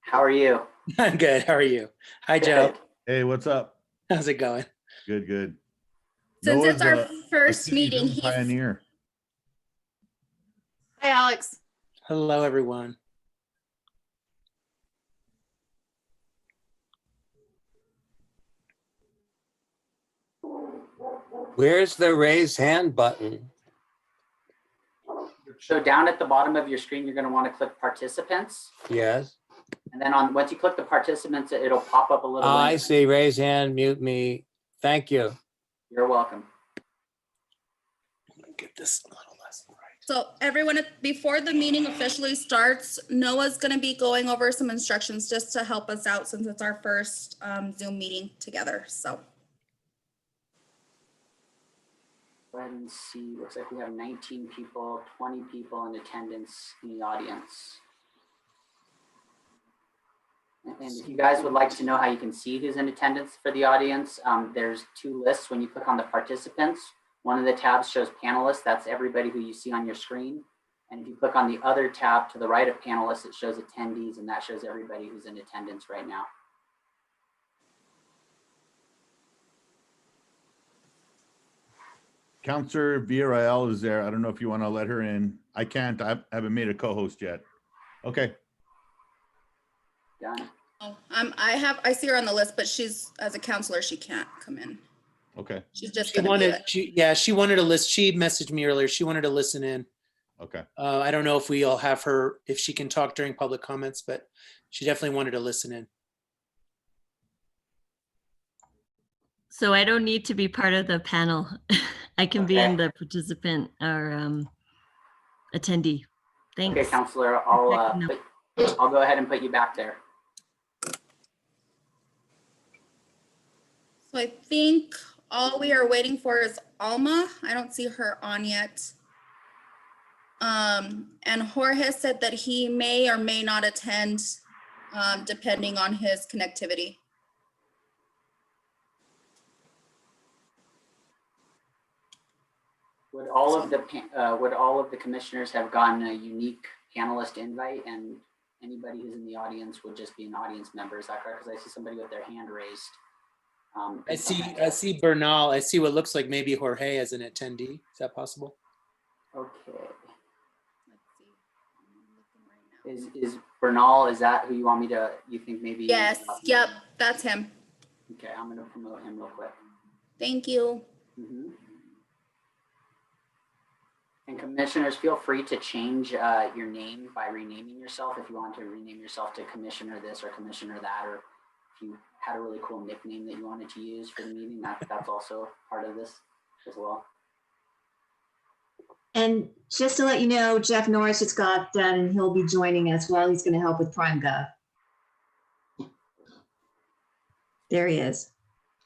How are you? I'm good. How are you? Hi, Joe. Good. Hey, what's up? How's it going? Good, good. Since it's Noah's our a first city meeting, film pioneer. Hi, Alex. Hello, everyone. Where's the raise hand button? So down at the bottom of your screen, you're going to want to click participants. Yes. And then once you click the participants, it'll pop up a little I window. see. Raise hand, mute me. Thank you. You're welcome. Get this a little less bright. So everyone, before the meeting officially starts, Noah's going to be going over some instructions just to help us out since it's our first Zoom meeting together. So Go ahead and see. Looks like we have 19 people, 20 people in attendance in the audience. And if you guys would like to know how you can see who's in attendance for the audience, there's two lists. When you click on the participants, one of the tabs shows panelists. That's everybody who you see on your screen. And if you click on the other tab to the right of panelists, it shows attendees, and that shows everybody who's in attendance right now. Counselor Villarreal is there. I don't know if you want to let her in. I can't. I haven't made a co-host yet. Okay. Done. oh, I see her on the list, but she's as a counselor, she can't come in. Okay. She's just She going to wanted, she wanted to list. She messaged me earlier. She wanted to listen in. Okay. I don't know if we all have her, if she can talk during public comments, but she definitely wanted to listen in. So I don't need to be part of the panel. I can be Okay. in the participant or attendee. Thanks. Okay, Counselor, I'll go ahead and put you back there. So I think all we are waiting for is Alma. I don't see her on yet. And Jorge said that he may or may not attend, depending on his connectivity. Would all of the commissioners have gotten a unique panelist invite, and anybody who's in the audience would just be an audience member? Is that correct? Because I see somebody with their hand raised. I see Bernal. I see what looks like maybe Jorge as an attendee. Is that possible? Okay. Let's see. I'm looking right now. Is Bernal, is that who you want me to, you think maybe? Yes, yep, that's him. Okay, I'm gonna promote him real quick. Thank you. And commissioners, feel free to change your name by renaming yourself if you want to rename yourself to Commissioner this or Commissioner that, or if you had a really cool nickname that you wanted to use for the meeting, that's also part of this as well. And just to let you know, Jeff Norris just got done and he'll be joining us while he's going to help with PrimeGov. There he is.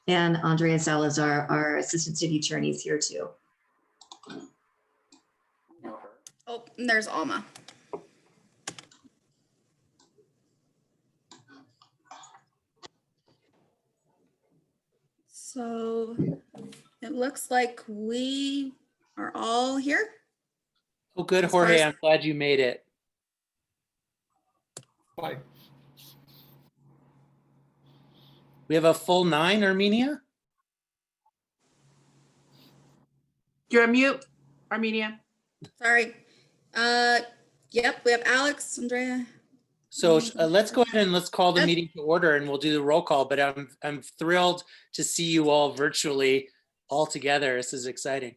And Andrea Salazar, our assistant city attorney, is here too. Know her. Oh, and there's Alma. So it looks like we are all here. Oh, good, As far Jorge. as- I'm glad you made it. Bye. We have a full 9, Armenia? You're on mute, Armenia. Sorry. Yep, we have Alex, Andrea. So let's go ahead and let's call the Yep. meeting to order and we'll do the roll call, but I'm thrilled to see you all virtually all together. This is exciting.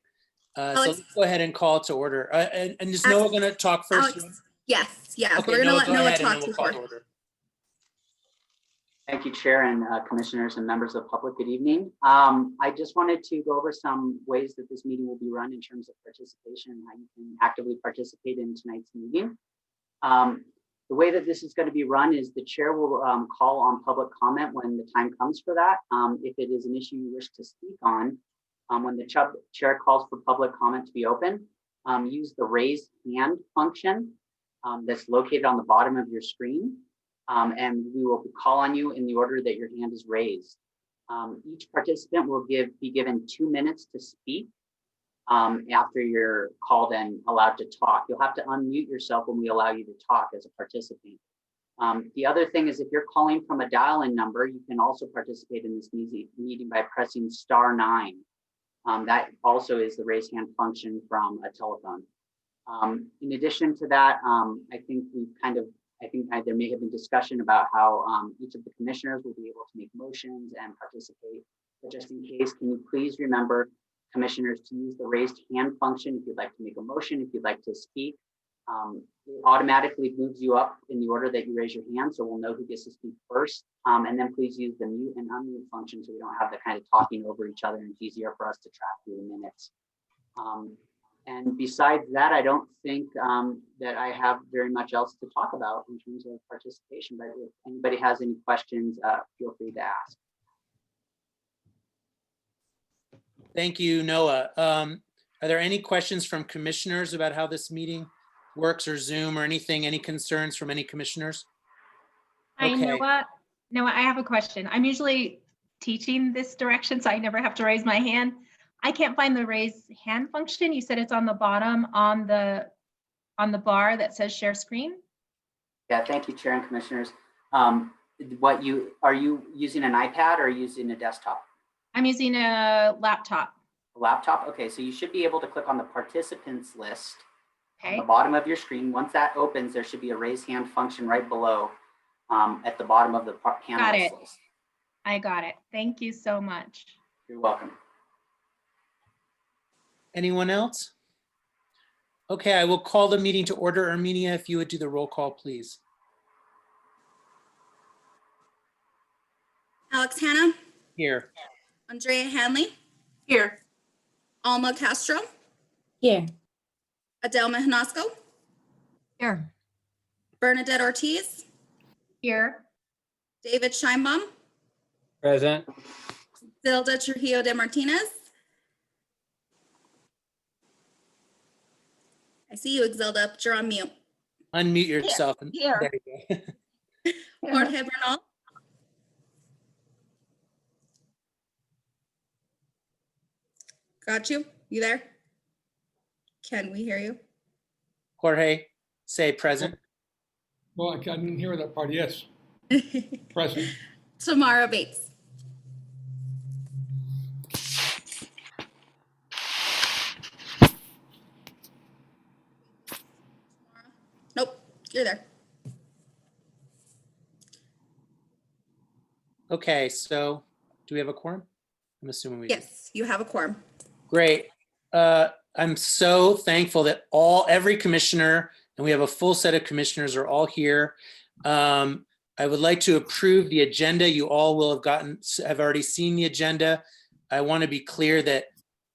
So Alex. let's go ahead and call it to order. And is Noah going to talk first? Alex, yes, yeah. Okay, We're gonna let go Noah ahead and then talk we'll call before. to order. Thank you, Chair and Commissioners and members of the public. Good evening. I just wanted to go over some ways that this meeting will be run in terms of participation and how you can actively participate in tonight's meeting. The way that this is going to be run is the chair will call on public comment when the time comes for that. If it is an issue you wish to speak on, when the chair calls for public comment to be open, use the raise hand function that's located on the bottom of your screen. And we will call on you in the order that your hand is raised. Each participant will be given 2 minutes to speak after you're called and allowed to talk. You'll have to unmute yourself when we allow you to talk as a participant. The other thing is if you're calling from a dial-in number, you can also participate in this meeting by pressing *9. That also is the raise hand function from a telephone. In addition to that, I think there may have been discussion about how each of the commissioners will be able to make motions and participate. But just in case, can you please remember, commissioners, to use the raised hand function if you'd like to make a motion, if you'd like to speak. It automatically moves you up in the order that you raise your hand, so we'll know who gets to speak first. And then please use the mute and unmute function so we don't have the kind of talking over each other, and it's easier for us to track through the minutes. And besides that, I don't think that I have very much else to talk about in terms of participation, but if anybody has any questions, feel free to ask. Thank you, Noah. Are there any questions from commissioners about how this meeting works, or Zoom, or anything, any concerns from any commissioners? Hi, Okay. Noah. Noah, I have a question. I'm usually teaching this direction, so I never have to raise my hand. I can't find the raise hand function. You said it's on the bottom on the bar that says share screen. Yeah, thank you, Chair and Commissioners. Are you using an iPad or using a desktop? I'm using a laptop. A laptop? Okay, so you should be able to click on the participants list on Okay, the bottom of your screen. Once that opens, there should be a raise hand function right below at the bottom of the panelist list. I got it. Thank you so much. You're welcome. Anyone else? Okay, I will call the meeting to order. Armenia, if you would do the roll call, please. Alex Hannah, Here. Andrea Hanley, Here. Alma Castro, Here. Adele Mahanasco, Here. Bernadette Ortiz, Here, David Scheinbaum, Present. Zilda Trujillo de Martinez. I see you, Exilda, but you're on mute. Unmute yourself. here. There you go. Jorge Bernal, got you? You there? Can we hear you? Jorge, say present. Well, I didn't hear that part. Yes, present. Tamara Bates. Nope, you're there. Okay, so do we have a quorum? I'm assuming we do. Yes, you have a quorum. Great. I'm so thankful that every commissioner, and we have a full set of commissioners, are all here. I would like to approve the agenda. You all will have already seen the agenda. I want to be clear that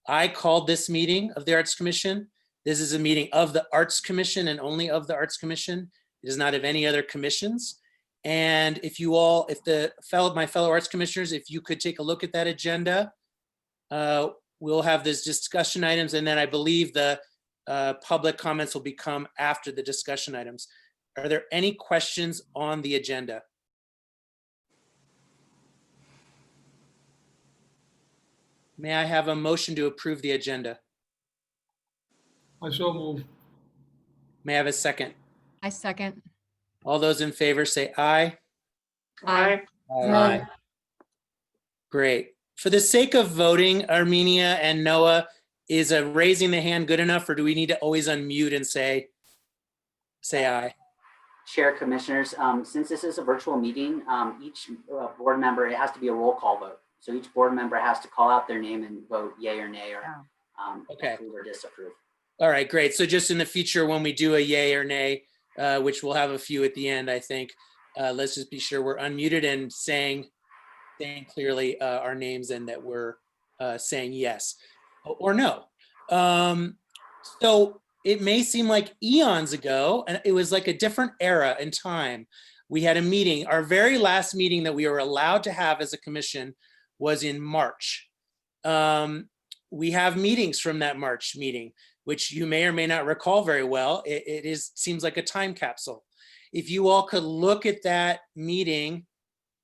I called this meeting of the Arts Commission. This is a meeting of the Arts Commission and only of the Arts Commission. It is not of any other commissions. And if my fellow Arts Commissioners, if you could take a look at that agenda, we'll have these discussion items, and then I believe the public comments will become after the discussion items. Are there any questions on the agenda? May I have a motion to approve the agenda? I so move. May I have a second? I second. All those in favor say aye. Aye. Aye. Great. For the sake of voting, Armenia and Noah, is a raising the hand good enough, or do we need to always unmute and say aye? Chair, Commissioners, since this is a virtual meeting, each board member, it has to be a roll call vote. So each board member has to call out their name and vote yay or nay, or Okay. approve or disapprove. All right, great. So just in the future, when we do a yay or nay, which we'll have a few at the end, I think, let's just be sure we're unmuted and saying clearly our names, and that we're saying yes or no. So it may seem like eons ago, and it was like a different era in time. We had a meeting. Our very last meeting that we were allowed to have as a commission was in March. We have meetings from that March meeting, which you may or may not recall very well. It seems like a time capsule. If you all could look at that meeting,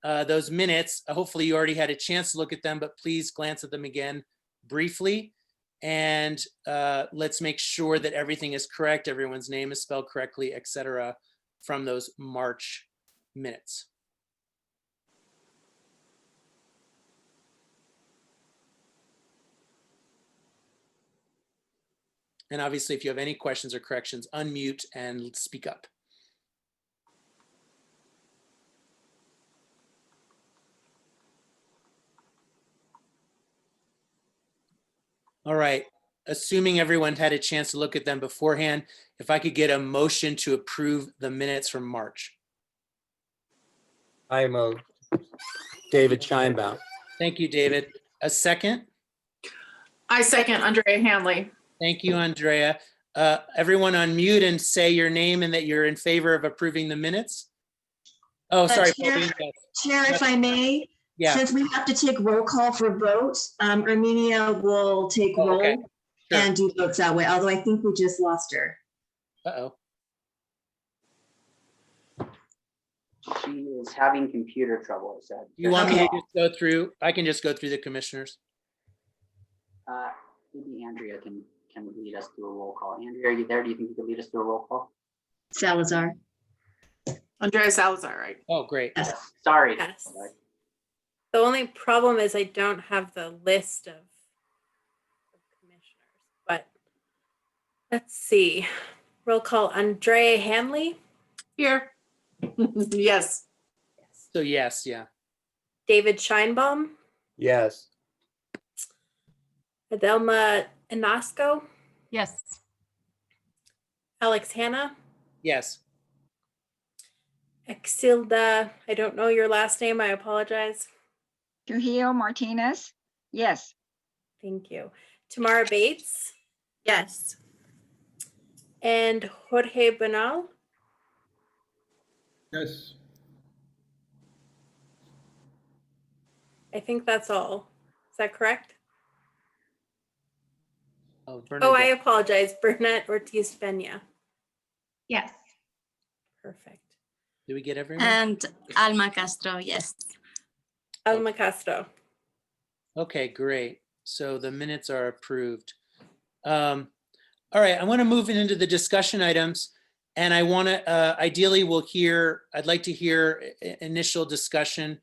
those minutes, hopefully you already had a chance to look at them, but please glance at them again briefly. And let's make sure that everything is correct, everyone's name is spelled correctly, etc., from those March minutes. And obviously, if you have any questions or corrections, unmute and speak up. All right, assuming everyone had a chance to look at them beforehand, if I could get a motion to approve the minutes from March. I move. David Scheinbaum. Thank you, David. A second? I second Andrea Hanley. Thank you, Andrea. Everyone unmute and say your name and that you're in favor of approving the minutes. Oh, sorry. Chair, Pauline, yes. Chair, if I may, Yeah. since we have to take roll call for vote, Armenia will take Oh, okay. roll Sure. and do votes that way, although I think we just lost her. Uh-oh. She is having computer trouble, it said. You want me to Okay. just go through? I can just go through the commissioners. Maybe Andrea can lead us through a roll call. Andrea, are you there? Do you think you could lead us through a roll call? Salazar. Andrea Salazar, right? Oh, great. Yes. Sorry. Yes. The only problem is I don't have the list of commissioners, but let's see. Roll call Andrea Hanley. Here. Yes. So yes, yeah. David Scheinbaum. Yes. Adelma Inasco. Yes. Alex Hanna. Yes. Exilda, I don't know your last name. I apologize. Trujillo Martinez, yes. Thank you. Tamara Bates Yes. and Jorge Bernal. Yes. I think that's all. Is that correct? Oh, Oh, I Bernadette. apologize. Bernette Ortiz Peña. Yes. Perfect. Did we get everyone? And Alma Castro, yes. Alma Castro. Okay, great. So the minutes are approved. All right, I want to move into the discussion items. And I want to, ideally I'd like to hear initial discussion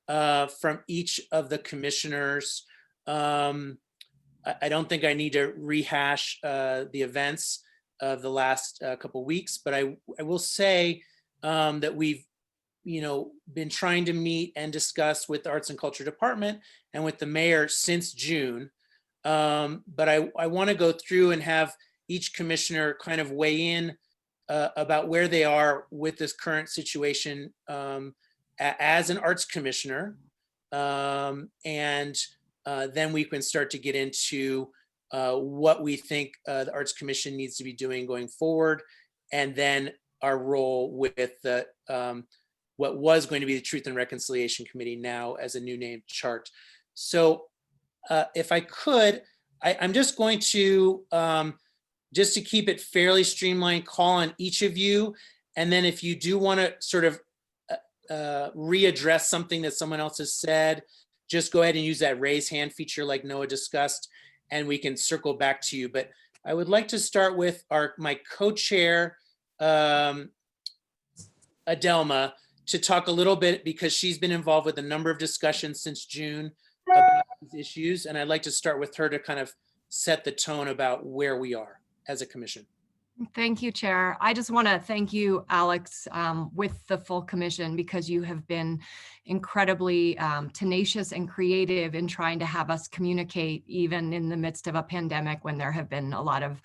from each of the commissioners. I don't think I need to rehash the events of the last couple weeks, but I will say that we've been trying to meet and discuss with the Arts and Culture Department and with the mayor since June. But I want to go through and have each commissioner kind of weigh in about where they are with this current situation as an arts commissioner. And then we can start to get into what we think the Arts Commission needs to be doing going forward. And then our role with the what was going to be the Truth and Reconciliation Committee, now as a new name, CHART. So if I could, I'm just going to, just to keep it fairly streamlined, call on each of you. And then if you do want to sort of readdress something that someone else has said, just go ahead and use that raise hand feature like Noah discussed, and we can circle back to you. But I would like to start with my co-chair, Adelma, to talk a little bit, because she's been involved with a number of discussions since June about these issues. And I'd like to start with her to kind of set the tone about where we are as a commission. Thank you, Chair. I just want to thank you, Alex, with the full commission, because you have been incredibly tenacious and creative in trying to have us communicate, even in the midst of a pandemic when there have been a lot of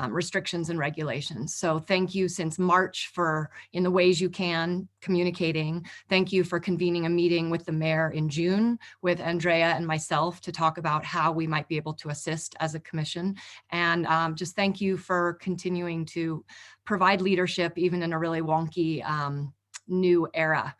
restrictions and regulations. So thank you since March for, in the ways you can, communicating. Thank you for convening a meeting with the mayor in June with Andrea and myself to talk about how we might be able to assist as a commission. And just thank you for continuing to provide leadership even in a really wonky new era.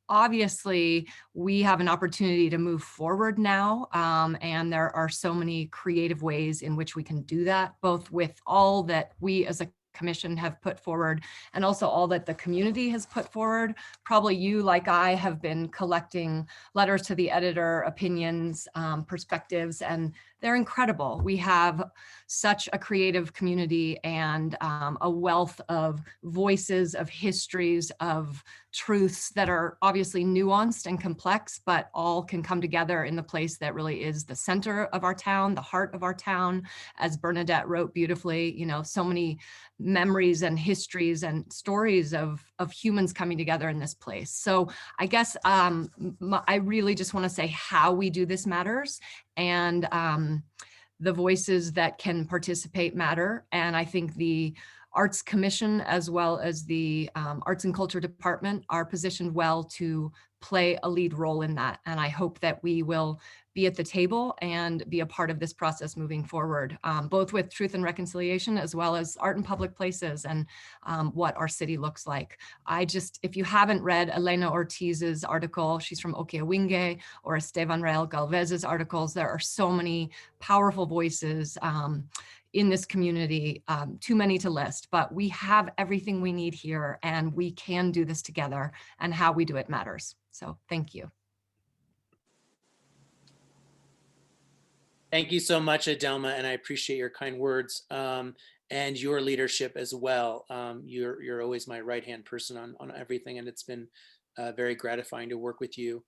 Obviously, we have an opportunity to move forward now, and there are so many creative ways in which we can do that, both with all that we as a commission have put forward and also all that the community has put forward. Probably you, like I, have been collecting letters to the editor, opinions, perspectives, and they're incredible. We have such a creative community and a wealth of voices, of histories, of truths that are obviously nuanced and complex, but all can come together in the place that really is the center of our town, the heart of our town. As Bernadette wrote beautifully, you know, so many memories and histories and stories of humans coming together in this place. So I guess I really just want to say how we do this matters, and the voices that can participate matter. And I think the Arts Commission, as well as the Arts and Culture Department, are positioned well to play a lead role in that. And I hope that we will be at the table and be a part of this process moving forward, both with Truth and Reconciliation, as well as Art in Public Places and what our city looks like. If you haven't read Elena Ortiz's article, she's from Okeawinge, or Esteban Real Galvez's articles, there are so many powerful voices in this community, too many to list, but we have everything we need here, and we can do this together, and how we do it matters. So thank you. Thank you so much, Adelma, and I appreciate your kind words and your leadership as well. You're always my right-hand person on everything, and it's been very gratifying to work with you.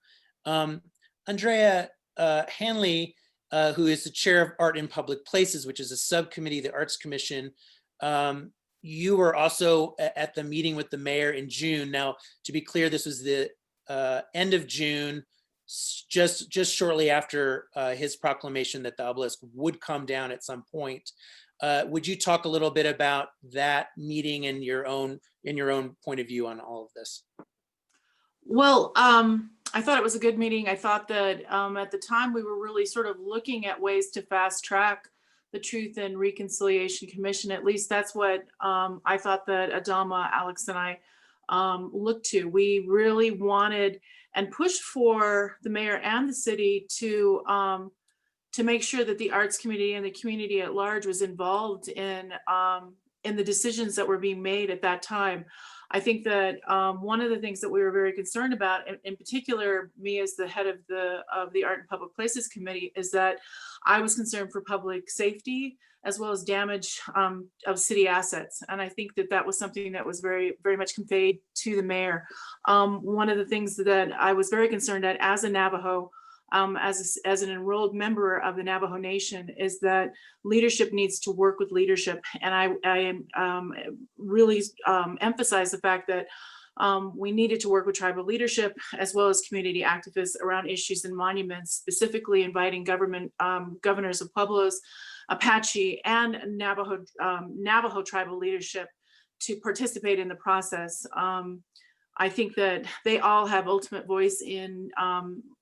Andrea Hanley, who is the chair of Art in Public Places, which is a subcommittee of the Arts Commission. You were also at the meeting with the mayor in June. Now, to be clear, this was the end of June, just shortly after his proclamation that the obelisk would come down at some point. Would you talk a little bit about that meeting and your own point of view on all of this? Well, I thought it was a good meeting. I thought that at the time we were really sort of looking at ways to fast track the Truth and Reconciliation Commission. At least that's what I thought that Adelma, Alex, and I looked to. We really wanted and pushed for the mayor and the city to make sure that the arts community and the community at large was involved in the decisions that were being made at that time. I think that one of the things that we were very concerned about, in particular, me as the head of the Art and Public Places Committee, is that I was concerned for public safety as well as damage of city assets. And I think that that was something that was very, very much conveyed to the mayor. One of the things that I was very concerned at as a Navajo, as an enrolled member of the Navajo Nation, is that leadership needs to work with leadership. And I really emphasize the fact that we needed to work with tribal leadership as well as community activists around issues and monuments, specifically inviting governors of Pueblos, Apache, and Navajo tribal leadership to participate in the process. I think that they all have ultimate voice in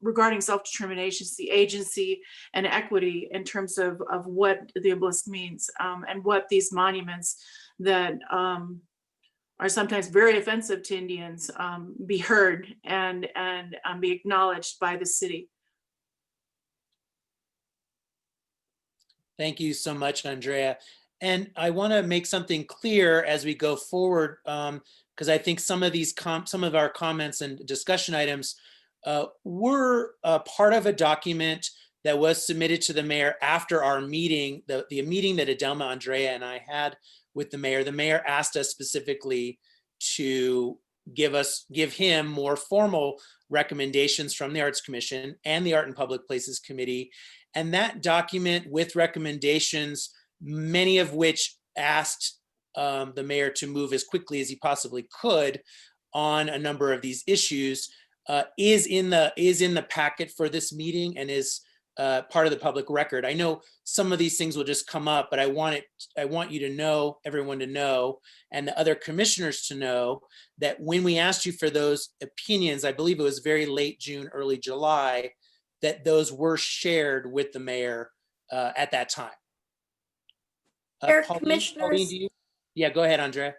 regarding self-determination, the agency and equity in terms of what the obelisk means and what these monuments that are sometimes very offensive to Indians be heard and be acknowledged by the city. Thank you so much, Andrea. And I want to make something clear as we go forward, because I think some of our comments and discussion items were part of a document that was submitted to the mayor after our meeting, the meeting that Adelma, Andrea, and I had with the mayor. The mayor asked us specifically to give him more formal recommendations from the Arts Commission and the Art and Public Places Committee. And that document with recommendations, many of which asked the mayor to move as quickly as he possibly could on a number of these issues, is in the packet for this meeting and is part of the public record. I know some of these things will just come up, but I want you to know, everyone to know, and the other commissioners to know that when we asked you for those opinions, I believe it was very late June, early July, that those were shared with the mayor at that time. Commissioners. Yeah, go ahead, Andrea.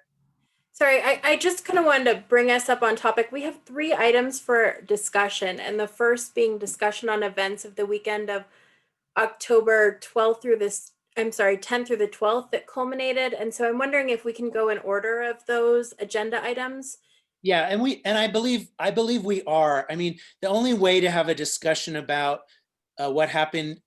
Sorry, I just kind of wanted to bring us up on topic. We have 3 items for discussion, and the first being discussion on events of the weekend of October 12th through 10th through the 12th that culminated. And so I'm wondering if we can go in order of those agenda items. Yeah, and I believe we are. I mean, the only way to have a discussion about what happened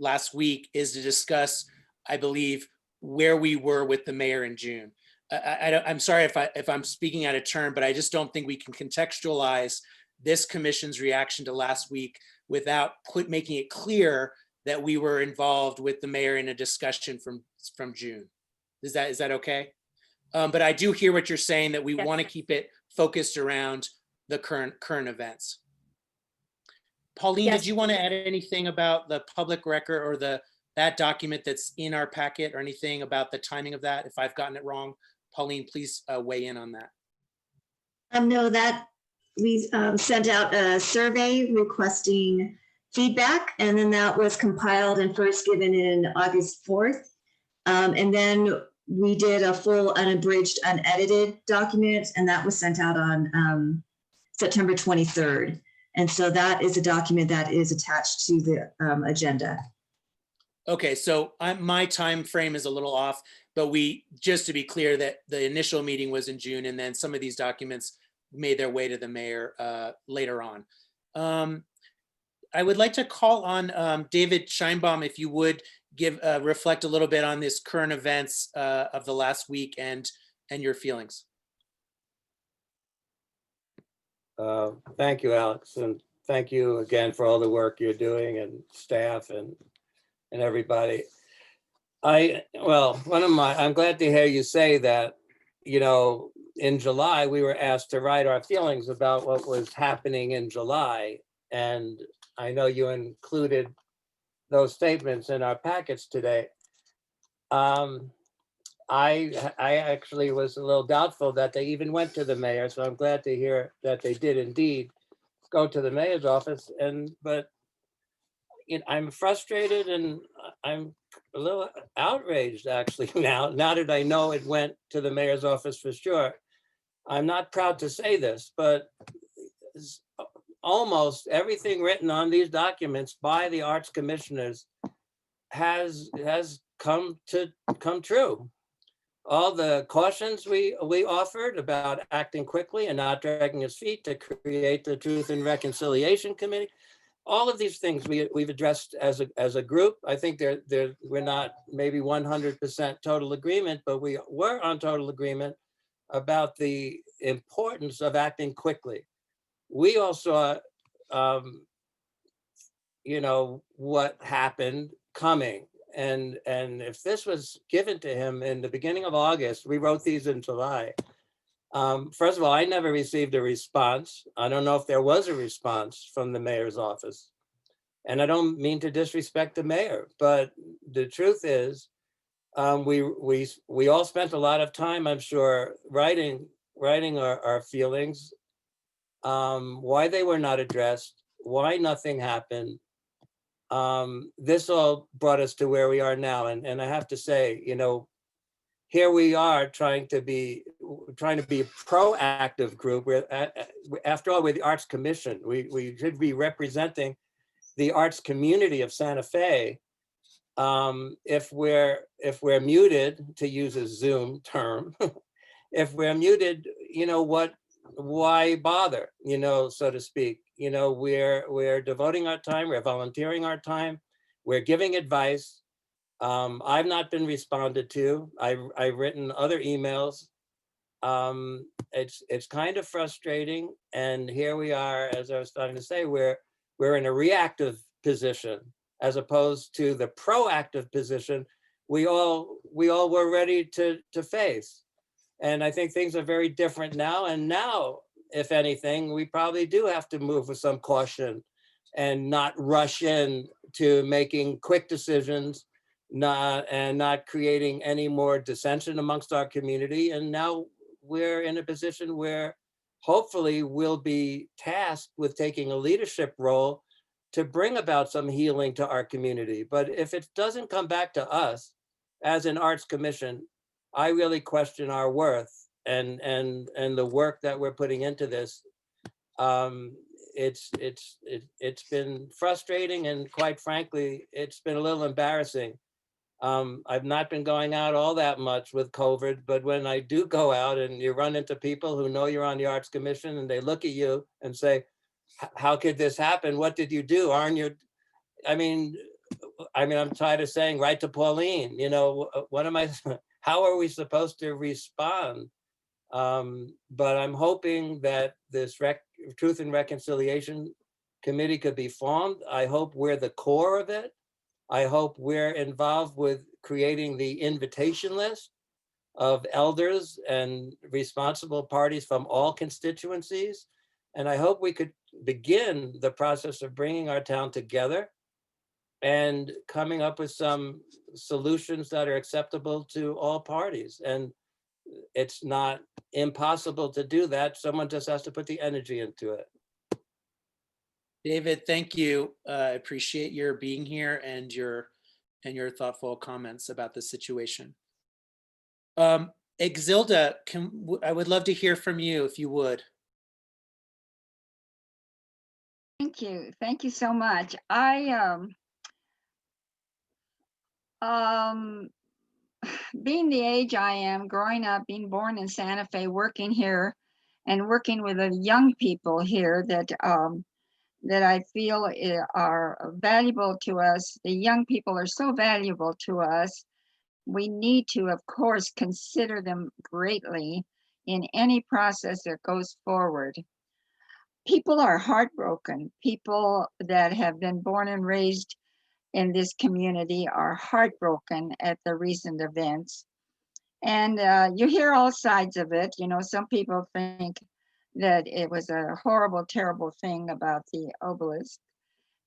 last week is to discuss, I believe, where we were with the mayor in June. I'm sorry if I'm speaking out of turn, but I just don't think we can contextualize this commission's reaction to last week without making it clear that we were involved with the mayor in a discussion from June. Is that okay? But I do hear what you're saying, that we Yes. want to keep it focused around the current events. Pauline, Yes. did you want to add anything about the public record or that document that's in our packet, or anything about the timing of that? If I've gotten it wrong, Pauline, please weigh in on that. No, that we sent out a survey requesting feedback, and then that was compiled and first given in August 4th. And then we did a full unabridged, unedited document, and that was sent out on September 23rd. And so that is a document that is attached to the agenda. Okay, so my time frame is a little off, but just to be clear, that the initial meeting was in June, and then some of these documents made their way to the mayor later on. I would like to call on David Scheinbaum, if you would reflect a little bit on this current events of the last week and your feelings. Thank you, Alex, and thank you again for all the work you're doing, and staff and everybody. I'm glad to hear you say that, in July, we were asked to write our feelings about what was happening in July. And I know you included those statements in our packets today. I actually was a little doubtful that they even went to the mayor, so I'm glad to hear that they did indeed go to the mayor's office. But I'm frustrated, and I'm a little outraged actually now that I know it went to the mayor's office for sure. I'm not proud to say this, but almost everything written on these documents by the arts commissioners has come true. All the cautions we offered about acting quickly and not dragging his feet to create the Truth and Reconciliation Committee, all of these things we've addressed as a group. I think we're not maybe 100% total agreement, but we were on total agreement about the importance of acting quickly. We all saw, what happened coming. And if this was given to him in the beginning of August, we wrote these in July. First of all, I never received a response. I don't know if there was a response from the mayor's office. And I don't mean to disrespect the mayor, but the truth is, we all spent a lot of time, I'm sure, writing our feelings, why they were not addressed, why nothing happened. This all brought us to where we are now. And I have to say, here we are trying to be a proactive group. After all, we're the Arts Commission. We should be representing the arts community of Santa Fe. If we're muted, to use a Zoom term, if we're muted, why bother, so to speak. We're devoting our time, we're volunteering our time, we're giving advice. I've not been responded to. I've written other emails. It's kind of frustrating. And here we are, as I was starting to say, we're in a reactive position as opposed to the proactive position we all were ready to face. And I think things are very different now. And now, if anything, we probably do have to move with some caution and not rush in to making quick decisions, not creating any more dissension amongst our community. And now we're in a position where hopefully we'll be tasked with taking a leadership role to bring about some healing to our community. But if it doesn't come back to us as an Arts Commission, I really question our worth and the work that we're putting into this. It's been frustrating, and quite frankly, it's been a little embarrassing. I've not been going out all that much with COVID, but when I do go out and you run into people who know you're on the Arts Commission and they look at you and say, how could this happen? What did you do? I mean, I'm tired of saying, write to Pauline, you know, what am I, how are we supposed to respond? But I'm hoping that this Truth and Reconciliation Committee could be formed. I hope we're the core of it. I hope we're involved with creating the invitation list of elders and responsible parties from all constituencies. And I hope we could begin the process of bringing our town together and coming up with some solutions that are acceptable to all parties. And it's not impossible to do that. Someone just has to put the energy into it. David, thank you. I appreciate your being here and your thoughtful comments about the situation. Exilda, I would love to hear from you if you would. Thank you. Thank you so much. Being the age I am, growing up, being born in Santa Fe, working here and working with the young people here that I feel are valuable to us. The young people are so valuable to us. We need to, of course, consider them greatly in any process that goes forward. People are heartbroken. People that have been born and raised in this community are heartbroken at the recent events. And you hear all sides of it. You know, some people think that it was a horrible, terrible thing about the obelisk.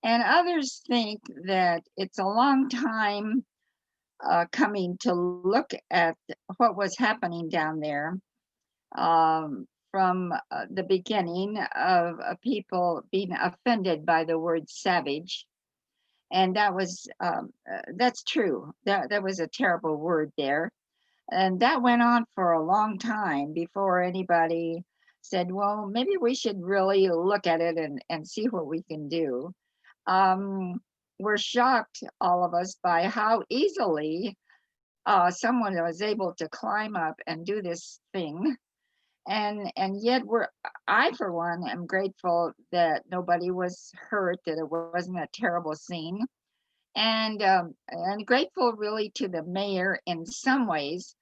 And others think that it's a long time coming to look at what was happening down there from the beginning of people being offended by the word savage. And that was, that's true. That was a terrible word there. And that went on for a long time before anybody said, well, maybe we should really look at it and see what we can do. We're shocked, all of us, by how easily someone was able to climb up and do this thing. And yet I, for one, am grateful that nobody was hurt, that it wasn't a terrible scene. And grateful really to the mayor in some ways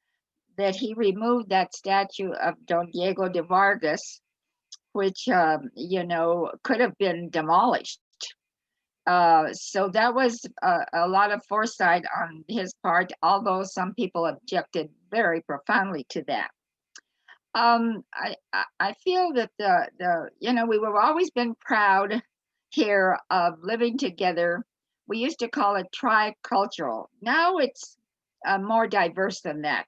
that he removed that statue of Don Diego de Vargas, which, you know, could have been demolished. So that was a lot of foresight on his part, although some people objected very profoundly to that. I feel that you know, we have always been proud here of living together. We used to call it tricultural. Now it's more diverse than that.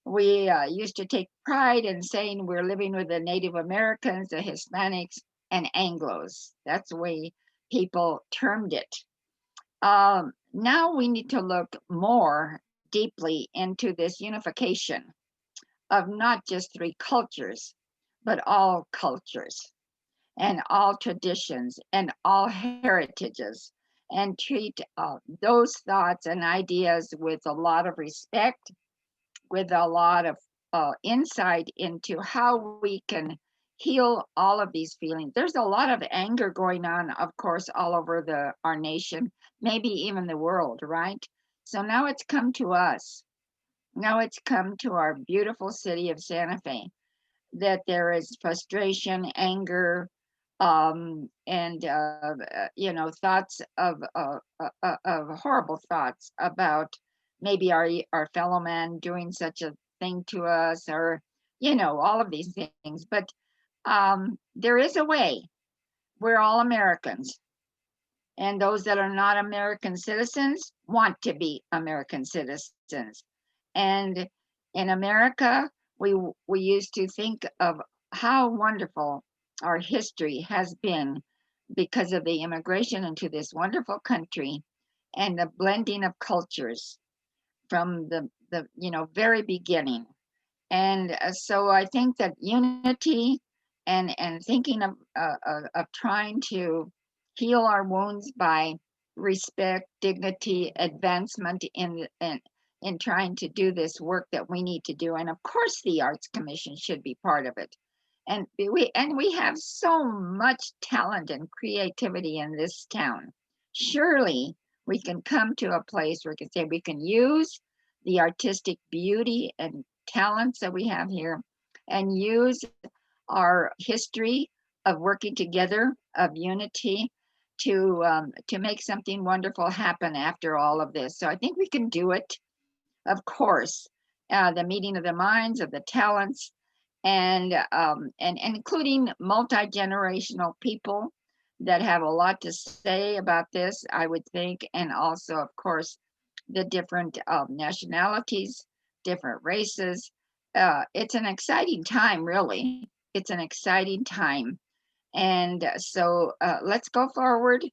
We used to take pride in saying we're living with the Native Americans, the Hispanics, and Anglos. That's the way people termed it. Now we need to look more deeply into this unification of not just three cultures, but all cultures and all traditions and all heritages, and treat those thoughts and ideas with a lot of respect, with a lot of insight into how we can heal all of these feelings. There's a lot of anger going on, of course, all over our nation, maybe even the world, right? So now it's come to us. Now it's come to our beautiful city of Santa Fe, that there is frustration, anger, and you know, thoughts of horrible thoughts about maybe our fellow man doing such a thing to us, or, you know, all of these things. But there is a way. We're all Americans. And those that are not American citizens want to be American citizens. And in America, we used to think of how wonderful our history has been because of the immigration into this wonderful country and the blending of cultures from the you know, very beginning. And so I think that unity and thinking of trying to heal our wounds by respect, dignity, advancement in trying to do this work that we need to do. And of course, the Arts Commission should be part of it. And we have so much talent and creativity in this town. Surely we can come to a place where we can say we can use the artistic beauty and talents that we have here and use our history of working together, of unity, to make something wonderful happen after all of this. So I think we can do it. Of course, the meeting of the minds, of the talents, and including multi-generational people that have a lot to say about this, I would think, and also, of course, the different nationalities, different races. It's an exciting time, really. It's an exciting time. And so let's go forward,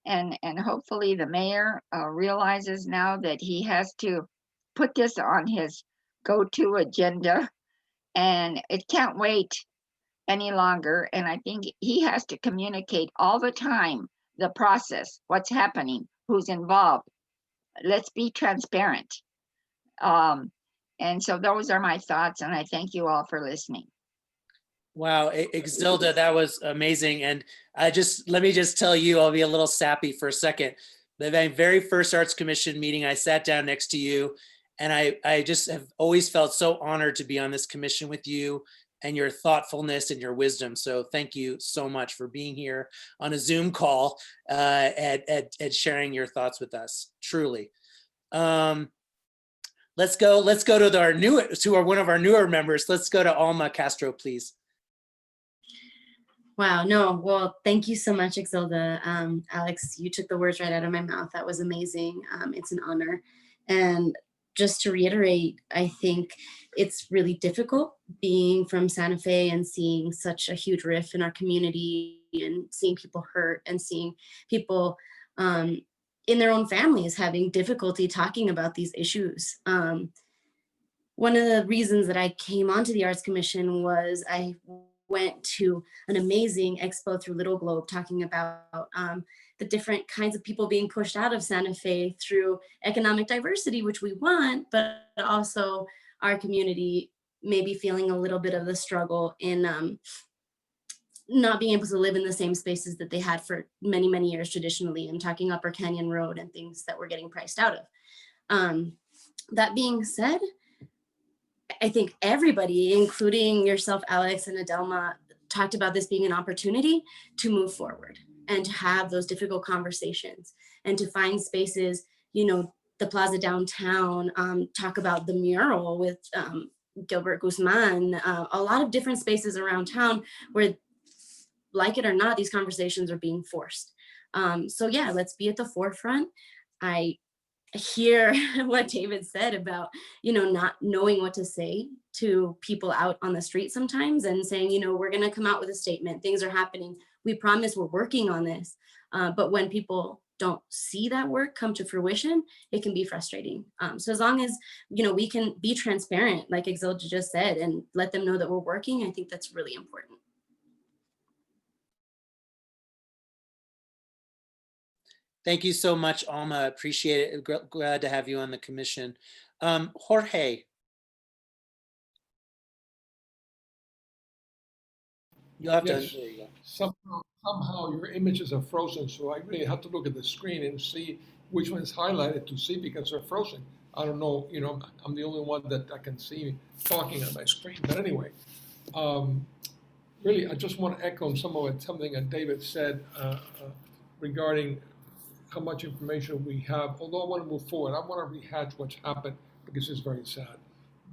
and hopefully the mayor realizes now that he has to put this on his go-to agenda, and it can't wait any longer. And I think he has to communicate all the time the process, what's happening, who's involved. Let's be transparent. And so those are my thoughts, and I thank you all for listening. Wow, Exilda, that was amazing. And let me just tell you, I'll be a little sappy for a second. The very first Arts Commission meeting, I sat down next to you, and I just have always felt so honored to be on this commission with you and your thoughtfulness and your wisdom. So thank you so much for being here on a Zoom call and sharing your thoughts with us, truly. Let's go to one of our newer members. Let's go to Alma Castro, please. Wow, no, well, thank you so much, Exilda. Alex, you took the words right out of my mouth. That was amazing. It's an honor. And just to reiterate, I think it's really difficult being from Santa Fe and seeing such a huge rift in our community and seeing people hurt and seeing people in their own families having difficulty talking about these issues. One of the reasons that I came onto the Arts Commission was I went to an amazing expo through Little Globe talking about the different kinds of people being pushed out of Santa Fe through economic diversity, which we want, but also our community maybe feeling a little bit of the struggle in not being able to live in the same spaces that they had for many, many years traditionally, and talking Upper Canyon Road and things that we're getting priced out of. That being said, I think everybody, including yourself, Alex, and Adelma, talked about this being an opportunity to move forward and to have those difficult conversations and to find spaces, the Plaza downtown, talk about the mural with Gilbert Guzman, a lot of different spaces around town where, like it or not, these conversations are being forced. So yeah, let's be at the forefront. I hear what David said about, not knowing what to say to people out on the street sometimes and saying, we're going to come out with a statement. Things are happening. We promise we're working on this. But when people don't see that work come to fruition, it can be frustrating. So as long as, we can be transparent, like Exilda just said, and let them know that we're working, I think that's really important. Thank you so much, Alma. Appreciate it. Glad to have you on the commission. Jorge. You'll have Yes. to. There you go. Somehow your images are frozen, so I really have to look at the screen and see which one is highlighted to see because they're frozen. I don't know, I'm the only one that I can see talking on my screen. But anyway, really, I just want to echo something that David said regarding how much information we have. Although I want to move forward, I want to rehash what's happened because it's very sad.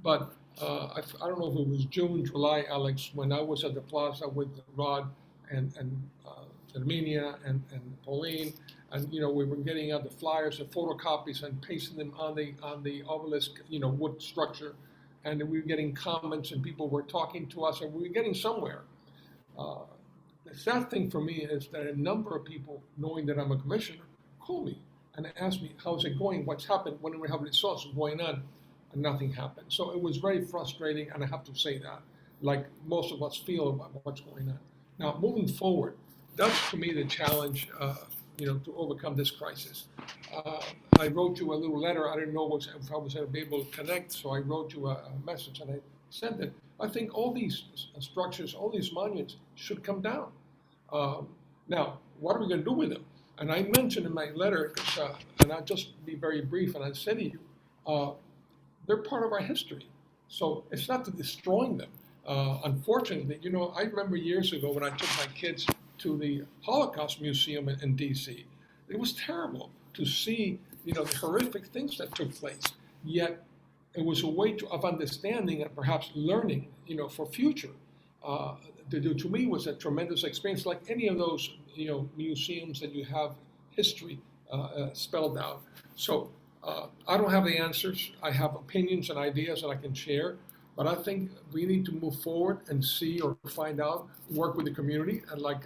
But I don't know if it was June, July, Alex, when I was at the plaza with Rod and Herminia and Pauline, and we were getting out the flyers and photocopies and pasting them on the obelisk, wood structure, and we were getting comments and people were talking to us and we were getting somewhere. The sad thing for me is that a number of people, knowing that I'm a commissioner, call me and ask me, how's it going? What's happened? When we have results going on? And nothing happened. So it was very frustrating, and I have to say that, like most of us feel about what's going on. Now, moving forward, that's to me the challenge, to overcome this crisis. I wrote you a little letter. I didn't know if I was able to connect, so I wrote you a message, and I said that I think all these structures, all these monuments should come down. Now, what are we going to do with them? And I mentioned in my letter, and I'll just be very brief, and I said to you, they're part of our history. So it's not to destroying them. Unfortunately, you know, I remember years ago when I took my kids to the Holocaust Museum in DC. It was terrible to see, you know, the horrific things that took place. Yet it was a way of understanding and perhaps learning, you know, for future. To me was a tremendous experience, like any of those, you know, museums that you have history spelled out. So I don't have the answers. I have opinions and ideas that I can share, but I think we need to move forward and see or find out, work with the community, and like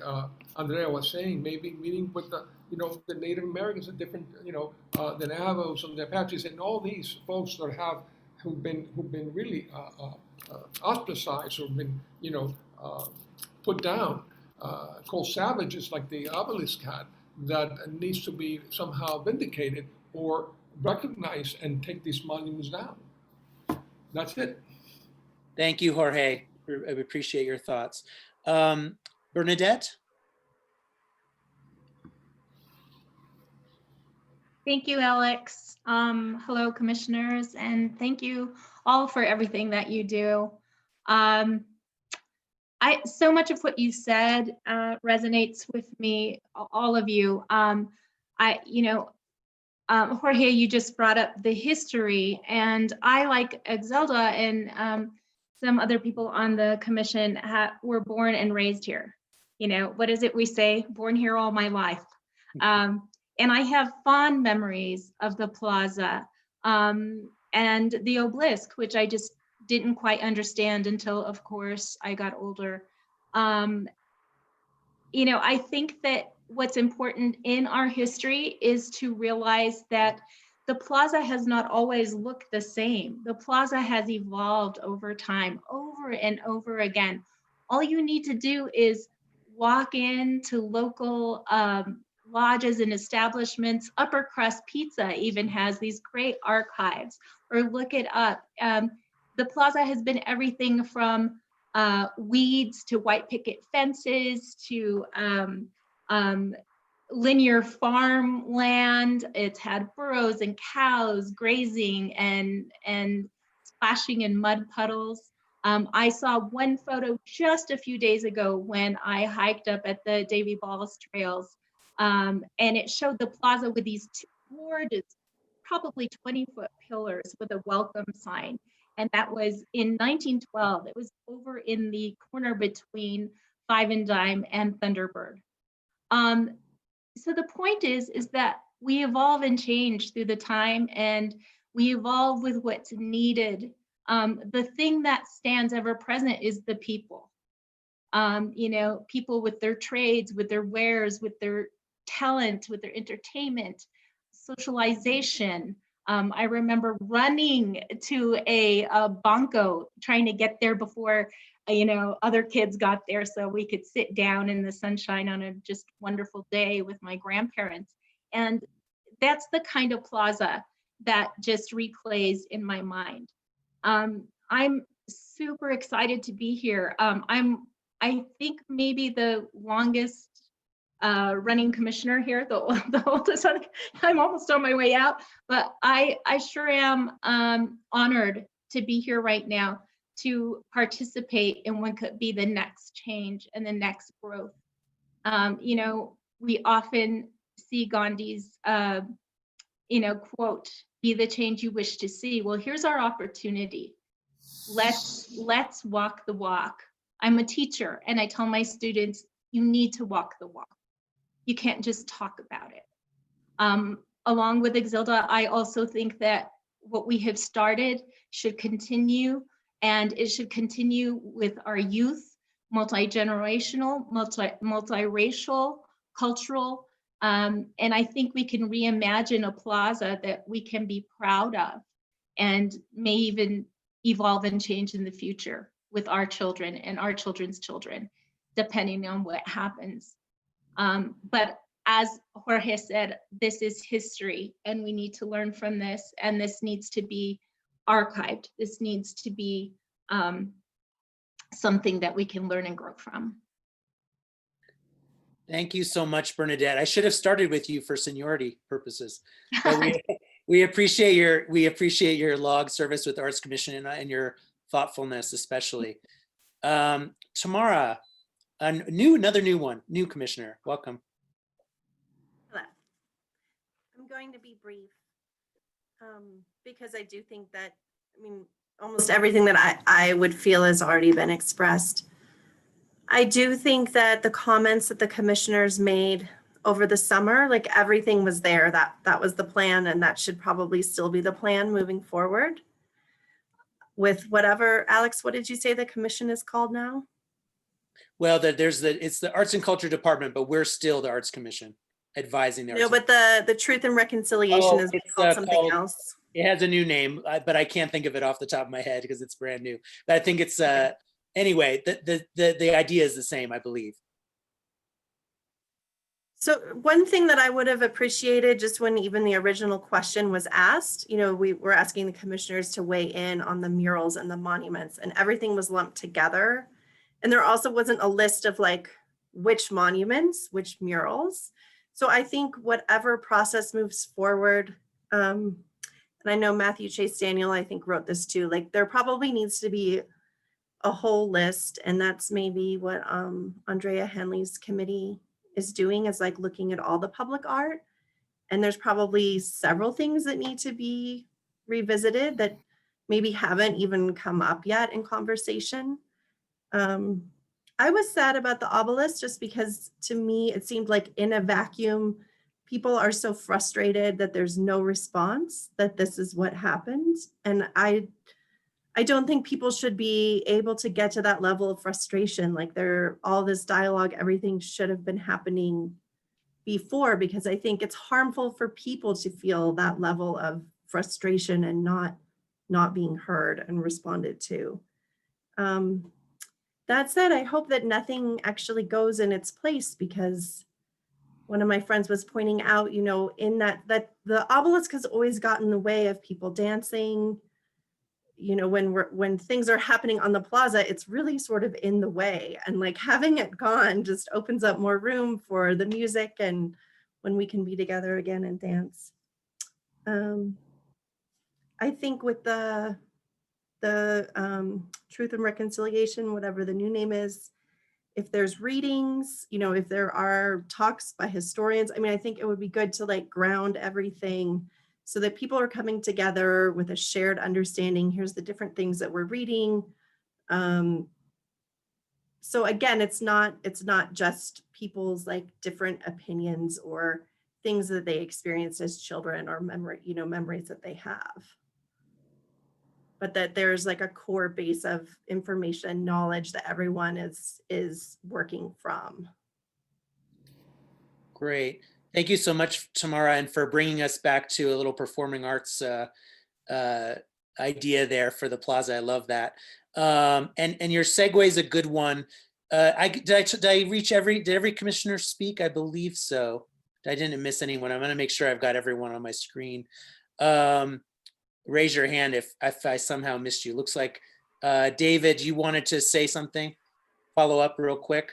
Andrea was saying, maybe meeting with the, you know, the Native Americans, the different, you know, the Navajos and the Apaches, and all these folks that have who've been really ostracized or been, you know, put down, called savages like the obelisk had, that needs to be somehow vindicated or recognize and take these monuments down. That's it. Thank you, Jorge. I appreciate your thoughts. Bernadette? Thank you, Alex. Hello, commissioners, and thank you all for everything that you do. So much of what you said resonates with me, all of you. Jorge, you just brought up the history, and I, like Exelda and some other people on the commission, were born and raised here. You know, what is it we say? Born here all my life. And I have fond memories of the plaza and the obelisk, which I just didn't quite understand until, of course, I got older. You know, I think that what's important in our history is to realize that the plaza has not always looked the same. The plaza has evolved over time, over and over again. All you need to do is walk into local lodges and establishments. Upper Crust Pizza even has these great archives, or look it up. The plaza has been everything from weeds to white picket fences to linear farmland. It's had burros and cows grazing and splashing in mud puddles. I saw one photo just a few days ago when I hiked up at the Davy Balls trails, and it showed the plaza with these two gorgeous, probably 20-foot pillars with a welcome sign. And that was in 1912. It was over in the corner between Five and Dime and Thunderbird. So the point is that we evolve and change through the time, and we evolve with what's needed. The thing that stands ever present is the people. You know, people with their trades, with their wares, with their talent, with their entertainment, socialization. I remember running to a banco, trying to get there before, you know, other kids got there so we could sit down in the sunshine on a just wonderful day with my grandparents. And that's the kind of plaza that just replays in my mind. I'm super excited to be here. I think maybe the longest running commissioner here, the oldest. I'm almost on my way out, but I sure am honored to be here right now to participate in what could be the next change and the next growth. You know, we often see Gandhi's, you know, quote, "Be the change you wish to see." Well, here's our opportunity. Let's walk the walk. I'm a teacher, and I tell my students, you need to walk the walk. You can't just talk about it. Along with Exilda, I also think that what we have started should continue, and it should continue with our youth, multi-generational, multiracial, cultural, and I think we can reimagine a plaza that we can be proud of and may even evolve and change in the future with our children and our children's children, depending on what happens. But as Jorge said, this is history, and we need to learn from this, and this needs to be archived. This needs to be something that we can learn and grow from. Thank you so much, Bernadette. I should have started with you for seniority purposes. But we appreciate your log service with the Arts Commission and your thoughtfulness, especially. Tamara, another new commissioner. Welcome. Hello. I'm going to be brief because I do think that, almost everything that I would feel has already been expressed. I do think that the comments that the commissioners made over the summer, like everything was there, that was the plan, and that should probably still be the plan moving forward. With whatever, Alex, what did you say the commission is called now? Well, it's the Arts and Culture Department, but we're still the Arts Commission advising the Arts. No, but the Truth and Reconciliation is called something else. It has a new name, but I can't think of it off the top of my head because it's brand new. But I think it's anyway. The idea is the same, I believe. So one thing that I would have appreciated, just when even the original question was asked, we were asking the commissioners to weigh in on the murals and the monuments, and everything was lumped together. And there also wasn't a list of like which monuments, which murals. So I think whatever process moves forward, and I know Matthew Chase Daniel, I think, wrote this too, like there probably needs to be a whole list, and that's maybe what Andrea Henley's committee is doing, is like looking at all the public art. And there's probably several things that need to be revisited that maybe haven't even come up yet in conversation. I was sad about the obelisk just because to me, it seemed like in a vacuum, people are so frustrated that there's no response, that this is what happened. And I don't think people should be able to get to that level of frustration. Like all this dialogue, everything should have been happening before, because I think it's harmful for people to feel that level of frustration and not being heard and responded to. That said, I hope that nothing actually goes in its place, because one of my friends was pointing out, in that the obelisk has always gotten in the way of people dancing. When things are happening on the plaza, it's really sort of in the way, and like having it gone just opens up more room for the music and when we can be together again and dance. I think with the Truth and Reconciliation, whatever the new name is, if there's readings, if there are talks by historians, I think it would be good to like ground everything so that people are coming together with a shared understanding. Here's the different things that we're reading. So again, it's not just people's like different opinions or things that they experienced as children or memories that they have, but that there's like a core base of information, knowledge that everyone is working from. Great. Thank you so much, Tamara, and for bringing us back to a little performing arts idea there for the plaza. I love that. And your segue is a good one. Did every commissioner speak? I believe so. I didn't miss anyone. I'm going to make sure I've got everyone on my screen. Raise your hand if I somehow missed you. Looks like David, you wanted to say something? Follow up real quick.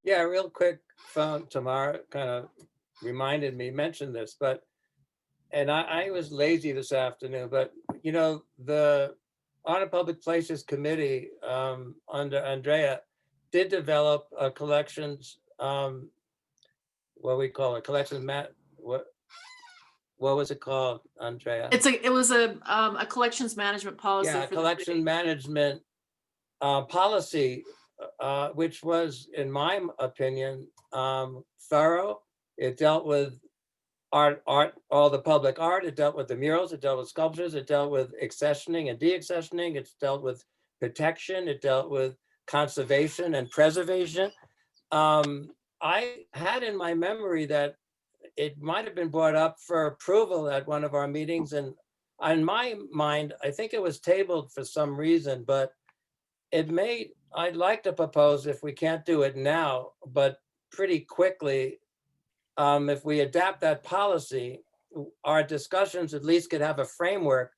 Yeah, real quick. Tamara kind of mentioned this, and I was lazy this afternoon, but the Honor Public Places Committee under Andrea did develop a collections, what we call it, collections what was it called, Andrea? It was a collections management policy. Yeah, for collection management policy, which was, in my opinion, thorough. It dealt with art, all the public art. It dealt with the murals. It dealt with sculptures. It dealt with accessioning and deaccessioning. It's dealt with protection. It dealt with conservation and preservation. I had in my memory that it might have been brought up for approval at one of our meetings, and in my mind, I think it was tabled for some reason, but I'd like to propose, if we can't do it now, but pretty quickly, if we adapt that policy, our discussions at least could have a framework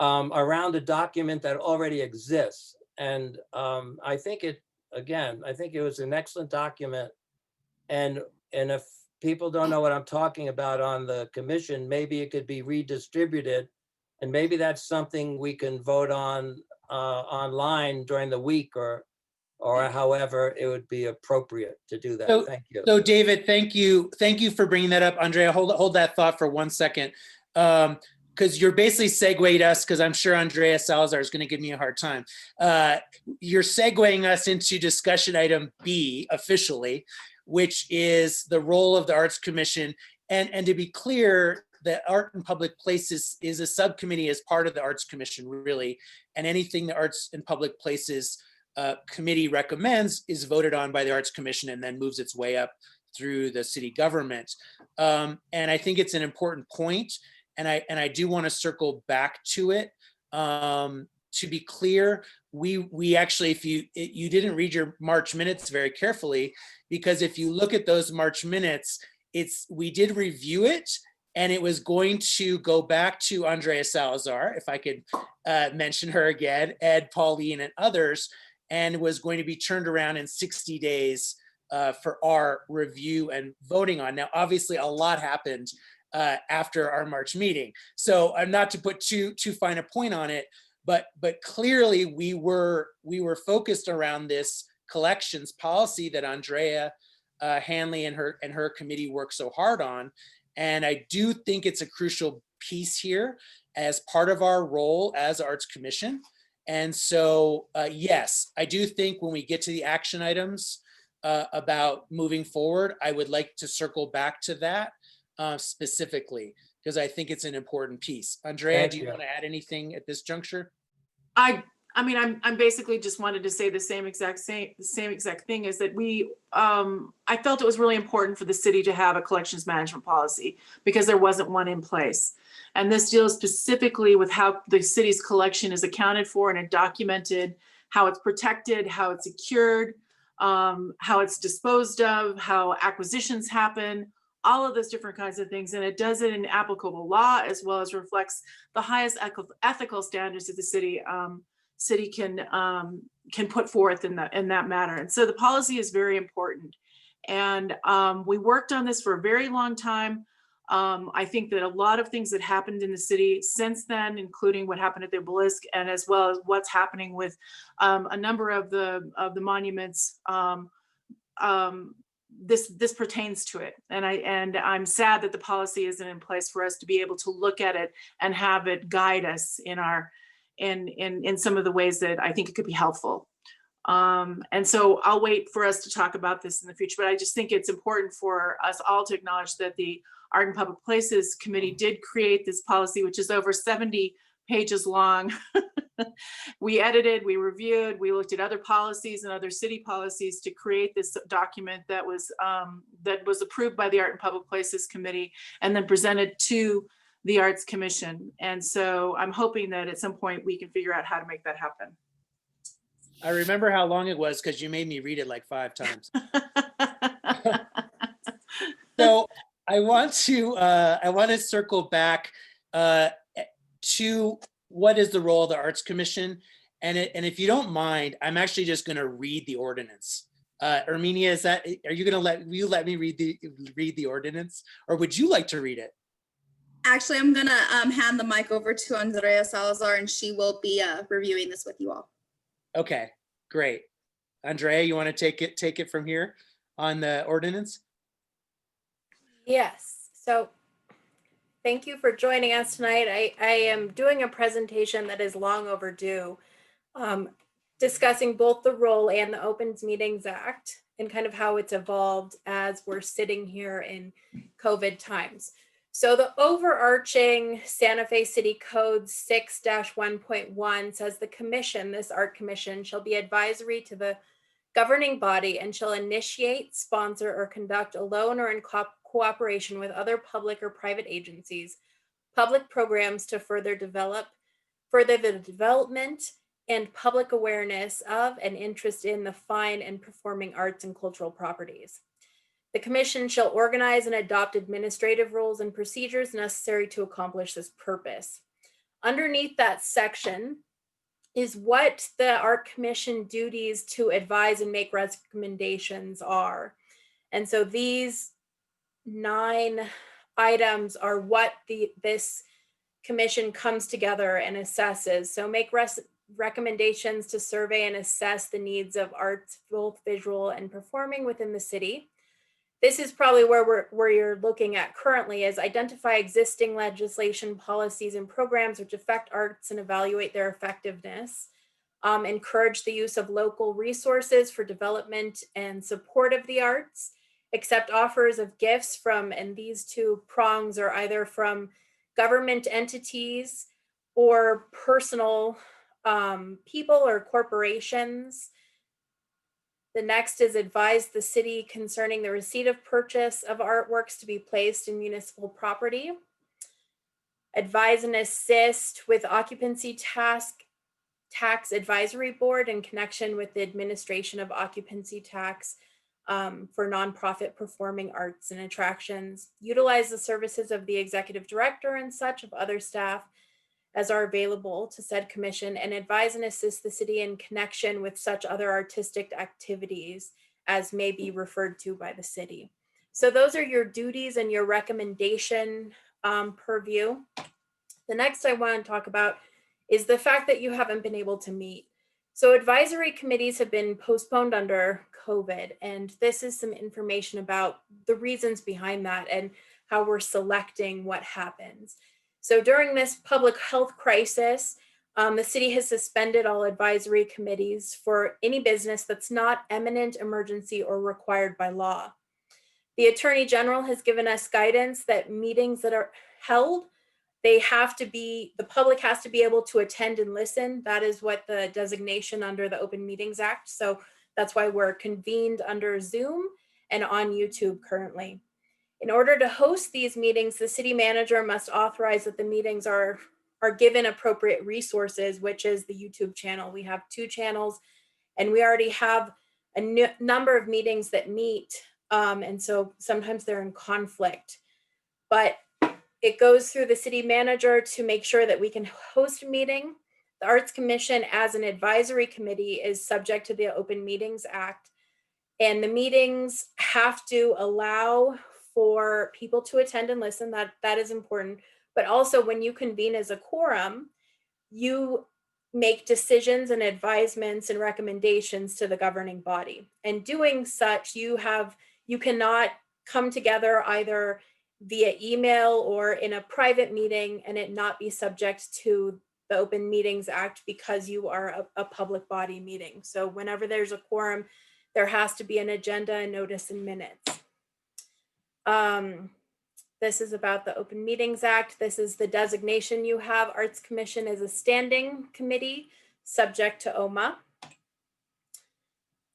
around a document that already exists. And I think it was an excellent document. And if people don't know what I'm talking about on the commission, maybe it could be redistributed. And maybe that's something we can vote on online during the week or however it would be appropriate to do that. So- Thank you. So David, thank you. Thank you for bringing that up. Andrea, hold that thought for 1 second. Because you're basically segued us, because I'm sure Andrea Salazar is going to give me a hard time. You're segueing us into discussion item B officially, which is the role of the Arts Commission. And to be clear, the Art in Public Places is a subcommittee as part of the Arts Commission, really. And anything the Arts in Public Places committee recommends is voted on by the Arts Commission and then moves its way up through the city government. And I think it's an important point, and I do want to circle back to it. To be clear, we actually, if you didn't read your March minutes very carefully, because if you look at those March minutes, we did review it, and it was going to go back to Andrea Salazar, if I could mention her again, Ed, Pauline, and others, and was going to be turned around in 60 days for our review and voting on. Now, obviously, a lot happened after our March meeting. So I'm not to put too fine a point on it, but clearly we were focused around this collections policy that Andrea Hanley and her committee worked so hard on. And I do think it's a crucial piece here as part of our role as Arts Commission. And so, yes, I do think when we get to the action items about moving forward, I would like to circle back to that specifically, because I think it's an important piece. Andrea, do you want to add anything at this juncture? I mean, I'm basically just wanted to say the same exact thing, is that I felt it was really important for the city to have a collections management policy because there wasn't one in place. And this deals specifically with how the city's collection is accounted for and documented, how it's protected, how it's secured, how it's disposed of, how acquisitions happen, all of those different kinds of things. And it does it in applicable law, as well as reflects the highest ethical standards that the city can put forth in that matter. And so the policy is very important. And we worked on this for a very long time. I think that a lot of things that happened in the city since then, including what happened at the obelisk, and as well as what's happening with a number of the monuments, this pertains to it. And I'm sad that the policy isn't in place for us to be able to look at it and have it guide us in some of the ways that I think it could be helpful. And so I'll wait for us to talk about this in the future, but I just think it's important for us all to acknowledge that the Art and Public Places Committee did create this policy, which is over 70 pages long. We edited, we reviewed, we looked at other policies and other city policies to create this document that was approved by the Art and Public Places Committee and then presented to the Arts Commission. And so I'm hoping that at some point we can figure out how to make that happen. I remember how long it was because you made me read it like 5 times. So I want to circle back to what is the role of the Arts Commission. And if you don't mind, I'm actually just going to read the ordinance. Erminia, will you let me read the ordinance, or would you like to read it? Actually, I'm gonna hand the mic over to Andrea Salazar, and she will be reviewing this with you all. Okay, great. Andrea, you want to take it from here on the ordinance? Yes. So thank you for joining us tonight. I am doing a presentation that is long overdue, discussing both the role and the Opens Meetings Act and kind of how it's evolved as we're sitting here in COVID times. So the overarching Santa Fe City Code 6-1.1 says the commission, this art commission, shall be advisory to the governing body and shall initiate, sponsor, or conduct alone or in cooperation with other public or private agencies, public programs to further the development and public awareness of and interest in the fine and performing arts and cultural properties. The commission shall organize and adopt administrative rules and procedures necessary to accomplish this purpose. Underneath that section is what the Art Commission duties to advise and make recommendations are. And so these 9 items are what this commission comes together and assesses. So make recommendations to survey and assess the needs of arts, both visual and performing within the city. This is probably where you're looking at currently, is identify existing legislation, policies, and programs which affect arts and evaluate their effectiveness. Encourage the use of local resources for development and support of the arts. Accept offers of gifts from, and these 2 prongs are either from government entities or personal people or corporations. The next is advise the city concerning the receipt of purchase of artworks to be placed in municipal property. Advise and assist with occupancy tax advisory board in connection with the administration of occupancy tax for nonprofit performing arts and attractions. Utilize the services of the executive director and such of other staff as are available to said commission, and advise and assist the city in connection with such other artistic activities as may be referred to by the city. So those are your duties and your recommendation purview. The next I want to talk about is the fact that you haven't been able to meet. So advisory committees have been postponed under COVID, and this is some information about the reasons behind that and how we're selecting what happens. So during this public health crisis, the city has suspended all advisory committees for any business that's not eminent emergency or required by law. The Attorney General has given us guidance that meetings that are held, the public has to be able to attend and listen. That is what the designation under the Open Meetings Act. So that's why we're convened under Zoom and on YouTube currently. In order to host these meetings, the city manager must authorize that the meetings are given appropriate resources, which is the YouTube channel. We have 2 channels, and we already have a number of meetings that meet, and so sometimes they're in conflict. But it goes through the city manager to make sure that we can host a meeting. The Arts Commission as an advisory committee is subject to the Open Meetings Act, and the meetings have to allow for people to attend and listen. That is important. But also when you convene as a quorum, you make decisions and advisements and recommendations to the governing body. And doing such, you cannot come together either via email or in a private meeting and it not be subject to the Open Meetings Act because you are a public body meeting. So whenever there's a quorum, there has to be an agenda and notice and minutes. This is about the Open Meetings Act. This is the designation you have. Arts Commission is a standing committee subject to OMA.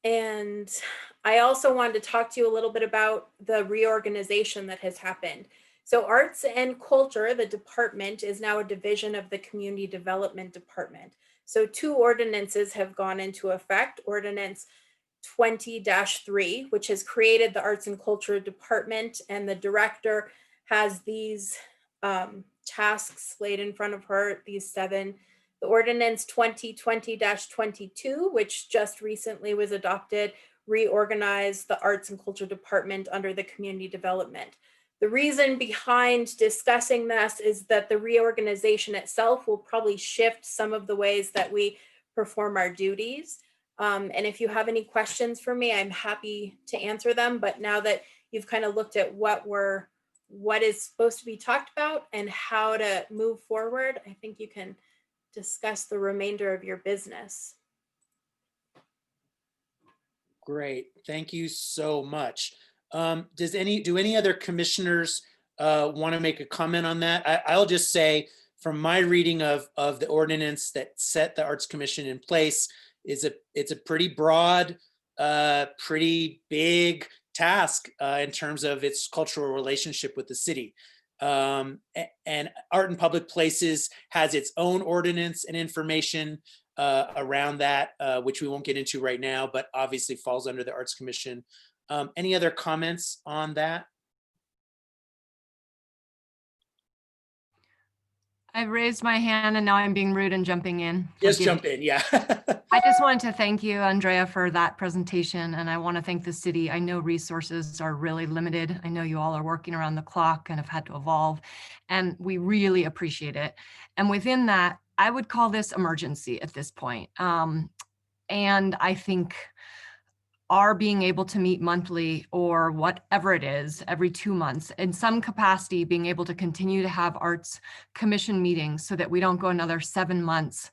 And I also wanted to talk to you a little bit about the reorganization that has happened. So Arts and Culture, the department, is now a division of the Community Development Department. So 2 ordinances have gone into effect. Ordinance 20-3, which has created the Arts and Culture Department, and the director has these tasks laid in front of her, these 7. The ordinance 2020-22, which just recently was adopted, reorganized the Arts and Culture Department under the Community Development. The reason behind discussing this is that the reorganization itself will probably shift some of the ways that we perform our duties. And if you have any questions for me, I'm happy to answer them. But now that you've kind of looked at what is supposed to be talked about and how to move forward, I think you can discuss the remainder of your business. Great, thank you so much. Do any other commissioners want to make a comment on that? I'll just say, from my reading of the ordinance that set the Arts Commission in place, it's a pretty broad, pretty big task in terms of its cultural relationship with the city. And Art in Public Places has its own ordinance and information around that, which we won't get into right now, but obviously falls under the Arts Commission. Any other comments on that? I raised my hand and now I'm being rude and jumping in. Just Forgive jump in, yeah. I just wanted to thank you, Andrea, for that presentation, and I want to thank the city. I know resources are really limited. I know you all are working around the clock and have had to evolve, and we really appreciate it. And within that, I would call this emergency at this point. And I think our being able to meet monthly or whatever it is, every 2 months, in some capacity, being able to continue to have Arts Commission meetings so that we don't go another 7 months.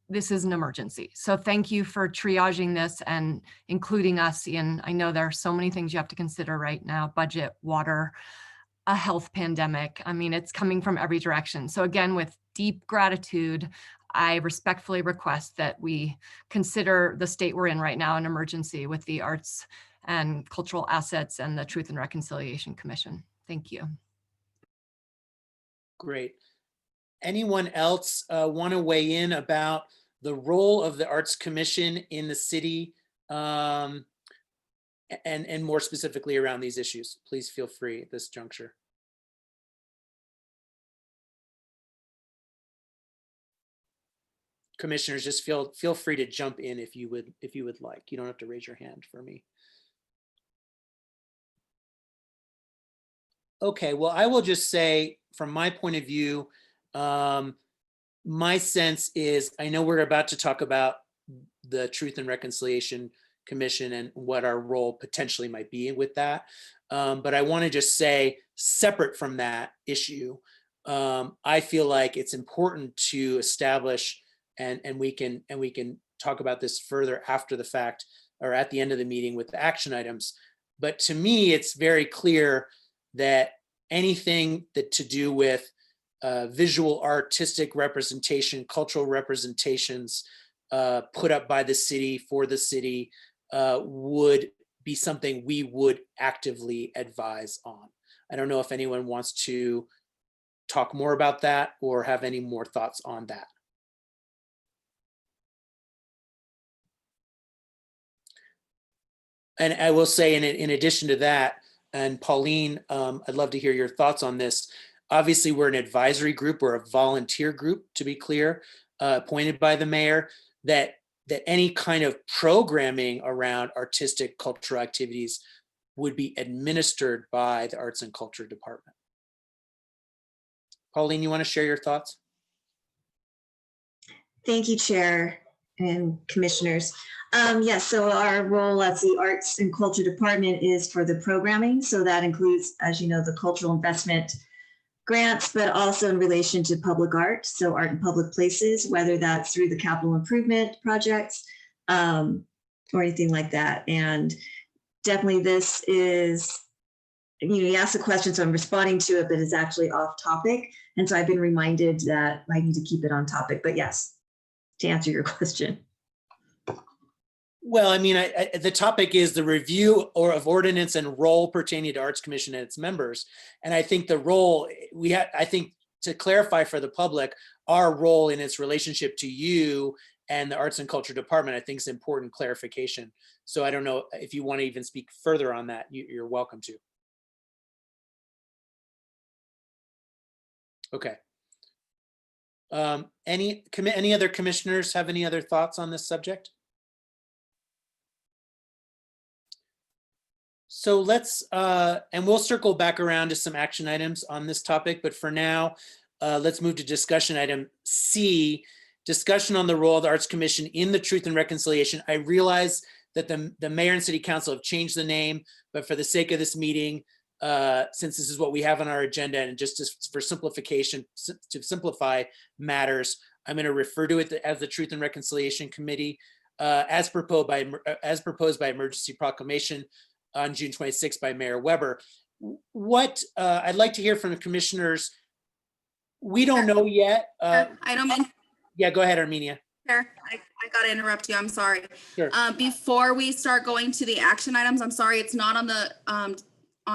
This is an emergency. So thank you for triaging this and including us in, I know there are so many things you have to consider right now, budget, water, a health pandemic. I mean, it's coming from every direction. So again, with deep gratitude, I respectfully request that we consider the state we're in right now an emergency with the Arts and Cultural Assets and the Truth and Reconciliation Commission. Thank you. Great. Anyone else want to weigh in about the role of the Arts Commission in the city and more specifically around these issues? Please feel free at this juncture. Commissioners, just feel free to jump in if you would like. You don't have to raise your hand for me. Okay, well, I will just say from my point of view, my sense is, I know we're about to talk about the Truth and Reconciliation Commission and what our role potentially might be with that. But I want to just say, separate from that issue, I feel like it's important to establish, and we can talk about this further after the fact or at the end of the meeting with the action items. But to me, it's very clear that anything that to do with visual artistic representation, cultural representations put up by the city for the city would be something we would actively advise on. I don't know if anyone wants to talk more about that or have any more thoughts on that. And I will say, in addition to that, and Pauline, I'd love to hear your thoughts on this. Obviously, we're an advisory group or a volunteer group, to be clear, appointed by the mayor, that any kind of programming around artistic cultural activities would be administered by the Arts and Culture Department. Pauline, you want to share your thoughts? Thank you, Chair and Commissioners. Yes, so our role as the Arts and Culture Department is for the programming. So that includes, as you know, the cultural investment grants, but also in relation to public art. So art in public places, whether that's through the capital improvement projects or anything like that. And definitely this is, you asked a question, so I'm responding to it, but it's actually off topic. And so I've been reminded that I need to keep it on topic, but yes, to answer your question. Well, I mean, the topic is the review of ordinance and role pertaining to Arts Commission and its members. And I think the role I think to clarify for the public, our role in its relationship to you and the Arts and Culture Department, I think is important clarification. So I don't know if you want to even speak further on that, you're welcome to. Okay. Any other commissioners have any other thoughts on this subject? So let's, and we'll circle back around to some action items on this topic, but for now, let's move to discussion item C, discussion on the role of the Arts Commission in the Truth and Reconciliation. I realize that the mayor and city council have changed the name, but for the sake of this meeting, since this is what we have on our agenda and just for simplification, to simplify matters, I'm going to refer to it as the Truth and Reconciliation Committee as proposed by emergency proclamation on June 26th by Mayor Weber. What I'd like to hear from the commissioners, we don't know yet. I don't mean. Yeah, go ahead, Armenia. Chair, I got to interrupt you. I'm sorry. Sure. Before we start going to the action items, I'm sorry, it's not on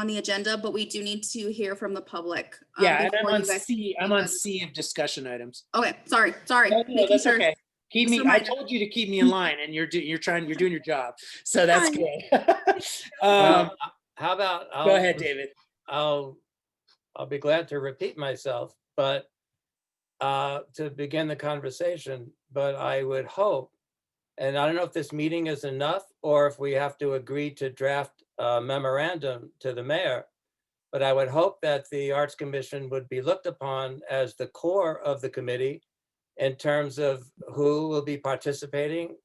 the agenda, but we do need to hear from the public. Yeah, and before I'm you guys- on C of discussion items. Okay, sorry. No, Making that's sure. okay. Keep me. I told you to keep me in line, and you're doing your job. So that's good. Well, how about? Go ahead, David. I'll be glad to repeat myself, but to begin the conversation, but I would hope, and I don't know if this meeting is enough or if we have to agree to draft a memorandum to the mayor, but I would hope that the Arts Commission would be looked upon as the core of the committee in terms of who will be participating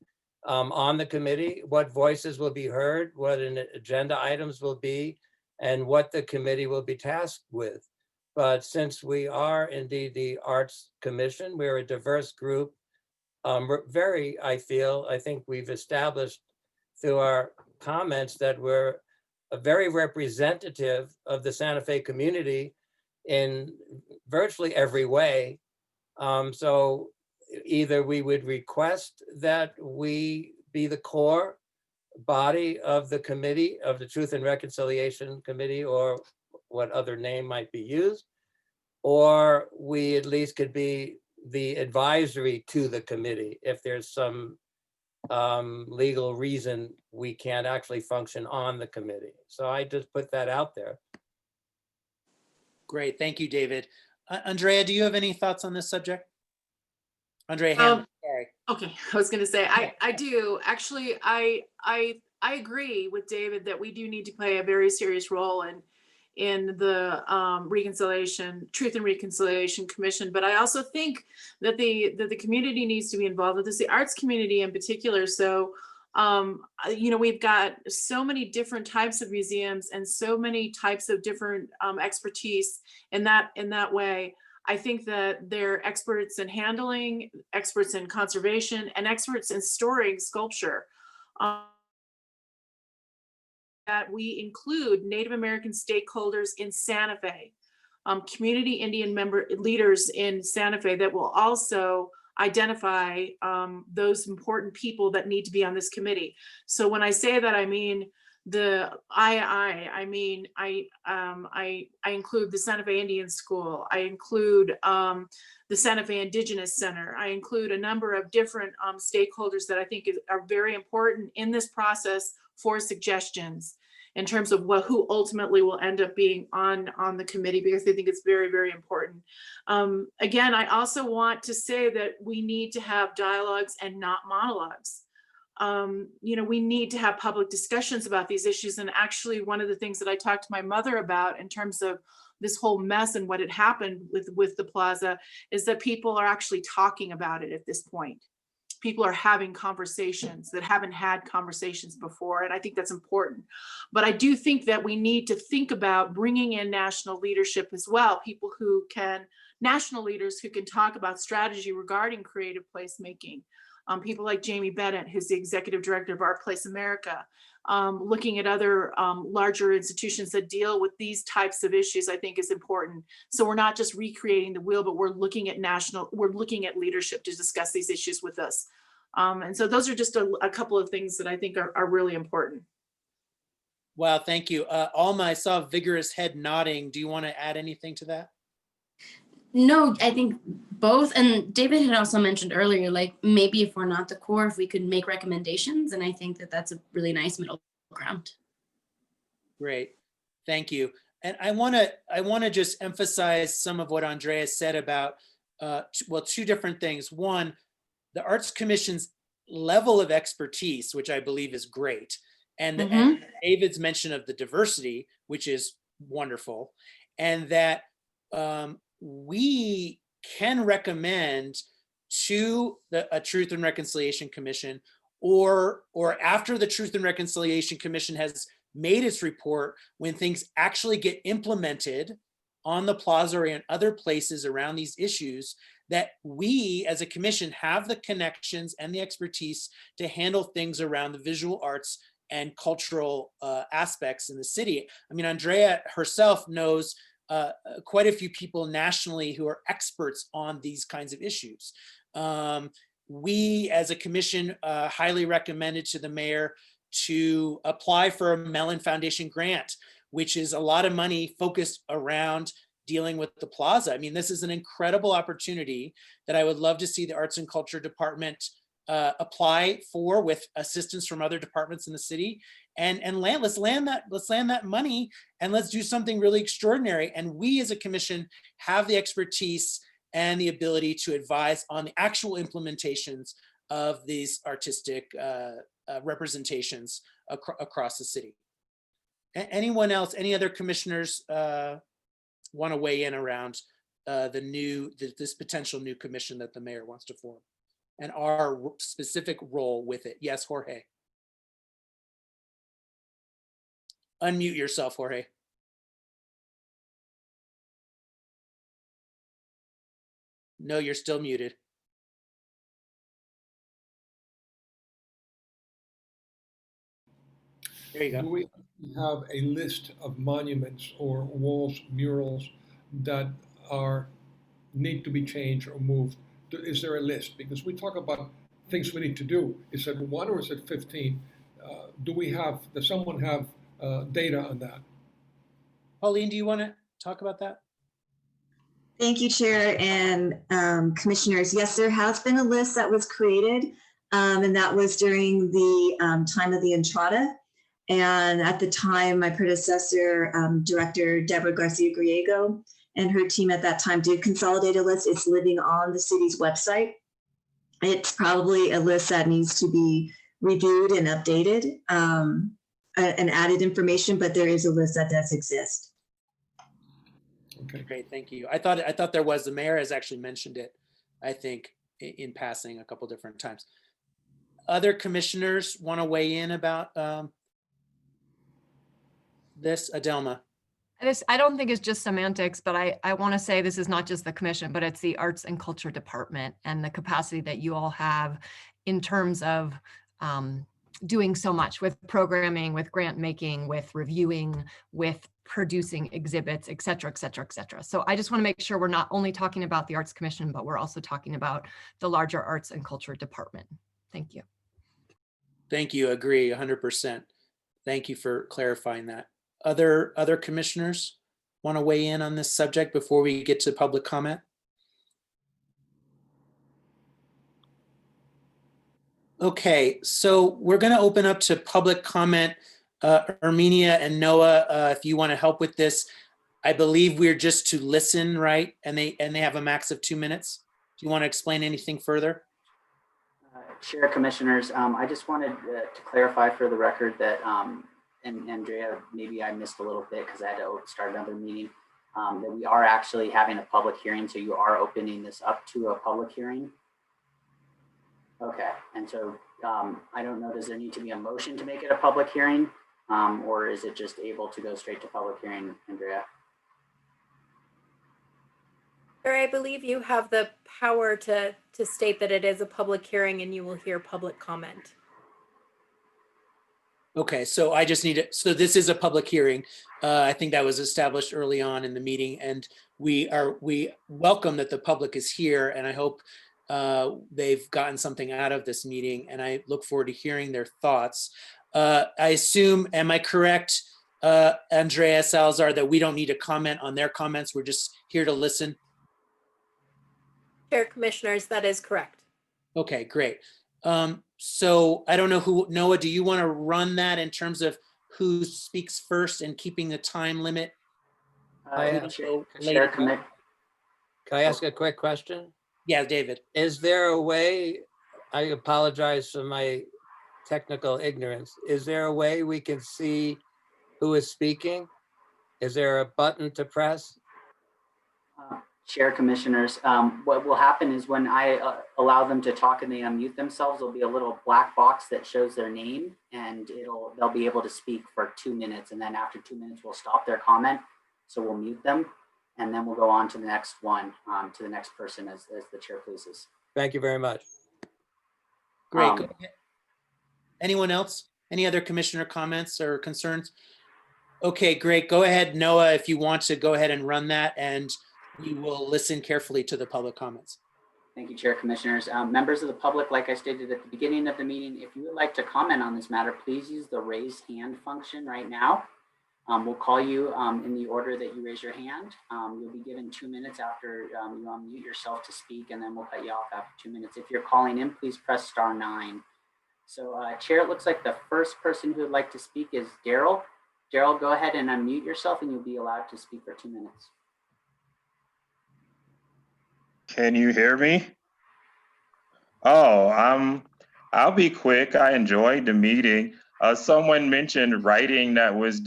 on the committee, what voices will be heard, what agenda items will be, and what the committee will be tasked with. But since we are indeed the Arts Commission, we're a diverse group. We're I think we've established through our comments that we're a very representative of the Santa Fe community in virtually every way. So either we would request that we be the core body of the committee, of the Truth and Reconciliation Committee, or what other name might be used, or we at least could be the advisory to the committee if there's some legal reason we can't actually function on the committee. So I just put that out there. Great, thank you, David. Andrea, do you have any thoughts on this subject? Andrea Hammond, sorry. Okay, I was going to say, I do. Actually, I agree with David that we do need to play a very serious role in the Truth and Reconciliation Commission. But I also think that the community needs to be involved with this, the arts community in particular. So, we've got so many different types of museums and so many types of different expertise in that way. I think that they're experts in handling, experts in conservation, and experts in storing sculpture. That we include Native American stakeholders in Santa Fe, community Indian leaders in Santa Fe that will also identify those important people that need to be on this committee. So when I say that, I mean I include the Santa Fe Indian School. I include the Santa Fe Indigenous Center. I include a number of different stakeholders that I think are very important in this process for suggestions in terms of who ultimately will end up being on the committee, because I think it's very, very important. Again, I also want to say that we need to have dialogues and not monologues. We need to have public discussions about these issues. And actually, one of the things that I talked to my mother about in terms of this whole mess and what had happened with the plaza is that people are actually talking about it at this point. People are having conversations that haven't had conversations before. And I think that's important. But I do think that we need to think about bringing in national leadership as well. National leaders who can talk about strategy regarding creative placemaking. People like Jamie Bennett, who's the executive director of Art Place America, looking at other larger institutions that deal with these types of issues, I think is important. So we're not just recreating the wheel, but we're looking at leadership to discuss these issues with us. And so those are just a couple of things that I think are really important. Wow, thank you. Alma, I saw a vigorous head nodding. Do you want to add anything to that? No, I think both. And David had also mentioned earlier, like maybe if we're not the core, if we could make recommendations. And I think that that's a really nice middle ground. Great, thank you. And I want to just emphasize some of what Andrea said about, two different things. One, the Arts Commission's level of expertise, which I believe is great. And, and David's mention of the diversity, which is wonderful. And that we can recommend to a Truth and Reconciliation Commission, or after the Truth and Reconciliation Commission has made its report, when things actually get implemented on the plaza or in other places around these issues, that we as a commission have the connections and the expertise to handle things around the visual arts and cultural aspects in the city. I mean, Andrea herself knows quite a few people nationally who are experts on these kinds of issues. We as a commission highly recommended to the mayor to apply for a Mellon Foundation grant, which is a lot of money focused around dealing with the plaza. I mean, this is an incredible opportunity that I would love to see the Arts and Culture Department apply for, with assistance from other departments in the city, and let's land that money, and let's do something really extraordinary. And we as a commission have the expertise and the ability to advise on the actual implementations of these artistic representations across the city. Anyone else, any other commissioners want to weigh in around this potential new commission that the mayor wants to form and our specific role with it? Yes, Jorge. Unmute yourself, Jorge. No, you're still muted. There you Do go. we have a list of monuments or walls, murals that need to be changed or moved? Is there a list? Because we talk about things we need to do. Is it 1 or is it 15? Does someone have data on that? Pauline, do you want to talk about that? Thank you, Chair and Commissioners. Yes, there has been a list that was created, and that was during the time of the Entrada. And at the time, my predecessor, Director Deborah Garcia Griego, and her team at that time did consolidate a list. It's living on the city's website. It's probably a list that needs to be reviewed and updated and added information, but there is a list that does exist. Okay. Great, thank you. I thought there was. The mayor has actually mentioned it, I think, in passing a couple different times. Other commissioners want to weigh in about this? Adelma. I don't think it's just semantics, but I want to say this is not just the commission, but it's the Arts and Culture Department and the capacity that you all have in terms of doing so much with programming, with grant making, with reviewing, with producing exhibits, et cetera, et cetera, et cetera. So I just want to make sure we're not only talking about the Arts Commission, but we're also talking about the larger Arts and Culture Department. Thank you. Thank you. Agree 100%. Thank you for clarifying that. Other commissioners want to weigh in on this subject before we get to public comment? Okay, so we're going to open up to public comment. Armenia and Noah, if you want to help with this, I believe we're just to listen, right? And they have a max of 2 minutes. Do you want to explain anything further? Chair, Commissioners, I just wanted to clarify for the record that, and Andrea, maybe I missed a little bit because I had to start another meeting, that we are actually having a public hearing. So you are opening this up to a public hearing. Okay, and so I don't know, does there need to be a motion to make it a public hearing? Or is it just able to go straight to public hearing, Andrea? Sir, I believe you have the power to state that it is a public hearing and you will hear public comment. Okay, so I just need it. So this is a public hearing. I think that was established early on in the meeting, and we welcome that the public is here, and I hope they've gotten something out of this meeting, and I look forward to hearing their thoughts. I assume, am I correct, Andrea Salazar, that we don't need to comment on their comments? We're just here to listen? Chair, Commissioners, that is correct. Okay, great. So I don't know who, Noah, do you want to run that in terms of who speaks first and keeping the time limit? Can I ask a quick question? Yeah, David. Is there a way, I apologize for my technical ignorance, is there a way we can see who is speaking? Is there a button to press? Chair, Commissioners, what will happen is when I allow them to talk and they unmute themselves, there'll be a little black box that shows their name, and they'll be able to speak for 2 minutes, and then after 2 minutes we'll stop their comment, so we'll mute them, and then we'll go on to the next one, to the next person as the chair pleases. Thank you very much. Great. Go ahead. Anyone else? Any other commissioner comments or concerns? Okay, great. Go ahead, Noah, if you want to go ahead and run that, and we will listen carefully to the public comments. Thank you, Chair, Commissioners. Members of the public, like I stated at the beginning of the meeting, if you would like to comment on this matter, please use the raise hand function right now. We'll call you in the order that you raise your hand. You'll be given 2 minutes after you unmute yourself to speak, and then we'll cut you off after 2 minutes. If you're calling in, please press *9. So Chair, it looks like the first person who would like to speak is Daryl. Daryl, go ahead and unmute yourself and you'll be allowed to speak for 2 minutes. Can you hear me? Oh, I'll be quick. I enjoyed the meeting. Someone mentioned writing that was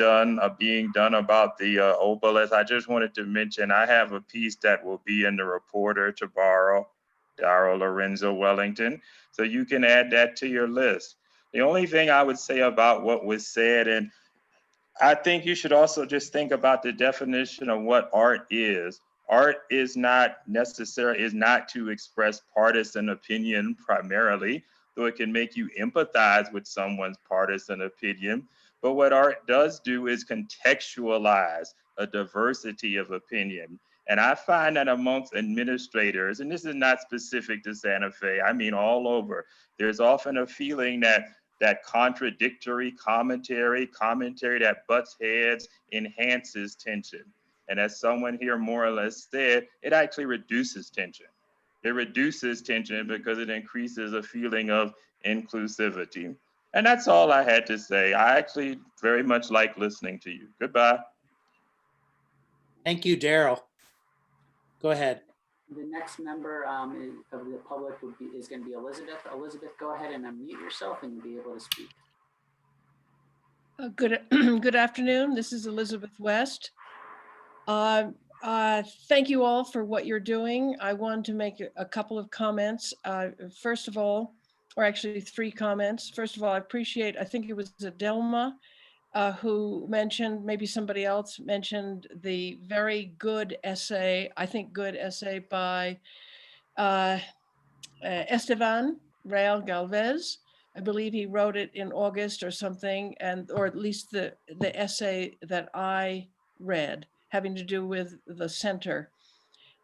being done about the obelisk. I just wanted to mention I have a piece that will be in the Reporter to borrow, Darrell Lorenzo Wellington. So you can add that to your list. The only thing I would say about what was said, and I think you should also just think about the definition of what art is. Art is not to express partisan opinion primarily, though it can make you empathize with someone's partisan opinion. But what art does do is contextualize a diversity of opinion. And I find that amongst administrators, and this is not specific to Santa Fe, I mean all over, there's often a feeling that contradictory commentary that butts heads enhances tension. And as someone here more or less said, it actually reduces tension. It reduces tension because it increases a feeling of inclusivity. And that's all I had to say. I actually very much like listening to you. Goodbye. Thank you, Daryl. Go ahead. The next member of the public is going to be Elizabeth. Elizabeth, go ahead and unmute yourself and you'll be able to speak. Good afternoon. This is Elizabeth West. Thank you all for what you're doing. I wanted to make a couple of comments. First of all, or actually 3 comments. First of all, I think it was Adelma who mentioned, maybe somebody else mentioned the very good essay, I think good essay by Esteban Real Galvez. I believe he wrote it in August or something, or at least the essay that I read having to do with the center.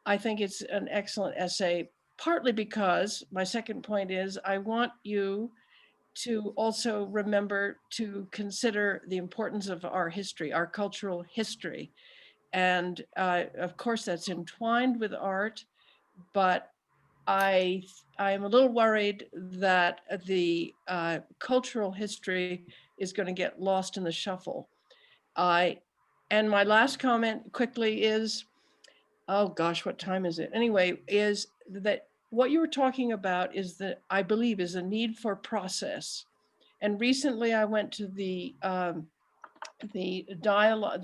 I think it's an excellent essay, partly because my second point is I want you to also remember to consider the importance of our history, our cultural history. And of course that's entwined with art, but I am a little worried that the cultural history is going to get lost in the shuffle. And my last comment quickly is, oh gosh, what time is it? Anyway, is that what you were talking about is that I believe is a need for process. And recently I went to the dialogue,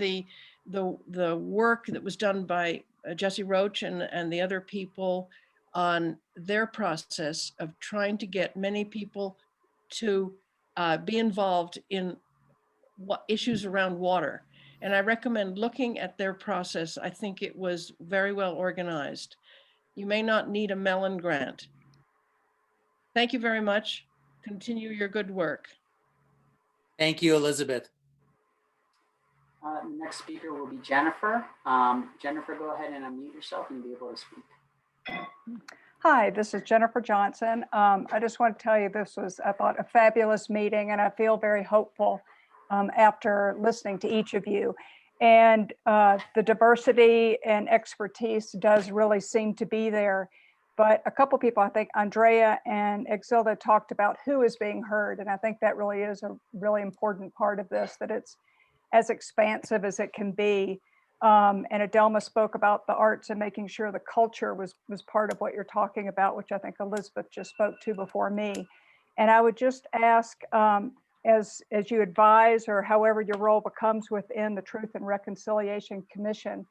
the work that was done by Jesse Roach and the other people on their process of trying to get many people to be involved in what issues around water. And I recommend looking at their process. I think it was very well organized. You may not need a Mellon grant. Thank you very much. Continue your good work. Thank you, Elizabeth. The next speaker will be Jennifer. Jennifer, go ahead and unmute yourself and be able to speak. Hi, this is Jennifer Johnson. I just want to tell you this was, I thought, a fabulous meeting, and I feel very hopeful after listening to each of you. And the diversity and expertise does really seem to be there. But a couple people, I think Andrea and Exilda, talked about who is being heard. And I think that really is a really important part of this, that it's as expansive as it can be. And Adelma spoke about the arts and making sure the culture was part of what you're talking about, which I think Elizabeth just spoke to before me. And I would just ask, as you advise or however your role becomes within the Truth and Reconciliation Commission,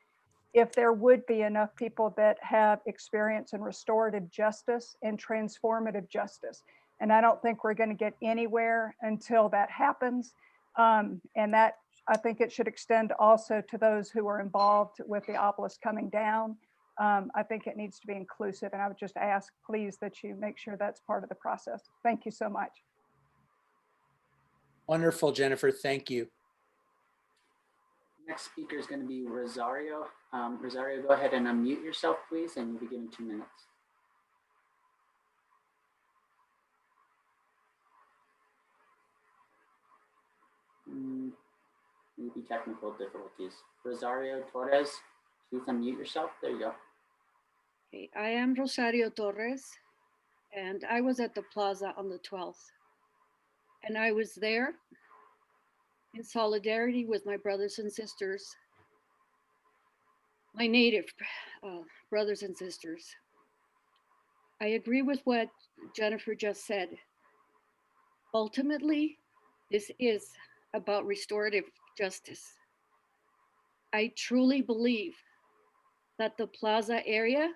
if there would be enough people that have experience in restorative justice and transformative justice. And I don't think we're going to get anywhere until that happens. And that, I think it should extend also to those who are involved with the obelisk coming down. I think it needs to be inclusive. And I would just ask, please, that you make sure that's part of the process. Thank you so much. Wonderful, Jennifer. Thank you. Next speaker is going to be Rosario. Rosario, go ahead and unmute yourself, please, and you'll be given 2 minutes. Maybe technical difficulties. Rosario Torres, please unmute yourself. There you go. Okay, I am Rosario Torres, and I was at the plaza on the 12th. And I was there in solidarity with my brothers and sisters, my native brothers and sisters. I agree with what Jennifer just said. Ultimately, this is about restorative justice. I truly believe that the plaza area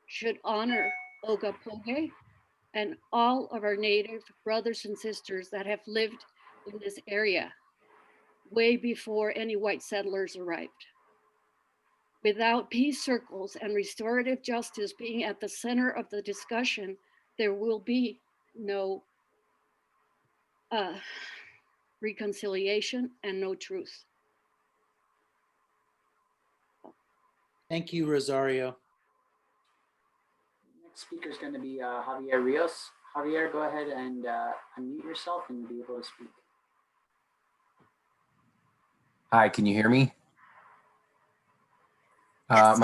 should honor Ogapoge and all of our Native brothers and sisters that have lived in this area way before any white settlers arrived. Without peace circles and restorative justice being at the center of the discussion, there will be no reconciliation and no truth. Thank you, Rosario. Next speaker is going to be Javier Rios. Javier, go ahead and unmute yourself and you'll be able to speak. Hi, can you hear me? Yes.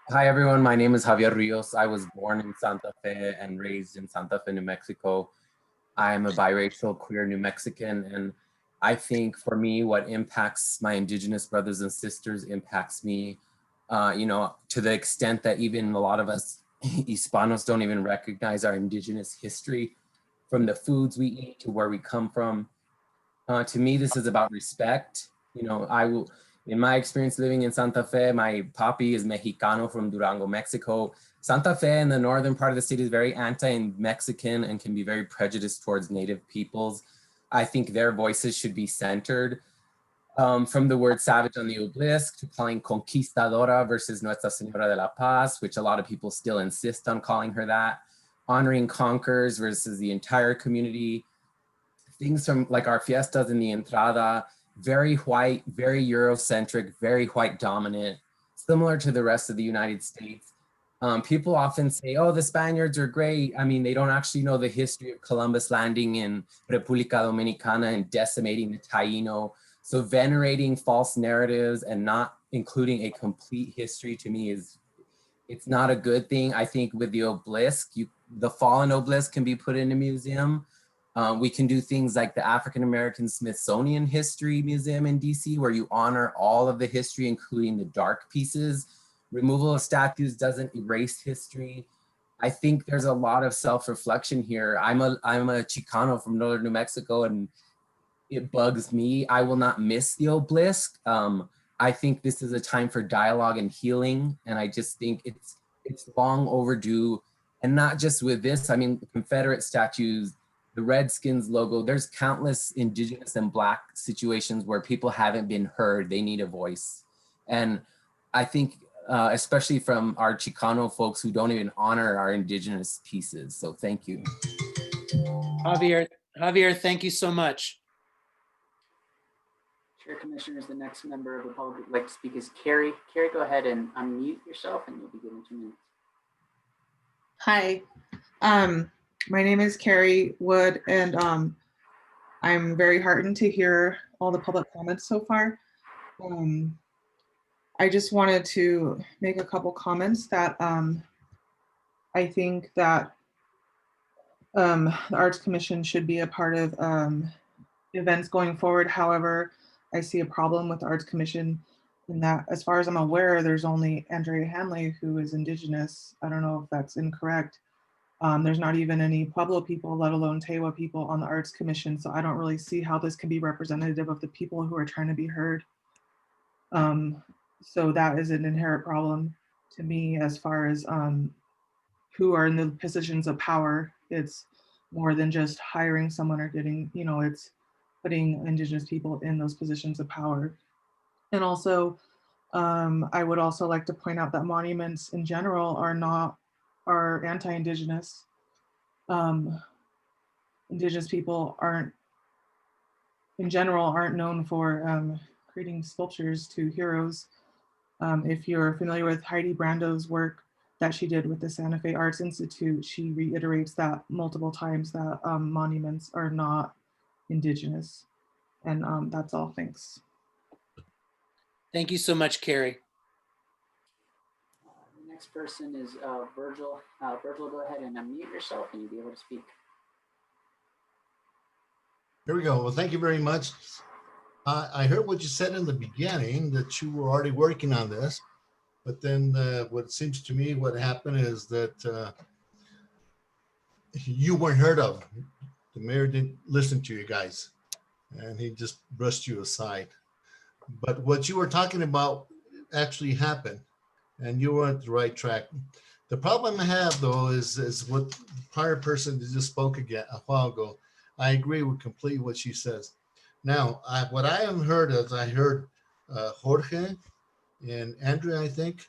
Hi everyone, my name is Javier Rios. I was born in Santa Fe and raised in Santa Fe, New Mexico. I am a biracial queer New Mexican, and I think for me, what impacts my indigenous brothers and sisters impacts me, to the extent that even a lot of us Hispanos don't even recognize our indigenous history, from the foods we eat to where we come from. To me, this is about respect. In my experience living in Santa Fe, my papi is Mexicano from Durango, Mexico. Santa Fe in the northern part of the state is very anti-Mexican and can be very prejudiced towards Native peoples. I think their voices should be centered. From the word savage on the obelisk to calling conquistadora versus Nuestra Señora de la Paz, which a lot of people still insist on calling her that. Honoring conquerors versus the entire community. Things from like our fiestas in the entrada, very white, very Eurocentric, very white dominant, similar to the rest of the United States. People often say, oh, the Spaniards are great. I mean, they don't actually know the history of Columbus landing in República Dominicana and decimating the Taíno. So venerating false narratives and not including a complete history to me it's not a good thing. I think with the obelisk, the fallen obelisk can be put in a museum. We can do things like the African-American Smithsonian History Museum in DC, where you honor all of the history, including the dark pieces. Removal of statues doesn't erase history. I think there's a lot of self-reflection here. I'm a Chicano from northern New Mexico, and it bugs me. I will not miss the obelisk. I think this is a time for dialogue and healing, and I just think it's long overdue. And not just with this, I mean, Confederate statues, the Redskins logo, there's countless indigenous and Black situations where people haven't been heard. They need a voice. And I think, especially from our Chicano folks who don't even honor our indigenous pieces. So thank you. Javier, thank you so much. Chair Commissioners, the next member of the public who would like to speak is Carrie. Carrie, go ahead and unmute yourself and you'll be given 2 minutes. Hi, my name is Carrie Wood, and I'm very heartened to hear all the public comments so far. I just wanted to make a couple comments that I think that the Arts Commission should be a part of events going forward. However, I see a problem with the Arts Commission in that, as far as I'm aware, there's only Andrea Hanley who is Indigenous. I don't know if that's incorrect. There's not even any Pueblo people, let alone Tewa people on the Arts Commission. So I don't really see how this can be representative of the people who are trying to be heard. So that is an inherent problem to me as far as who are in the positions of power. It's more than just hiring someone or getting, it's putting Indigenous people in those positions of power. And also, I would also like to point out that monuments in general are anti-Indigenous. Indigenous people in general aren't known for creating sculptures to heroes. If you're familiar with Heidi Brando's work that she did with the Santa Fe Arts Institute, she reiterates that multiple times that monuments are not Indigenous. And that's all, thanks. Thank you so much, Carrie. The next person is Virgil. Virgil, go ahead and unmute yourself and you'll be able to speak. Here we go. Well, thank you very much. I heard what you said in the beginning, that you were already working on this, but then what it seems to me what happened is that you weren't heard of. The mayor didn't listen to you guys, and he just brushed you aside. But what you were talking about actually happened, and you were at the right track. The problem I have, though, is what the prior person that just spoke again a while ago. I agree with completely what she says. Now, what I have heard is I heard Jorge and Andrea, I think.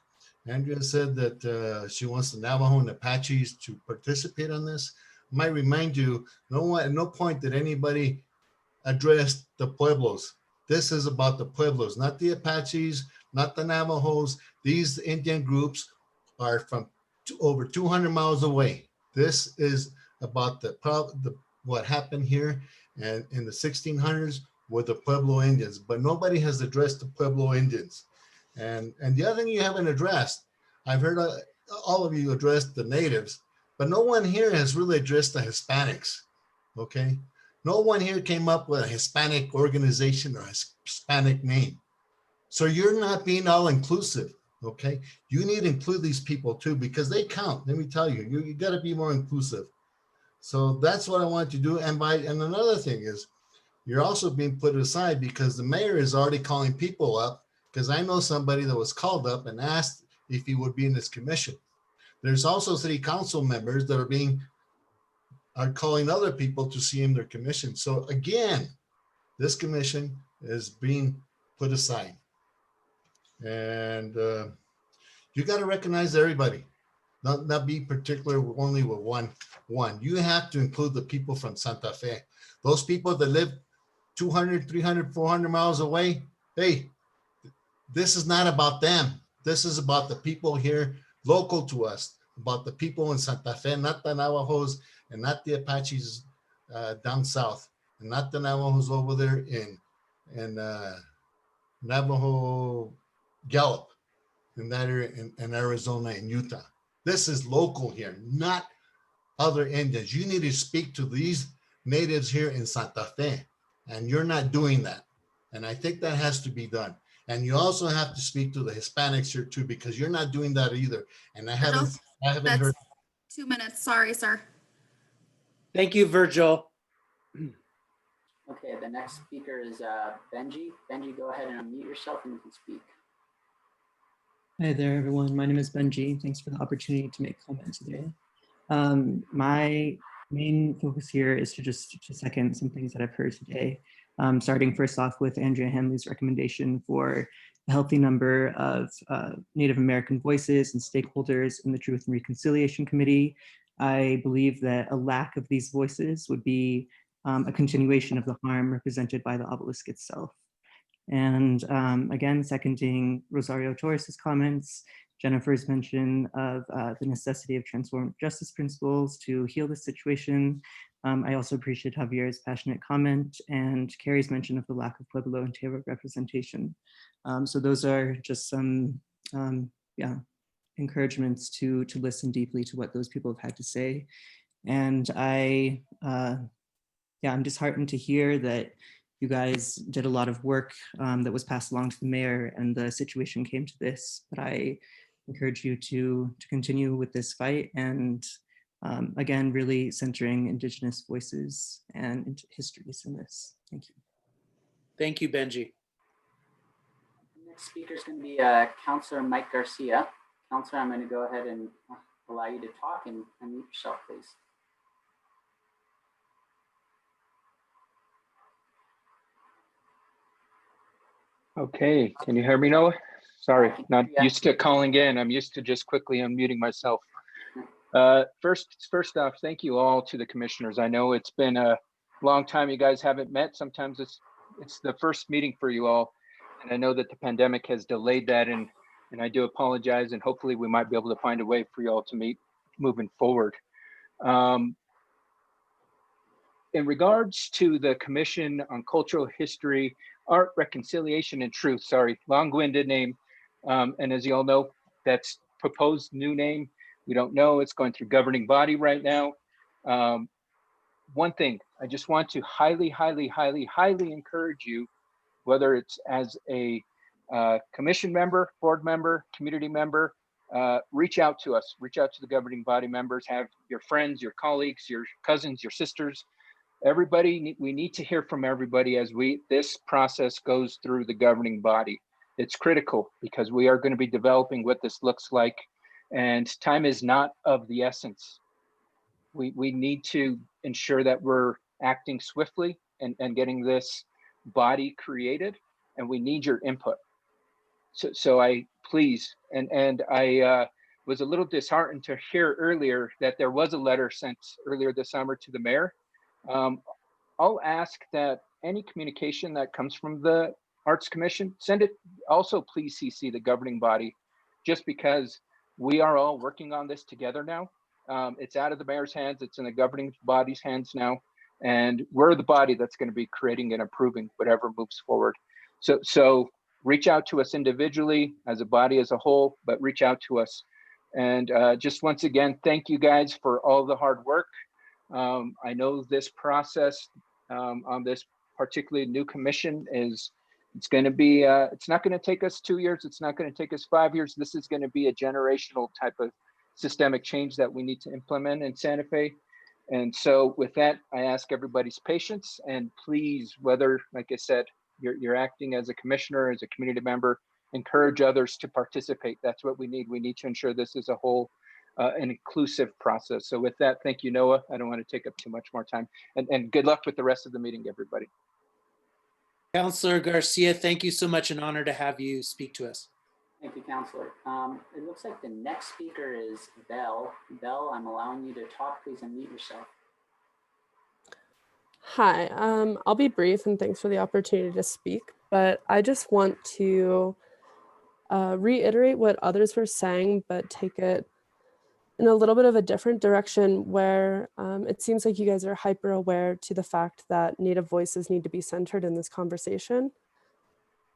Andrea said that she wants the Navajo and Apaches to participate on this. I might remind you, at no point did anybody address the Pueblos. This is about the Pueblos, not the Apaches, not the Navajos. These Indian groups are from over 200 miles away. This is about what happened here and in the 1600s with the Pueblo Indians, but nobody has addressed the Pueblo Indians. And the other thing you haven't addressed, I've heard all of you address the natives, but no one here has really addressed the Hispanics, okay? No one here came up with a Hispanic organization or a Hispanic name. So you're not being all inclusive, okay? You need to include these people too, because they count. Let me tell you, you gotta be more inclusive. So that's what I want to do. And another thing is, you're also being put aside because the mayor is already calling people up, because I know somebody that was called up and asked if he would be in this commission. There's also city council members that are calling other people to see in their commission. So again, this commission is being put aside. And you got to recognize everybody, not be particular only with one. You have to include the people from Santa Fe. Those people that live 200, 300, 400 miles away, hey, this is not about them. This is about the people here local to us, about the people in Santa Fe, not the Navajos and not the Apaches down south, and not the Navajos over there in Navajo Gallup, in that area in Arizona and Utah. This is local here, not other Indians. You need to speak to these natives here in Santa Fe, and you're not doing that. And I think that has to be done. And you also have to speak to the Hispanics here too, because you're not doing that either. And I haven't That's heard. 2 minutes. Sorry, sir. Thank you, Virgil. Okay, the next speaker is Benji. Benji, go ahead and unmute yourself and you can speak. Hi there, everyone. My name is Benji. Thanks for the opportunity to make comments today. My main focus here is to second some things that I've heard today. Starting first off with Andrea Hanley's recommendation for a healthy number of Native American voices and stakeholders in the Truth and Reconciliation Committee. I believe that a lack of these voices would be a continuation of the harm represented by the obelisk itself. And again, seconding Rosario Torres's comments, Jennifer's mention of the necessity of transformative justice principles to heal the situation. I also appreciate Javier's passionate comment and Carrie's mention of the lack of Pueblo and Tewa representation. So those are just some encouragements to listen deeply to what those people have had to say. And I'm disheartened to hear that you guys did a lot of work that was passed along to the mayor and the situation came to this, but I encourage you to continue with this fight and again, really centering Indigenous voices and histories in this. Thank you. Thank you, Benji. The next speaker is going to be Councillor Mike Garcia. Councillor, I'm going to go ahead and allow you to talk and unmute yourself, please. Okay, can you hear me now? Sorry, not used to calling in. I'm used to just quickly unmuting myself. First off, thank you all to the commissioners. I know it's been a long time you guys haven't met. Sometimes it's the first meeting for you all. And I know that the pandemic has delayed that and I do apologize and hopefully we might be able to find a way for you all to meet moving forward. In regards to the Commission on Cultural History, Art, Reconciliation, and Truth, sorry, long-winded name. And as you all know, that's proposed new name. We don't know, it's going through governing body right now. One thing, I just want to highly encourage you, whether it's as a commission member, board member, community member, reach out to us, reach out to the governing body members, have your friends, your colleagues, your cousins, your sisters, everybody. We need to hear from everybody as this process goes through the governing body. It's critical because we are going to be developing what this looks like, and time is not of the essence. We need to ensure that we're acting swiftly and getting this body created, and we need your input. So I please, and I was a little disheartened to hear earlier that there was a letter sent earlier this summer to the mayor. I'll ask that any communication that comes from the Arts Commission, send it. Also, please CC the governing body, just because we are all working on this together now. It's out of the mayor's hands, it's in the governing body's hands now, and we're the body that's going to be creating and approving whatever moves forward. So reach out to us individually as a body as a whole, but reach out to us. And just once again, thank you guys for all the hard work. I know this process on this particularly new commission it's going to be, it's not going to take us 2 years. It's not going to take us 5 years. This is going to be a generational type of systemic change that we need to implement in Santa Fe. And so with that, I ask everybody's patience, and please, whether, like I said, you're acting as a commissioner, as a community member, encourage others to participate. That's what we need. We need to ensure this is a whole an inclusive process. So with that, thank you, Noah. I don't want to take up too much more time, and good luck with the rest of the meeting, everybody. Councilor Garcia, thank you so much. An honor to have you speak to us. Thank you, Councilor. It looks like the next speaker is Belle. Belle, I'm allowing you to talk. Please unmute yourself. Hi, I'll be brief and thanks for the opportunity to speak, but I just want to reiterate what others were saying, but take it in a little bit of a different direction where it seems like you guys are hyper aware to the fact that Native voices need to be centered in this conversation.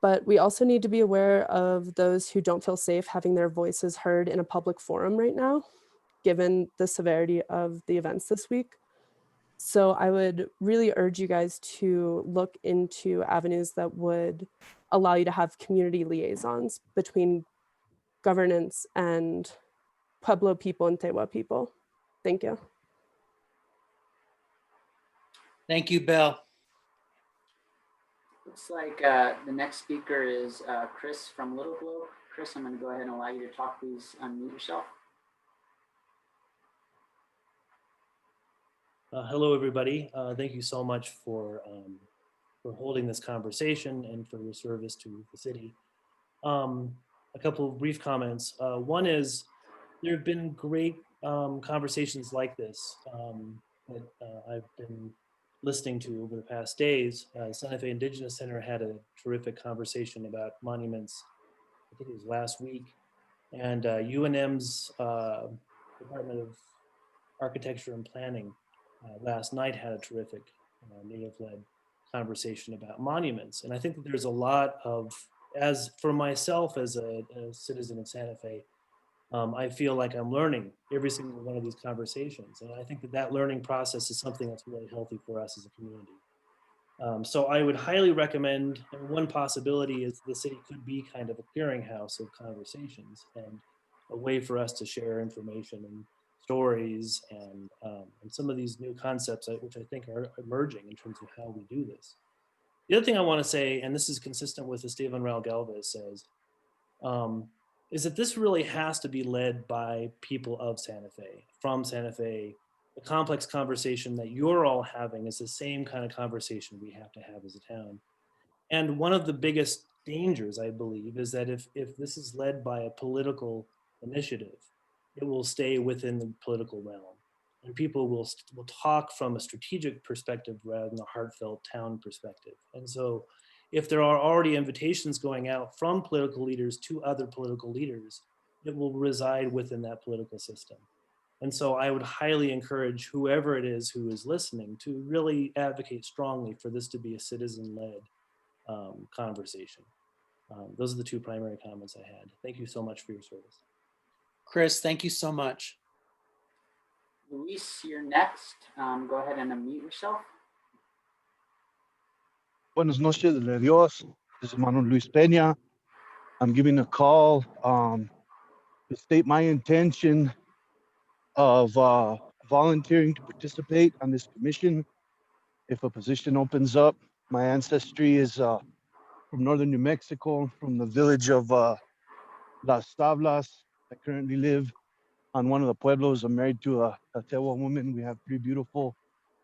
But we also need to be aware of those who don't feel safe having their voices heard in a public forum right now, given the severity of the events this week. So I would really urge you guys to look into avenues that would allow you to have community liaisons between governance and Pueblo people and Tewa people. Thank you. Thank you, Belle. Looks like the next speaker is Chris from Little Globe. Chris, I'm going to go ahead and allow you to talk. Please unmute yourself. Hello, everybody. Thank you so much for holding this conversation and for your service to the city. A couple of brief comments. One is there have been great conversations like this that I've been listening to over the past days. Santa Fe Indigenous Center had a terrific conversation about monuments, I think it was last week, and UNM's Department of Architecture and Planning last night had a terrific Native-led conversation about monuments. And I think that there's a lot of, as for myself as a citizen of Santa Fe, I feel like I'm learning every single one of these conversations. And I think that that learning process is something that's really healthy for us as a community. So I would highly recommend, and one possibility is the city could be kind of a clearinghouse of conversations and a way for us to share information and stories and some of these new concepts which I think are emerging in terms of how we do this. The other thing I want to say, and this is consistent with what Esteban Real Galvez says, is that this really has to be led by people of Santa Fe, from Santa Fe. The complex conversation that you're all having is the same kind of conversation we have to have as a town. And one of the biggest dangers, I believe, is that if this is led by a political initiative, it will stay within the political realm. And people will talk from a strategic perspective rather than a heartfelt town perspective. And so if there are already invitations going out from political leaders to other political leaders, it will reside within that political system. And so I would highly encourage whoever it is who is listening to really advocate strongly for this to be a citizen-led conversation. Those are the two primary comments I had. Thank you so much for your service. Chris, thank you so much. Luis, you're next. Go ahead and unmute yourself. Buenas noches, de Dios. This is Manuel Luis Peña. I'm giving a call to state my intention of volunteering to participate on this commission if a position opens up. My ancestry is from northern New Mexico, from the village of Las Tablas. I currently live on one of the pueblos. I'm married to a Tewa woman. We have 3 beautiful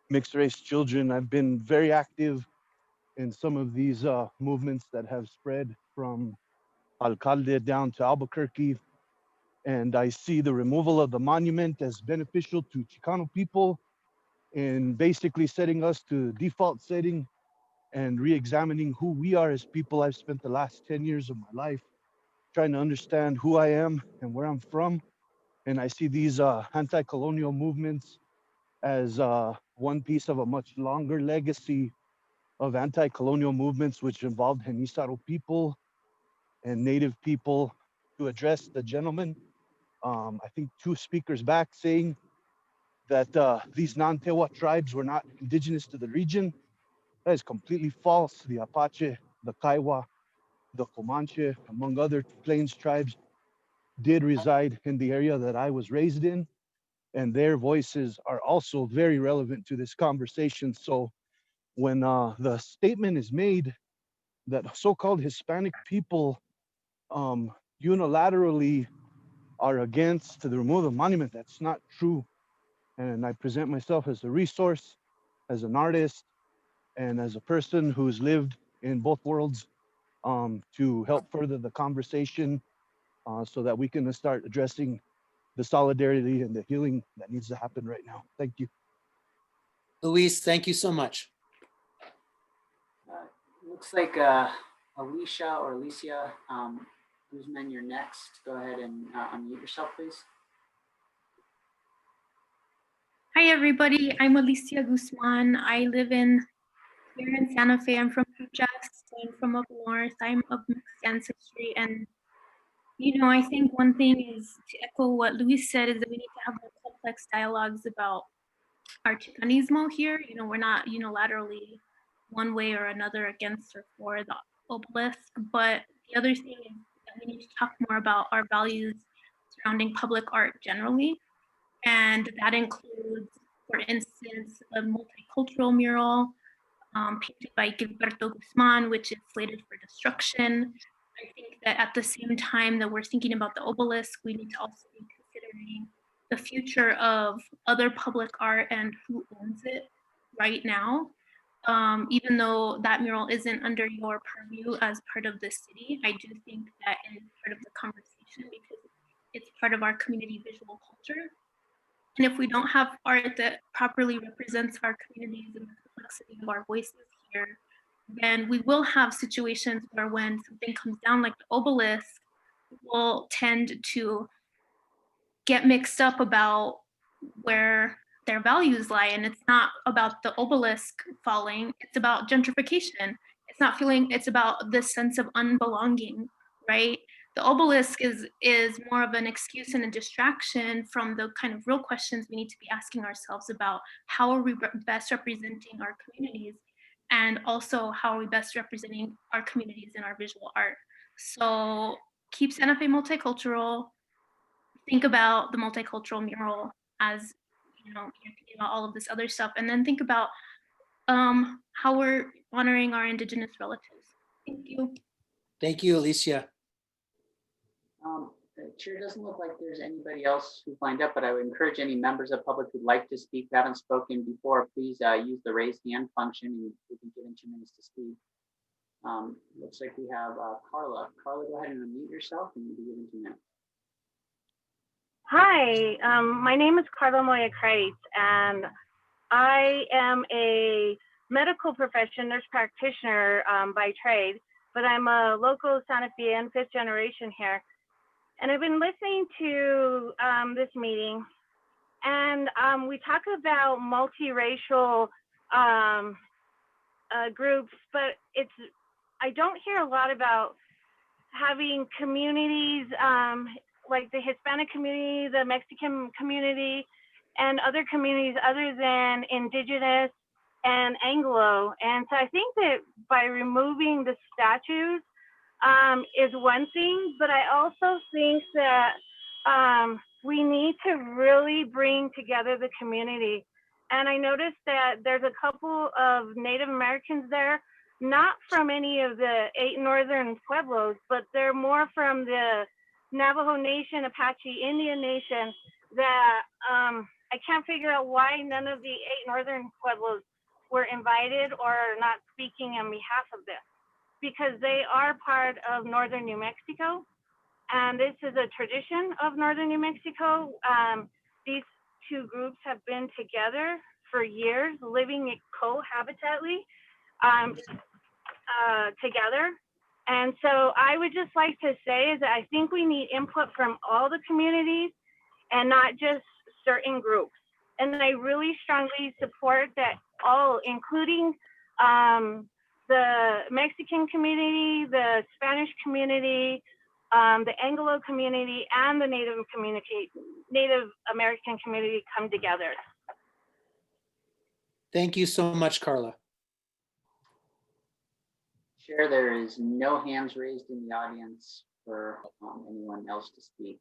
mixed race children. I've been very active in some of these movements that have spread from Alcalde down to Albuquerque. And I see the removal of the monument as beneficial to Chicano people in basically setting us to default setting and re-examining who we are as people. I've spent the last 10 years of my life trying to understand who I am and where I'm from. And I see these anti-colonial movements as one piece of a much longer legacy of anti-colonial movements, which involved Genízaro people and Native people, to address the gentleman. I think 2 speakers back saying that these non-Tewa tribes were not indigenous to the region. That is completely false. The Apache, the Kiowa, the Comanche, among other Plains tribes, did reside in the area that I was raised in, and their voices are also very relevant to this conversation. So when the statement is made that so-called Hispanic people unilaterally are against the removal of the monument, that's not true. And I present myself as a resource, as an artist, and as a person who's lived in both worlds to help further the conversation so that we can start addressing the solidarity and the healing that needs to happen right now. Thank you. Luis, thank you so much. Looks like Alicia Guzman, you're next. Go ahead and unmute yourself, please. Hi, everybody. I'm Alicia Guzman. I live here in Santa Fe. I'm from Puchas. I'm from up north. I'm of mixed ancestry. And, you know, I think one thing is to echo what Luis said is that we need to have more complex dialogues about our Chicanismo here. You know, we're not unilaterally one way or another against or for the obelisk. But the other thing is that we need to talk more about our values surrounding public art generally. And that includes, for instance, a multicultural mural painted by Gilberto Guzman, which is slated for destruction. I think that at the same time that we're thinking about the obelisk, we need to also be considering the future of other public art and who owns it right now. Even though that mural isn't under your purview as part of the city, I do think that it is part of the conversation because it's part of our community visual culture. And if we don't have art that properly represents our communities and the complexity of our voices here, then we will have situations where when something comes down like the obelisk, we'll tend to get mixed up about where their values lie. And it's not about the obelisk falling, it's about gentrification. It's about this sense of unbelonging, right? The obelisk is more of an excuse and a distraction from the kind of real questions we need to be asking ourselves about how are we best representing our communities, and also how are we best representing our communities in our visual art. So keep Santa Fe multicultural, think about the multicultural mural as, you know, you're thinking about all of this other stuff, and then think about how we're honoring our indigenous relatives. Thank you. Thank you, Alicia. The chair doesn't look like there's anybody else who lined up, but I would encourage any members of public who'd like to speak, who haven't spoken before, please use the raise hand function and we can give them 2 minutes to speak. Looks like we have Carla. Carla, go ahead and unmute yourself and we'll be given 2 minutes. Hi, my name is Carla Moya Kreitz, and I am a medical profession nurse practitioner by trade, but I'm a local Santa Fe 5th generation here. And I've been listening to this meeting, and we talk about multiracial groups, but I don't hear a lot about having communities like the Hispanic community, the Mexican community, and other communities other than Indigenous and Anglo. And so I think that by removing the statues is one thing, but I also think that we need to really bring together the community. And I noticed that there's a couple of Native Americans there, not from any of the 8 northern pueblos, but they're more from the Navajo Nation, Apache Indian Nation, that I can't figure out why none of the 8 northern pueblos were invited or not speaking on behalf of them, because they are part of northern New Mexico. And this is a tradition of northern New Mexico. These 2 groups have been together for years, living cohabitately together. And so I would just like to say is that I think we need input from all the communities and not just certain groups. And I really strongly support that all, including the Mexican community, the Spanish community, the Anglo community, and the Native American community come together. Thank you so much, Carla. Chair, there is no hands raised in the audience for anyone else to speak.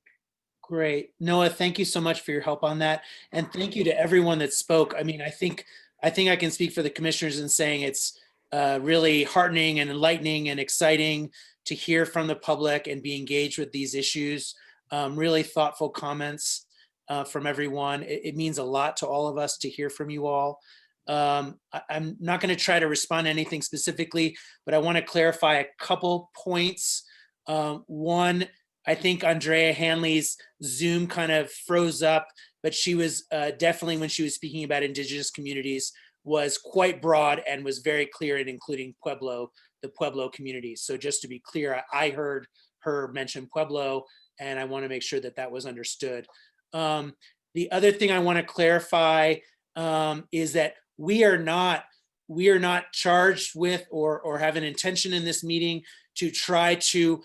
Great. Noah, thank you so much for your help on that. And thank you to everyone that spoke. I mean, I think I can speak for the commissioners in saying it's really heartening and enlightening and exciting to hear from the public and be engaged with these issues. Really thoughtful comments from everyone. It means a lot to all of us to hear from you all. I'm not going to try to respond to anything specifically, but I want to clarify a couple points. One, I think Andrea Hanley's Zoom kind of froze up, but she was definitely, when she was speaking about Indigenous communities, was quite broad and was very clear in including Pueblo, the Pueblo communities. So just to be clear, I heard her mention Pueblo, and I want to make sure that that was understood. The other thing I want to clarify is that we are not charged with or have an intention in this meeting to try to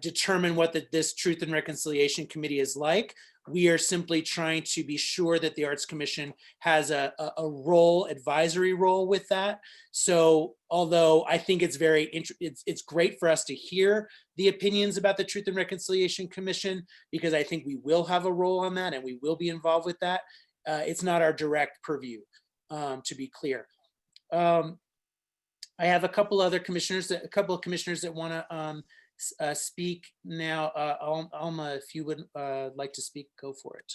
determine what this Truth and Reconciliation Committee is like. We are simply trying to be sure that the Arts Commission has a role, advisory role with that. So although I think it's it's great for us to hear the opinions about the Truth and Reconciliation Commission, because I think we will have a role on that and we will be involved with that. It's not our direct purview, to be clear. I have a couple of commissioners that want to speak now. Alma, if you would like to speak, go for it.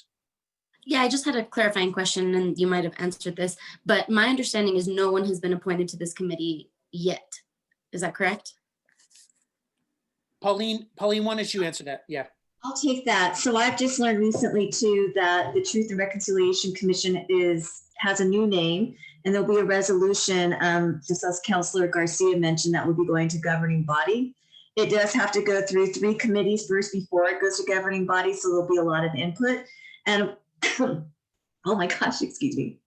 Yeah, I just had a clarifying question, and you might have answered this, but my understanding is no one has been appointed to this committee yet. Is that correct? Pauline, why don't you answer that? Yeah. I'll take that. So I've just learned recently too that the Truth and Reconciliation Commission has a new name, and there'll be a resolution, just as Councilor Garcia mentioned, that will be going to governing body. It does have to go through 3 committees first before it goes to governing body, so there'll be a lot of input. And oh my gosh, excuse me.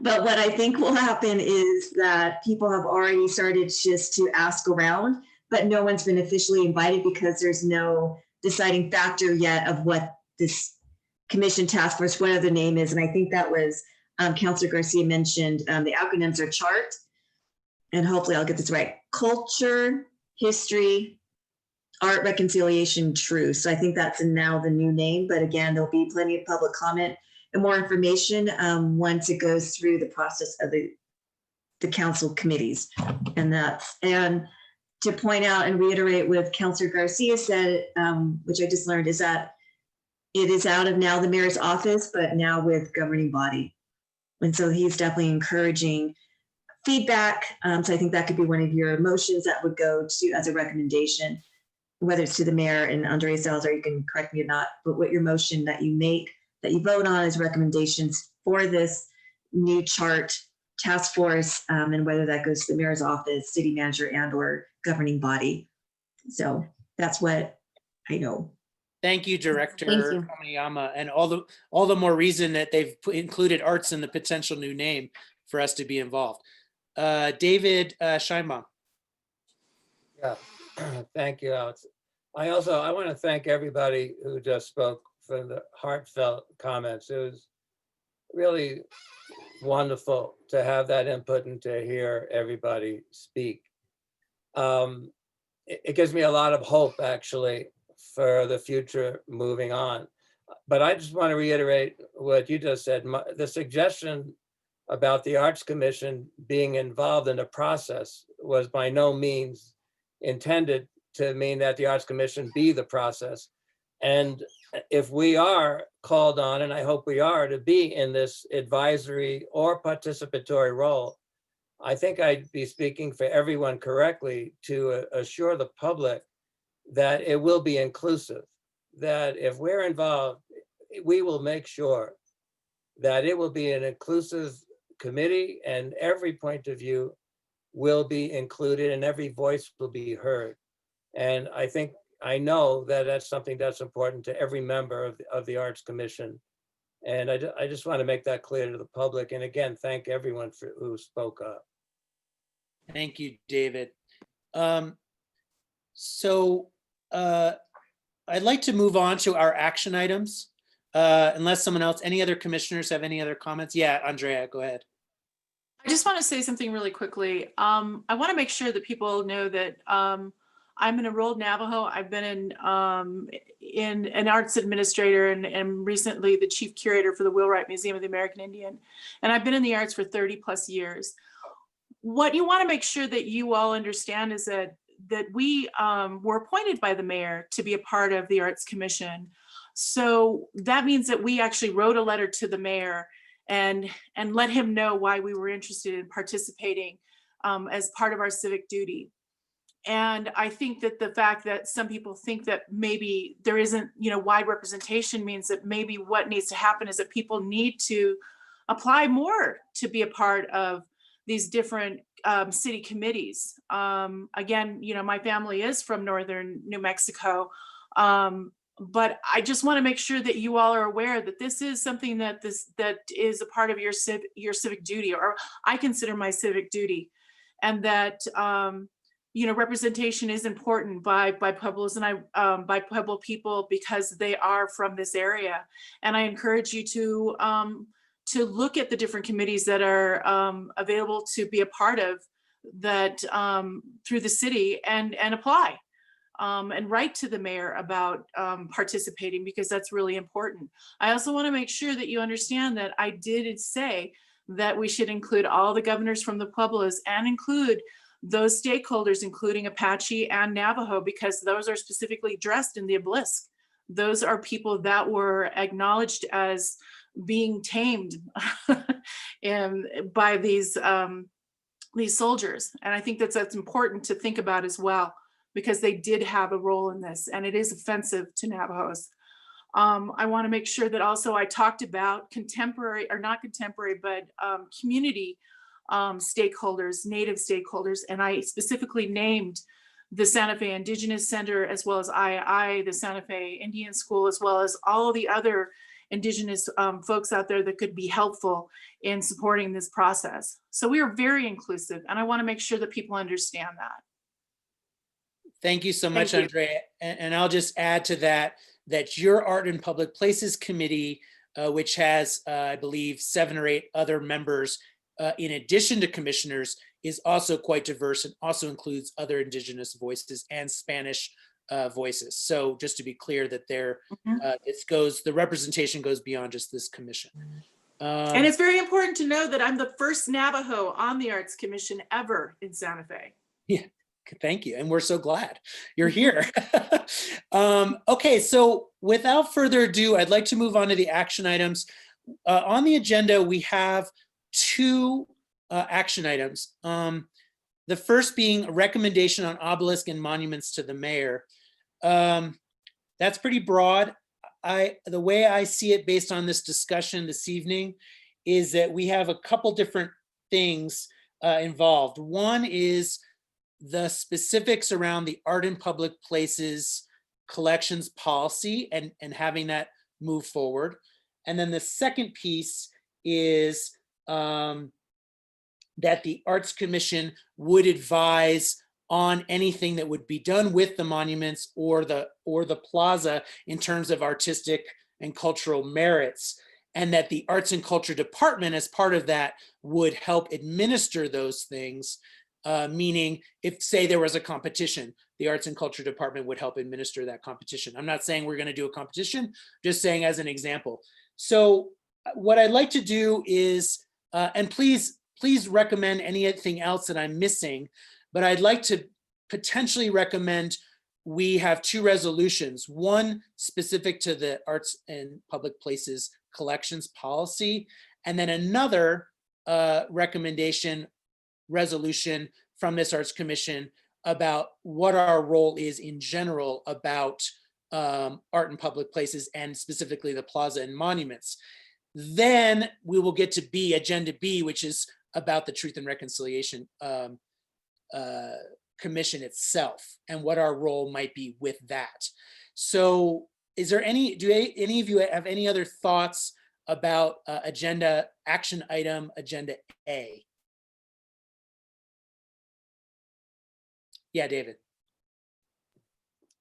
But what I think will happen is that people have already started just to ask around, but no one's been officially invited because there's no deciding factor yet of what this commission task force, whatever the name is. And I think that was Councilor Garcia mentioned, the acronyms are CHART, and hopefully I'll get this right: Culture, History, Art, Reconciliation, Truth. So I think that's now the new name, but again, there'll be plenty of public comment and more information once it goes through the process of the council committees. And to point out and reiterate what Councilor Garcia said, which I just learned, is that it is out of now the mayor's office, but now with governing body. And so he's definitely encouraging feedback. So I think that could be one of your motions that would go to as a recommendation, whether it's to the mayor and Andrea Salazar, you can correct me or not, but what your motion that you make, that you vote on is recommendations for this new chart task force, and whether that goes to the mayor's office, city manager, and or governing body. So that's what I know. Thank you, Director Thank you. Kamiyama, and all the more reason that they've included arts in the potential new name for us to be involved. David Scheinbaum. Yeah, thank you, Alex. I want to thank everybody who just spoke for the heartfelt comments. It was really wonderful to have that input and to hear everybody speak. It gives me a lot of hope, actually, for the future moving on. But I just want to reiterate what you just said. The suggestion about the Arts Commission being involved in the process was by no means intended to mean that the Arts Commission be the process. And if we are called on, and I hope we are, to be in this advisory or participatory role, I think I'd be speaking for everyone correctly to assure the public that it will be inclusive, that if we're involved, we will make sure that it will be an inclusive committee and every point of view will be included and every voice will be heard. And I know that that's something that's important to every member of the Arts Commission. And I just want to make that clear to the public. And again, thank everyone who spoke up. Thank you, David. I'd like to move on to our action items. Unless someone else, any other commissioners have any other comments? Yeah, Andrea, go ahead. I just want to say something really quickly. I want to make sure that people know that I'm an enrolled Navajo. I've been in an arts administrator and recently the chief curator for the Wheelwright Museum of the American Indian. And I've been in the arts for 30 plus years. What you want to make sure that you all understand is that we were appointed by the mayor to be a part of the Arts Commission. So that means that we actually wrote a letter to the mayor and let him know why we were interested in participating as part of our civic duty. And I think that the fact that some people think that maybe there isn't, wide representation means that maybe what needs to happen is that people need to apply more to be a part of these different city committees. Again, my family is from northern New Mexico. But I just want to make sure that you all are aware that this is something that is a part of your civic duty, or I consider my civic duty, and that representation is important by Pueblos and by Pueblo people because they are from this area. And I encourage you to look at the different committees that are available to be a part of that through the city and apply. And write to the mayor about participating because that's really important. I also want to make sure that you understand that I did say that we should include all the governors from the Pueblos and include those stakeholders, including Apache and Navajo, because those are specifically addressed in the obelisk. Those are people that were acknowledged as being tamed by these soldiers. And I think that's important to think about as well, because they did have a role in this and it is offensive to Navajos. I want to make sure that also I talked about contemporary, or not contemporary, but community stakeholders, native stakeholders, and I specifically named the Santa Fe Indigenous Center, as well as the Santa Fe Indian School, as well as all the other Indigenous folks out there that could be helpful in supporting this process. So we are very inclusive, and I want to make sure that people understand that. Thank you so much, Andrea. And I'll just add to that your Art in Public Places Committee, which has, I believe, 7 or 8 other members, in addition to commissioners, is also quite diverse and also includes other Indigenous voices and Spanish voices. So just to be clear that the representation goes beyond just this commission. And it's very important to know that I'm the first Navajo on the Arts Commission ever in Santa Fe. Yeah. Thank you. And we're so glad you're here. Okay, so without further ado, I'd like to move on to the action items. On the agenda, we have 2 action items. The first being a recommendation on obelisk and monuments to the mayor. That's pretty broad. The way I see it based on this discussion this evening is that we have a couple different things involved. One is the specifics around the Art in Public Places collections policy and having that move forward. And then the second piece is that the Arts Commission would advise on anything that would be done with the monuments or the plaza in terms of artistic and cultural merits, and that the Arts and Culture Department, as part of that, would help administer those things. Meaning, if, say, there was a competition, the Arts and Culture Department would help administer that competition. I'm not saying we're going to do a competition, just saying as an example. So what I'd like to do is, and please recommend anything else that I'm missing, but I'd like to potentially recommend we have 2 resolutions, one specific to the Arts and Public Places collections policy, and then another resolution from this Arts Commission about what our role is in general about art and public places, and specifically the plaza and monuments. Then we will get to B, Agenda B, which is about the Truth and Reconciliation Commission itself and what our role might be with that. So is there any of you have any other thoughts about agenda action item, Agenda A? Yeah, David.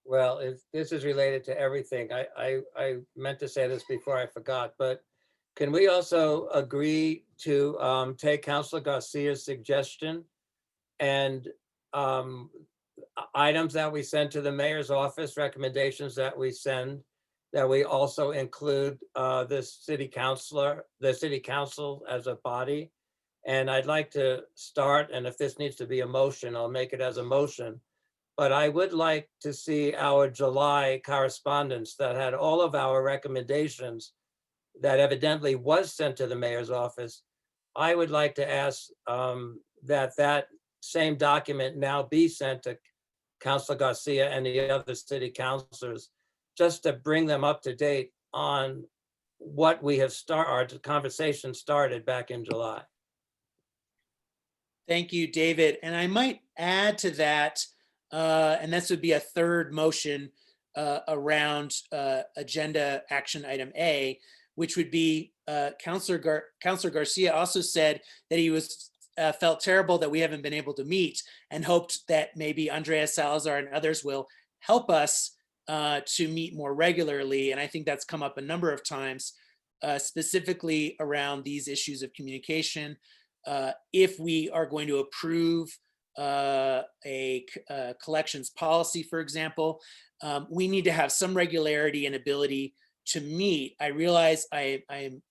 Well, this is related to everything. I meant to say this before I forgot, but can we also agree to take Councilor Garcia's suggestion and items that we send to the mayor's office, recommendations that we send, that we also include the city council as a body? And I'd like to start, and if this needs to be a motion, I'll make it as a motion. But I would like to see our July correspondence that had all of our recommendations that evidently was sent to the mayor's office. I would like to ask that same document now be sent to Councilor Garcia and the other city councilors, just to bring them up to date on what we have our conversation started back in July. Thank you, David. And I might add to that, and this would be a third motion around agenda action item A, which would be Councilor Garcia also said that he was felt terrible that we haven't been able to meet, and hoped that maybe Andrea Salazar and others will help us to meet more regularly. And I think that's come up a number of times, specifically around these issues of communication. If we are going to approve a collections policy, for example, we need to have some regularity and ability to meet. I realize I'm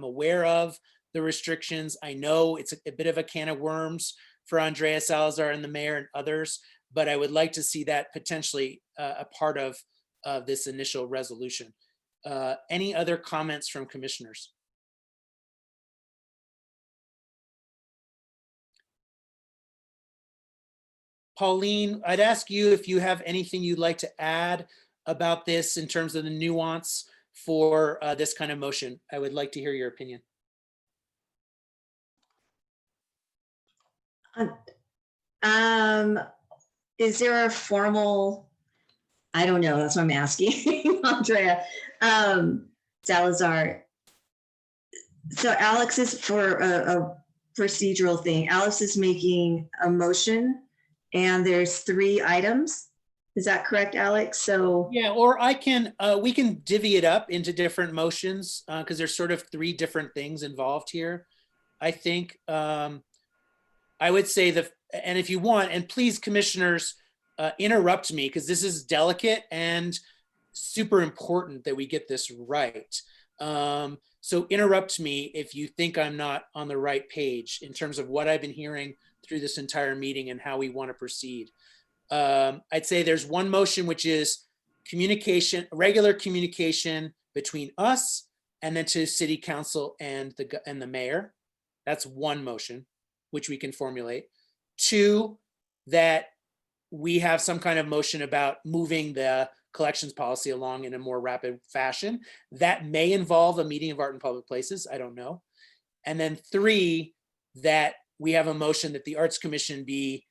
aware of the restrictions. I know it's a bit of a can of worms for Andrea Salazar and the mayor and others, but I would like to see that potentially a part of this initial resolution. Any other comments from commissioners? Pauline, I'd ask you if you have anything you'd like to add about this in terms of the nuance for this kind of motion. I would like to hear your opinion. Is there a formal, I don't know, that's what I'm asking, Andrea, Salazar. So Alex is for a procedural thing. Alex is making a motion and there's 3 items. Is that correct, Alex? So yeah, or I can, we can divvy it up into different motions because there's sort of 3 different things involved here. I think I would say that, and if you want, and please commissioners interrupt me because this is delicate and super important that we get this right. So interrupt me if you think I'm not on the right page in terms of what I've been hearing through this entire meeting and how we want to proceed. I'd say there's one motion, which is communication, regular communication between us and then to city council and the mayor. That's one motion, which we can formulate. 2, that we have some kind of motion about moving the collections policy along in a more rapid fashion. That may involve a meeting of Art in Public Places, I don't know. And then 3, that we have a motion that the Arts Commission be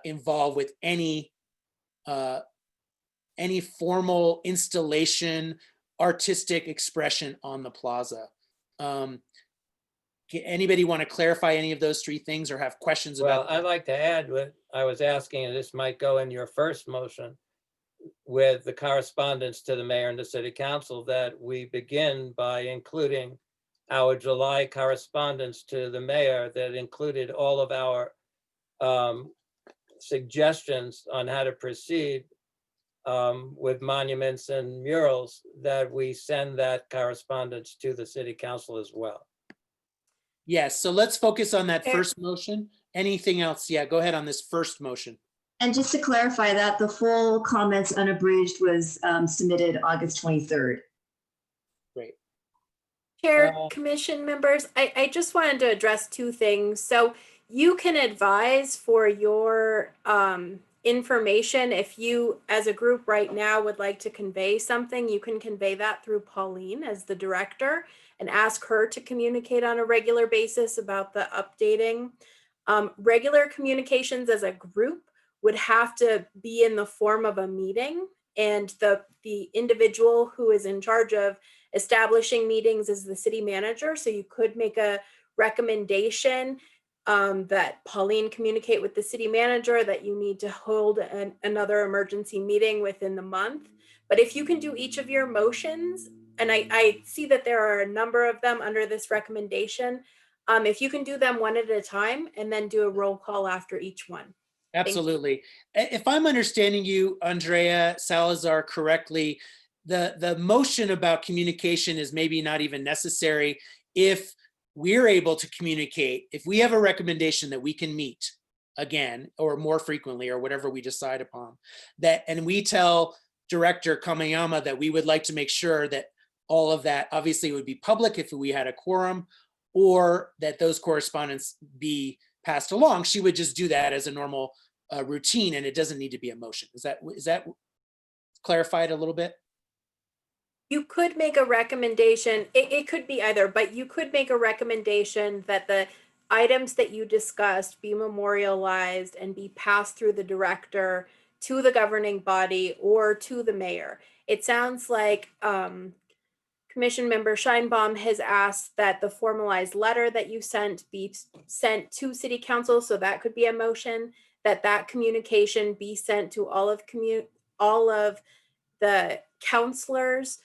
involved with any formal installation, artistic expression on the plaza. Anybody want to clarify any of those 3 things or have questions about? Well, I'd like to add what I was asking, and this might go in your first motion with the correspondence to the mayor and the city council, that we begin by including our July correspondence to the mayor that included all of our suggestions on how to proceed with monuments and murals, that we send that correspondence to the city council as well. Yes, so let's focus on that first motion. Anything else? Yeah, go ahead on this first motion. And just to clarify that, the full comments unabridged was submitted August 23rd. Great. Chair, commission members, I just wanted to address two things. So you can advise for your information. If you, as a group right now, would like to convey something, you can convey that through Pauline as the director and ask her to communicate on a regular basis about the updating. Regular communications as a group would have to be in the form of a meeting, and the individual who is in charge of establishing meetings is the city manager. So you could make a recommendation that Pauline communicate with the city manager that you need to hold another emergency meeting within the month. But if you can do each of your motions, and I see that there are a number of them under this recommendation, if you can do them one at a time and then do a roll call after each one. Absolutely. If I'm understanding you, Andrea Salazar, correctly, the motion about communication is maybe not even necessary if we're able to communicate. If we have a recommendation that we can meet again or more frequently or whatever we decide upon, that, and we tell Director Kamayama that we would like to make sure that all of that obviously would be public if we had a quorum, or that those correspondence be passed along, she would just do that as a normal routine, and it doesn't need to be a motion. Is that clarified a little bit? You could make a recommendation. It could be either, but you could make a recommendation that the items that you discussed be memorialized and be passed through the director to the governing body or to the mayor. It sounds like Commission Member Scheinbaum has asked that the formalized letter that you sent be sent to City Council, so that could be a motion, that communication be sent to all of the counselors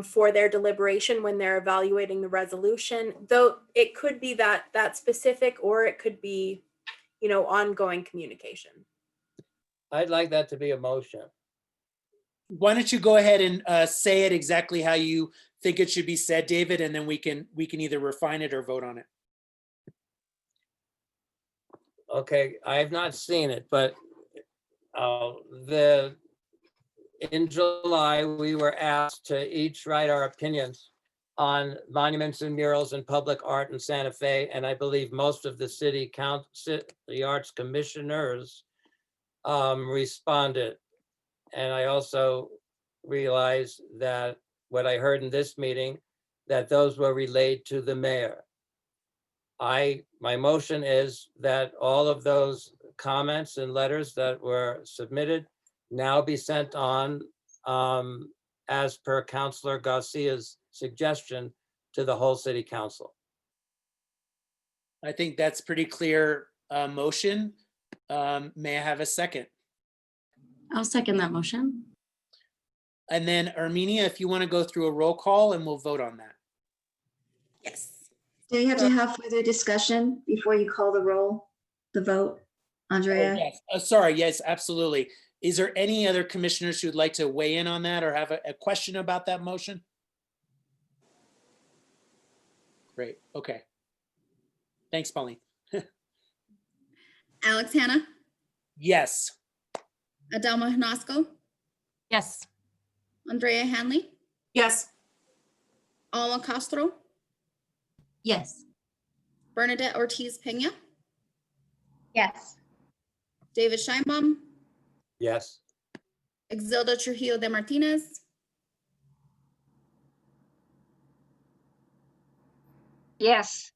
for their deliberation when they're evaluating the resolution. Though it could be that specific, or it could be, ongoing communication. I'd like that to be a motion. Why don't you go ahead and say it exactly how you think it should be said, David, and then we can either refine it or vote on it. Okay, I have not seen it, but in July, we were asked to each write our opinions on monuments and murals and public art in Santa Fe, and I believe most of the city the arts commissioners responded. And I also realized that what I heard in this meeting, that those were relayed to the mayor. My motion is that all of those comments and letters that were submitted now be sent on as per Councilor Garcia's suggestion to the whole city council. I think that's pretty clear motion. May I have a second? I'll second that motion. And then Armenia, if you want to go through a roll call and we'll vote on that. Yes. Do you have to have further discussion before you call the vote, Andrea? Oh, yes. Sorry, yes, absolutely. Is there any other commissioners who'd like to weigh in on that or have a question about that motion? Great, okay. Thanks, Pauline. Alex Hanna, Yes. Adelma Hnosco, Yes. Andrea Hanley, Yes. Alma Castro, Yes. Bernadette Ortiz Pena, Yes. David Scheinbaum, Yes. Exilda Trujillo de Martinez, Yes.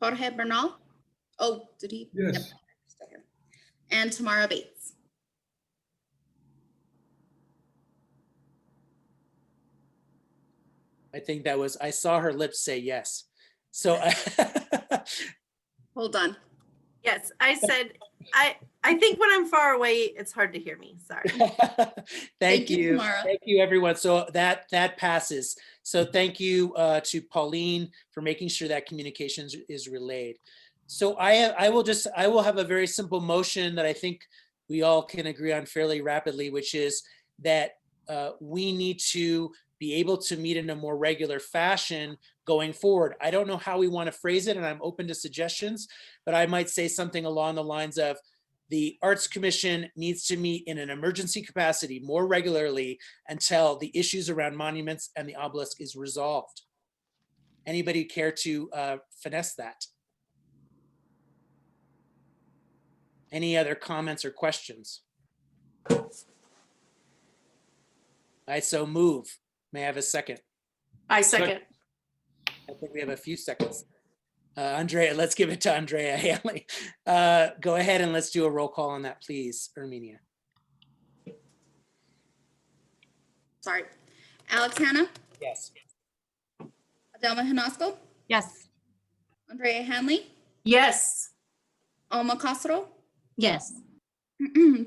Jorge Bernal. Oh, did he? Yes. Yep, still here. And Tamara Bates. I think that was, I saw her lips say yes. So Hold on. Yes, I said, I think when I'm far away, it's hard to hear me. Sorry. Thank you, you. Tamara. Thank you, everyone. So that passes. So thank you to Pauline for making sure that communications is relayed. So I will have a very simple motion that I think we all can agree on fairly rapidly, which is that we need to be able to meet in a more regular fashion going forward. I don't know how we want to phrase it, and I'm open to suggestions, but I might say something along the lines of the Arts Commission needs to meet in an emergency capacity more regularly until the issues around monuments and the obelisk is resolved. Anybody care to finesse that? Any other comments or questions? I so move. May I have a second? I second. I think we have a few seconds. Andrea, let's give it to Andrea Hanley. Go ahead and let's do a roll call on that, please, Erminia. Sorry. Alex Hanna, Yes. Adelma Hinosko, Yes. Andrea Hanley, Yes. Alma Castro, Yes.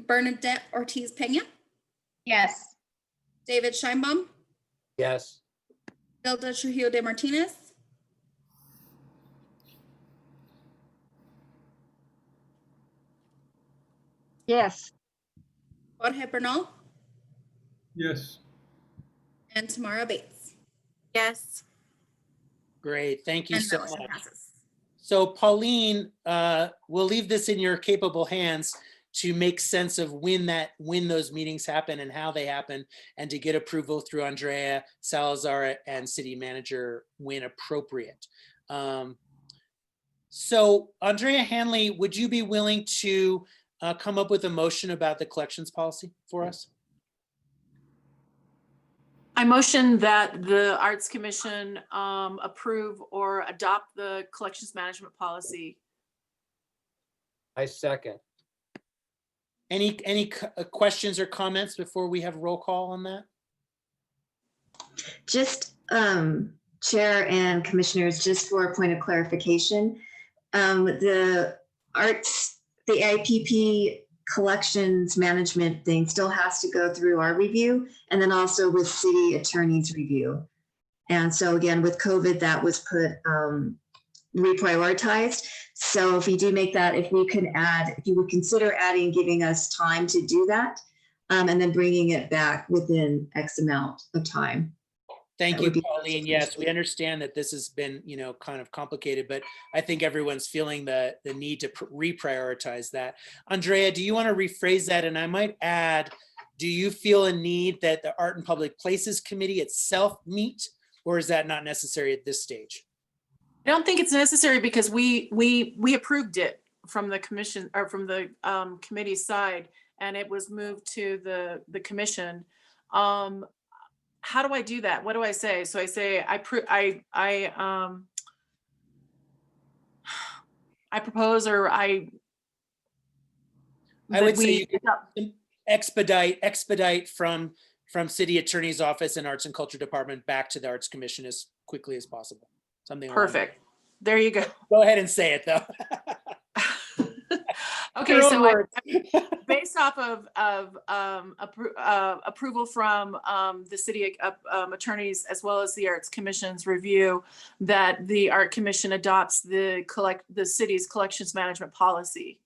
Bernadette Ortiz Pena, Yes. David Scheinbaum, Yes. Hilda Trujillo de Martinez, Yes. Jorge Bernal, Yes. and Tamara Bates. Yes. Great, thank you And so that motion much. passes. So Pauline, we'll leave this in your capable hands to make sense of when those meetings happen and how they happen, and to get approval through Andrea Salazar and city manager when appropriate. So Andrea Hanley, would you be willing to come up with a motion about the collections policy for us? I motion that the Arts Commission approve or adopt the collections management policy. I second. Any questions or comments before we have roll call on that? Just, Chair and Commissioners, just for a point of clarification, the AIPP collections management thing still has to go through our review and then also with city attorney's review. And so again, with COVID, that was put reprioritized. So if you do make that, if we could add, if you would consider adding, giving us time to do that, and then bringing it back within X amount of time. Thank That you, would be Pauline. Yes, we understand that this has been, kind of complicated, but I think everyone's feeling the need to reprioritize that. Andrea, do you want to rephrase that? And I might add, do you feel a need that the Art and Public Places Committee itself meet, or is that not necessary at this stage? I don't think it's necessary because we approved it from the commission or from the committee side, and it was moved to the commission. How do I do that? What do I say? So I say I propose, or I would say you could expedite from city attorney's office and arts and culture department back to the Arts Commission as quickly as possible. Something along perfect. There you go. Go ahead and say it though. Okay, so based off of approval from the city attorneys as well as the Arts Commission's review, that the Art Commission adopts the city's collections management policy.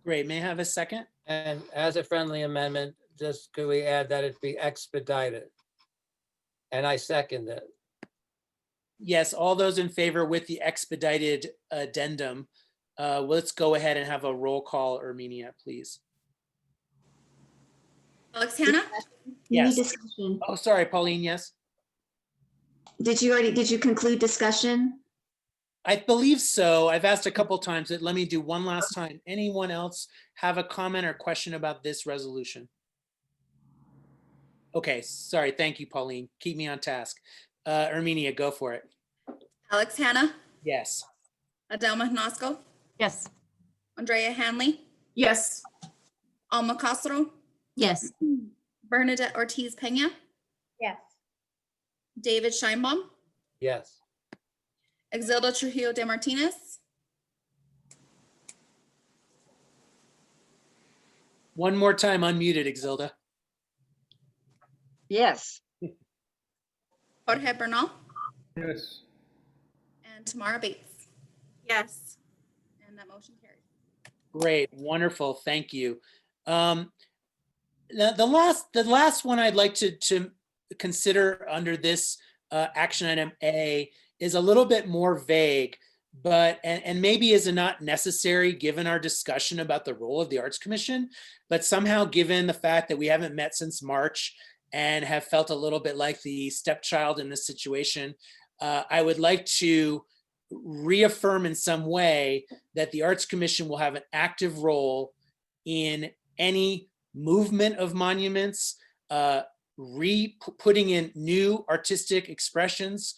Great. May I have a second? And as a friendly amendment, just could we add that it be expedited? And I second it. Yes, all those in favor with the expedited addendum. Let's go ahead and have a roll call, Erminia, please. Alex Hanna? Yes. Discussion. Oh, sorry, Pauline, yes. Did you conclude discussion? I believe so. I've asked a couple times. Let me do one last time. Anyone else have a comment or question about this resolution? Okay, sorry. Thank you, Pauline. Keep me on task. Erminia, go for it. Alex Hanna, Yes. Adelma Hinosko, Yes. Andrea Hanley, Yes. Alma Castro, Yes. Bernadette Ortiz Pena, Yes. David Scheinbaum, Yes. Exilda Trujillo de Martinez, One more time, unmuted, Exilda. Yes. Jorge Bernal, Yes. and Tamara Bates. Yes. And that motion carries. Great, wonderful, thank you. The last one I'd like to consider under this action item A is a little bit more vague, but and maybe is not necessary given our discussion about the role of the Arts Commission, but somehow given the fact that we haven't met since March and have felt a little bit like the stepchild in this situation, I would like to reaffirm in some way that the Arts Commission will have an active role in any movement of monuments, putting in new artistic expressions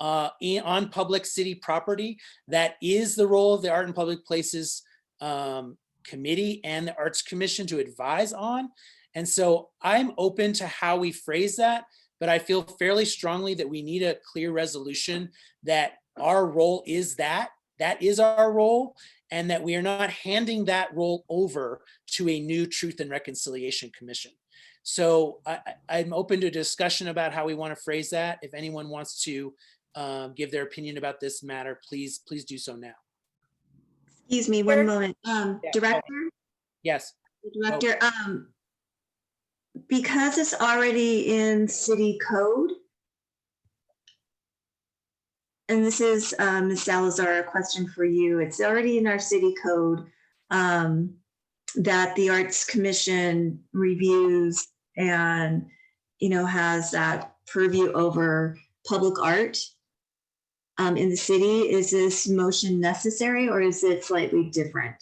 on public city property. That is the role of the Art and Public Places Committee and the Arts Commission to advise on. And so I'm open to how we phrase that, but I feel fairly strongly that we need a clear resolution that our role is that is our role, and that we are not handing that role over to a new Truth and Reconciliation Commission. So I'm open to discussion about how we want to phrase that. If anyone wants to give their opinion about this matter, please do so now. Excuse me, one moment. Director? Yes. Director, because it's already in city code, and this is Ms. Salazar, a question for you. It's already in our city code that the Arts Commission reviews and, has that purview over public art in the city. Is this motion necessary, or is it slightly different?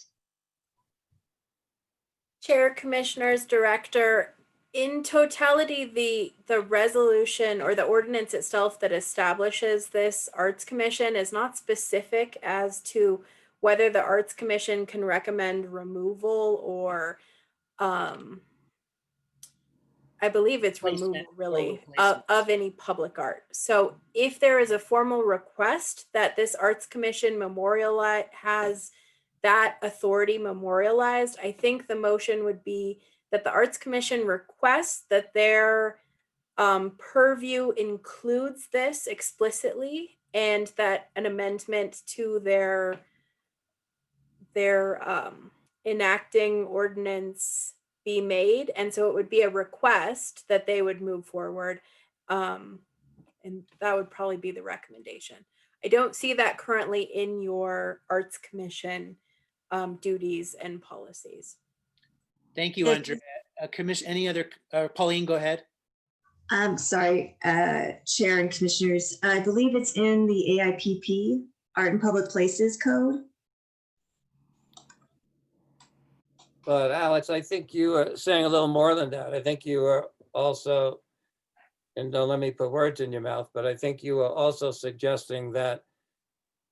Chair, Commissioners, Director, in totality, the resolution or the ordinance itself that establishes this Arts Commission is not specific as to whether the Arts Commission can recommend removal or I believe it's removal really of any public art. So if there is a formal request that this Arts Commission has that authority memorialized, I think the motion would be that the Arts Commission requests that their purview includes this explicitly, and that an amendment to their enacting ordinance be made. And so it would be a request that they would move forward. And that would probably be the recommendation. I don't see that currently in your Arts Commission duties and policies. Thank you, Andrea. Commission, any other, Pauline, go ahead. I'm sorry, Chair and Commissioners. I believe it's in the AIPP, Art and Public Places Code. But Alex, I think you are saying a little more than that. I think you are also, and don't let me put words in your mouth, but I think you are also suggesting that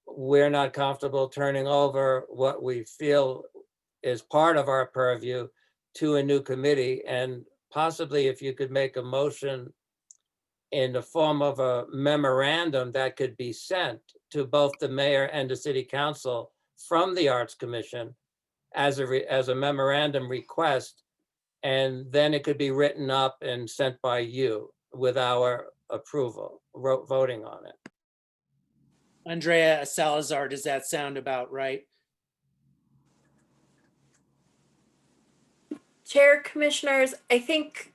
we're not comfortable turning over what we feel is part of our purview to a new committee. And possibly if you could make a motion in the form of a memorandum that could be sent to both the mayor and the city council from the Arts Commission as a memorandum request, and then it could be written up and sent by you with our approval, voting on it. Andrea Salazar, does that sound about right? Chair, Commissioners, I think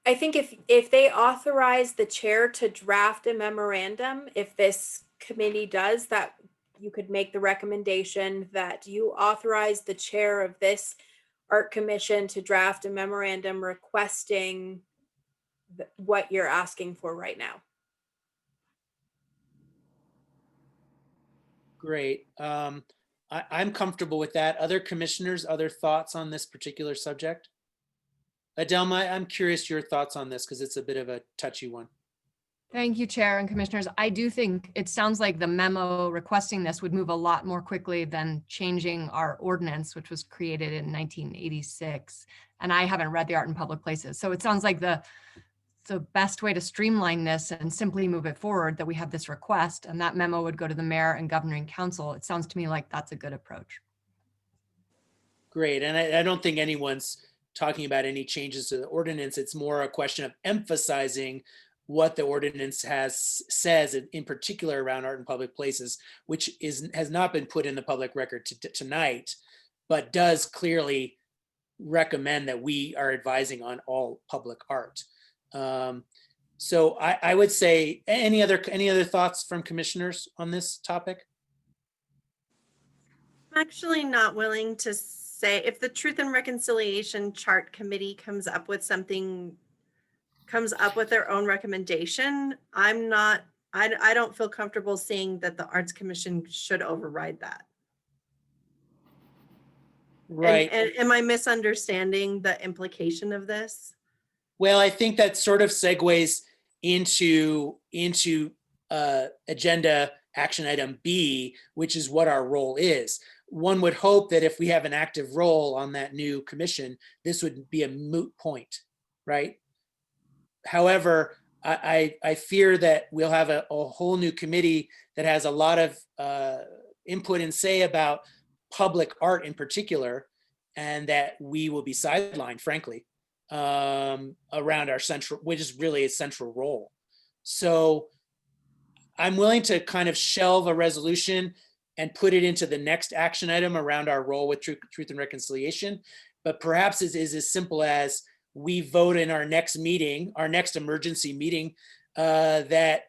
if they authorize the chair to draft a memorandum, if this committee does that, you could make the recommendation that you authorize the chair of this Art Commission to draft a memorandum requesting what you're asking for right now. Great. I'm comfortable with that. Other commissioners, other thoughts on this particular subject? Adelma, I'm curious your thoughts on this because it's a bit of a touchy one. Thank you, Chair and Commissioners. I do think it sounds like the memo requesting this would move a lot more quickly than changing our ordinance, which was created in 1986. And I haven't read the Art and Public Places. So it sounds like the best way to streamline this and simply move it forward, that we have this request and that memo would go to the mayor and governing council. It sounds to me like that's a good approach. Great. And I don't think anyone's talking about any changes to the ordinance. It's more a question of emphasizing what the ordinance says in particular around art in public places, which has not been put in the public record tonight, but does clearly recommend that we are advising on all public art. So I would say, any other thoughts from commissioners on this topic? I'm actually not willing to say if the Truth and Reconciliation Chart Committee comes up with their own recommendation. I don't feel comfortable saying that the Arts Commission should override that. Right. And am I misunderstanding the implication of this? Well, I think that sort of segues into agenda action item B, which is what our role is. One would hope that if we have an active role on that new commission, this would be a moot point, right? However, I fear that we'll have a whole new committee that has a lot of input and say about public art in particular, and that we will be sidelined, frankly, around our central, which is really a central role. So I'm willing to kind of shelve a resolution and put it into the next action item around our role with Truth and Reconciliation. But perhaps it is as simple as we vote in our next meeting, our next emergency meeting, that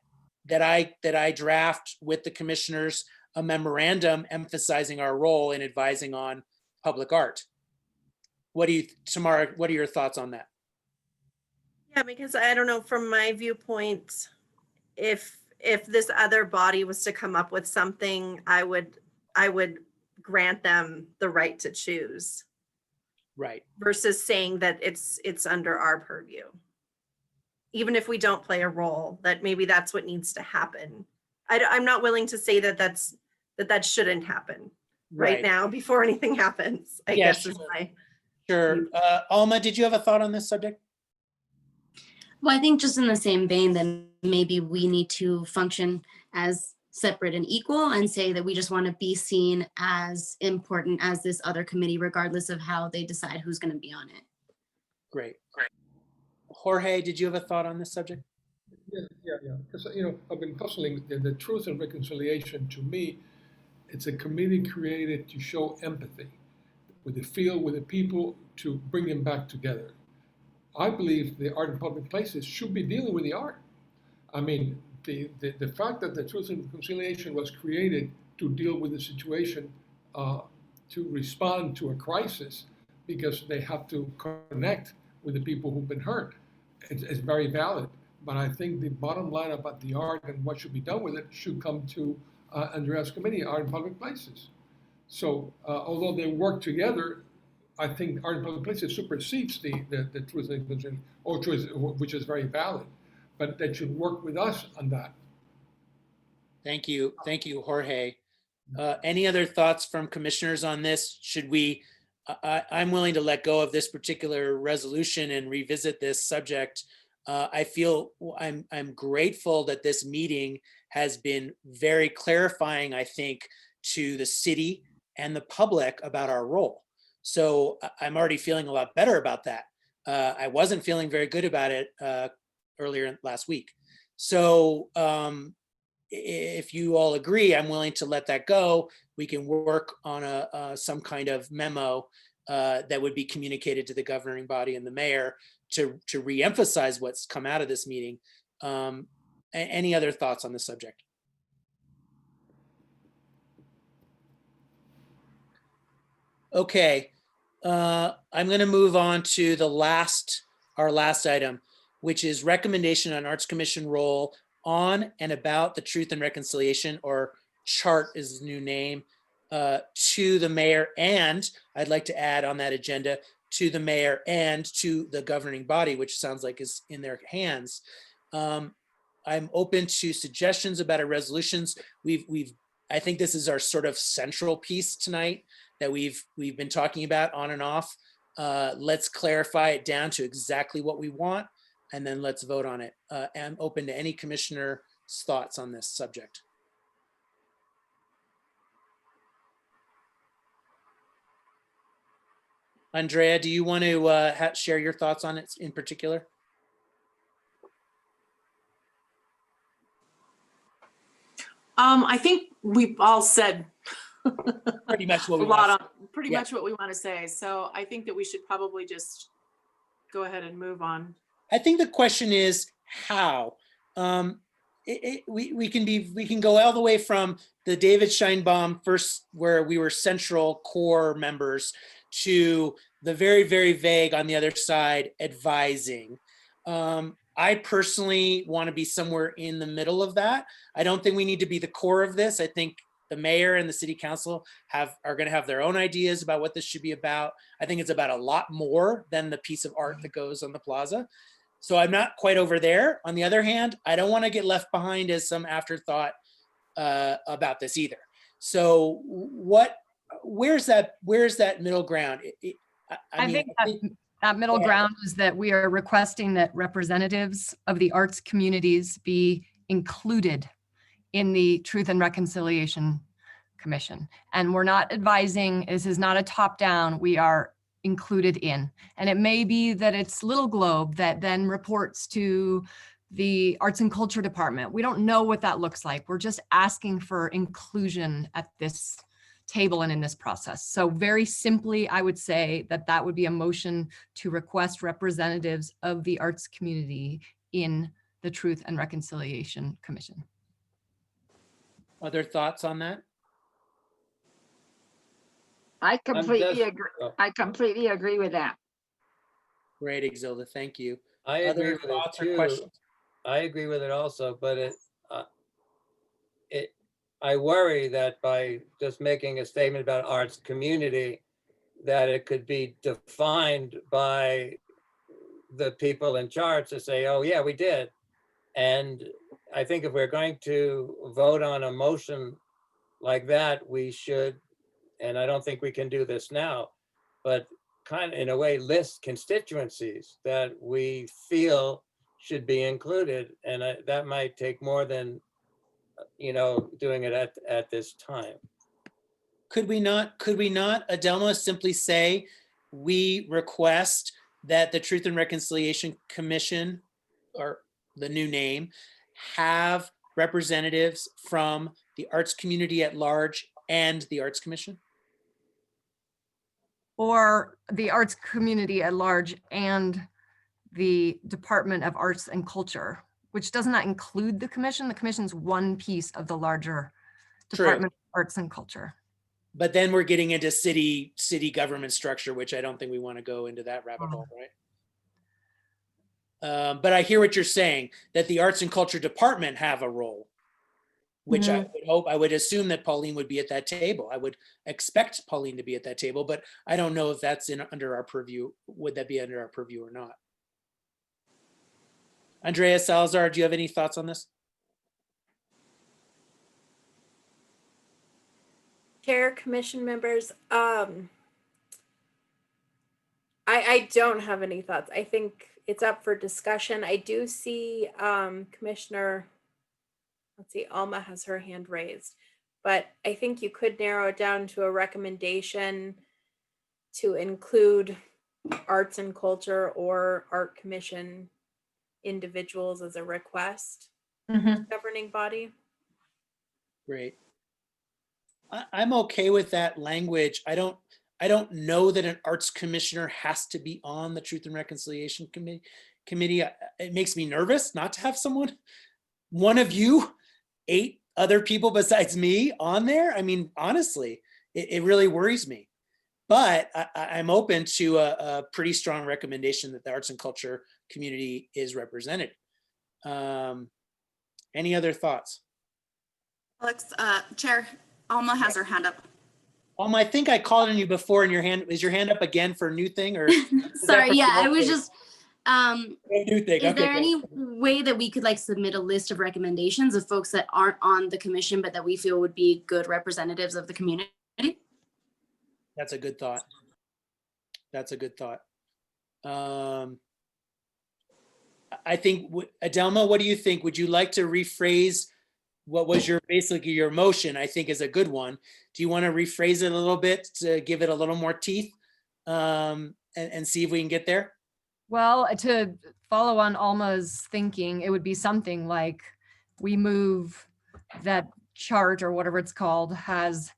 I draft with the commissioners a memorandum emphasizing our role in advising on public art. Tamara, what are your thoughts on that? Yeah, because I don't know, from my viewpoint, if this other body was to come up with something, I would grant them the right to choose. Right. Versus saying that it's under our purview. Even if we don't play a role, that maybe that's what needs to happen. I'm not willing to say that that shouldn't happen right now before anything happens, I guess is my. Sure. Alma, did you have a thought on this subject? Well, I think just in the same vein, then maybe we need to function as separate and equal and say that we just want to be seen as important as this other committee, regardless of how they decide who's going to be on it. Great. Jorge, did you have a thought on this subject? Yeah. Because, I've been puzzling the Truth and Reconciliation. To me, it's a committee created to show empathy with the field, with the people, to bring them back together. I believe the Art in Public Places should be dealing with the art. I mean, the fact that the Truth and Reconciliation was created to deal with the situation, to respond to a crisis, because they have to connect with the people who've been hurt, it's very valid. But I think the bottom line about the art and what should be done with it should come to Andrea's committee, Art in Public Places. So although they work together, I think Art in Public Places supersedes the Truth and Reconciliation, which is very valid. But they should work with us on that. Thank you, Jorge. Any other thoughts from commissioners on this? Should we? I'm willing to let go of this particular resolution and revisit this subject. I feel I'm grateful that this meeting has been very clarifying, I think, to the city and the public about our role. So I'm already feeling a lot better about that. I wasn't feeling very good about it earlier last week. So if you all agree, I'm willing to let that go. We can work on some kind of memo that would be communicated to the governing body and the mayor to reemphasize what's come out of this meeting. Any other thoughts on the subject? Okay, I'm going to move on to our last item, which is recommendation on Arts Commission role on and about the Truth and Reconciliation, or chart is the new name, to the mayor, and I'd like to add on that agenda to the mayor and to the governing body, which sounds like is in their hands. I'm open to suggestions about our resolutions. I think this is our sort of central piece tonight that we've been talking about on and off. Let's clarify it down to exactly what we want, and then let's vote on it. I'm open to any commissioner's thoughts on this subject. Andrea, do you want to share your thoughts on it in particular? I think we've all said Pretty much what a we lot want. on, pretty Yeah. much what we want to say. So I think that we should probably just go ahead and move on. I think the question is how. We can go all the way from the David Scheinbaum first, where we were central core members, to the very, very vague on the other side, advising. I personally want to be somewhere in the middle of that. I don't think we need to be the core of this. I think the mayor and the city council are going to have their own ideas about what this should be about. I think it's about a lot more than the piece of art that goes on the plaza. So I'm not quite over there. On the other hand, I don't want to get left behind as some afterthought about this either. So where's that middle ground? I think that middle ground is that we are requesting that representatives of the arts communities be included in the Truth and Reconciliation Commission. And we're not advising, this is not a top-down, we are included in. And it may be that it's Little Globe that then reports to the Arts and Culture Department. We don't know what that looks like. We're just asking for inclusion at this table and in this process. So very simply, I would say that that would be a motion to request representatives of the arts community in the Truth and Reconciliation Commission. Other thoughts on that? I completely just- agree. oh. I completely agree with that. Great, Exilda, thank you. I agree Other with it thoughts or too. questions? I agree with it also, but I worry that by just making a statement about arts community, that it could be defined by the people in charge to say, oh yeah, we did. And I think if we're going to vote on a motion like that, we should, and I don't think we can do this now, but kind of in a way list constituencies that we feel should be included. And that might take more than, doing it at this time. Could we not, Adelma, simply say, we request that the Truth and Reconciliation Commission, or the new name, have representatives from the arts community at large and the Arts Commission? Or the arts community at large and the Department of Arts and Culture, which does not include the commission. The commission's one piece of the larger True. Department of Arts and Culture. But then we're getting into city government structure, which I don't think we want to go into that rabbit hole, right? But I hear what you're saying, that the Arts and Culture Department have a role, which I would hope, I would assume that Pauline would be at that table. I would expect Pauline to be at that table, but I don't know if that's under our purview. Would that be under our purview or not? Andrea Salazar, do you have any thoughts on this? Chair, commission members, I don't have any thoughts. I think it's up for discussion. I do see Commissioner, let's see, Alma has her hand raised, but I think you could narrow it down to a recommendation to include arts and culture or art commission individuals as a request, governing body. Great. I'm okay with that language. I don't know that an arts commissioner has to be on the Truth and Reconciliation Committee. It makes me nervous not to have one of you, 8 other people besides me on there. I mean, honestly, it really worries me. But I'm open to a pretty strong recommendation that the arts and culture community is represented. Any other thoughts? Alex, Chair, Alma has her hand up. Alma, I think I called on you before, and is your hand up again for a new thing, or? Sorry, yeah, I was just, New thing. is Okay, there cool. any way that we could submit a list of recommendations of folks that aren't on the commission, but that we feel would be good representatives of the community? That's a good thought. That's a good thought. I think, Adelma, what do you think? Would you like to rephrase what was basically your motion? I think is a good one. Do you want to rephrase it a little bit to give it a little more teeth and see if we can get there? Well, to follow on Alma's thinking, it would be something like we move that chart or whatever it's called has,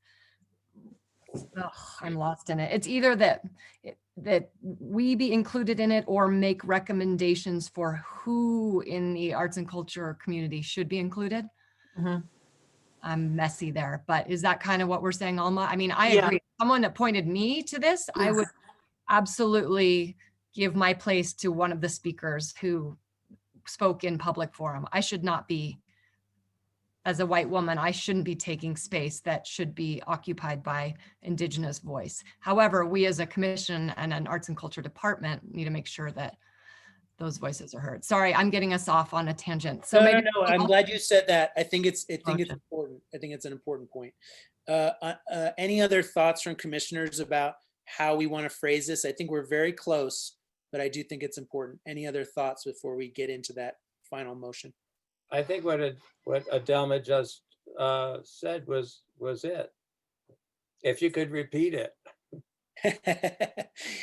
I'm lost in it. It's either that we be included in it or make recommendations for who in the arts and culture community should be included. I'm messy there, but is that kind of what we're saying, Alma? I mean, I Yeah. agree. Someone appointed me to this, I would absolutely give my place to one of the speakers who spoke in public forum. I should not be, as a white woman, I shouldn't be taking space that should be occupied by Indigenous voice. However, we as a commission and an arts and culture department need to make sure that those voices are heard. Sorry, I'm getting us off on a tangent. So No, maybe no, I'm glad you said that. I think it's important. I think it's an important point. Any other thoughts from commissioners about how we want to phrase this? I think we're very close, but I do think it's important. Any other thoughts before we get into that final motion? I think what Adelma just said was it. If you could repeat it.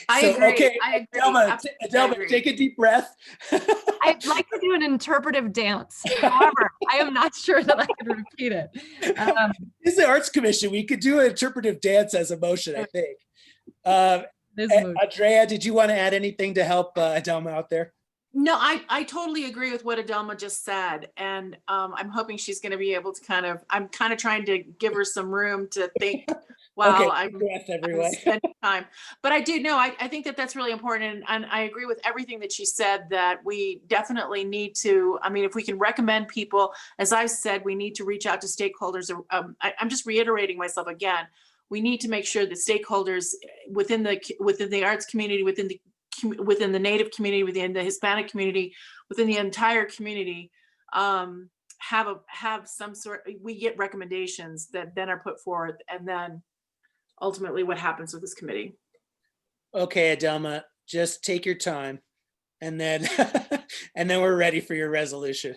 I So, agree. okay, I agree. Adelma, Absolutely, I Adelma, agree. take a deep breath. I'd like to do an interpretive dance. However, I am not sure that I can repeat it. This is the Arts Commission. We could do an interpretive dance as a motion, I think. Andrea, did you want to add anything to help Adelma out there? No, I totally agree with what Adelma just said. And I'm hoping she's going to be able to I'm kind of trying to give her some room to think while Okay, I'm breath, everyone. spending time. But I do know, I think that that's really important. And I agree with everything that she said, that we definitely need to, I mean, if we can recommend people, as I said, we need to reach out to stakeholders. I'm just reiterating myself again. We need to make sure that stakeholders within the arts community, within the Native community, within the Hispanic community, within the entire community, have some sort, we get recommendations that then are put forth, and then ultimately what happens with this committee. Okay, Adelma, just take your time, and then and then we're ready for your resolution.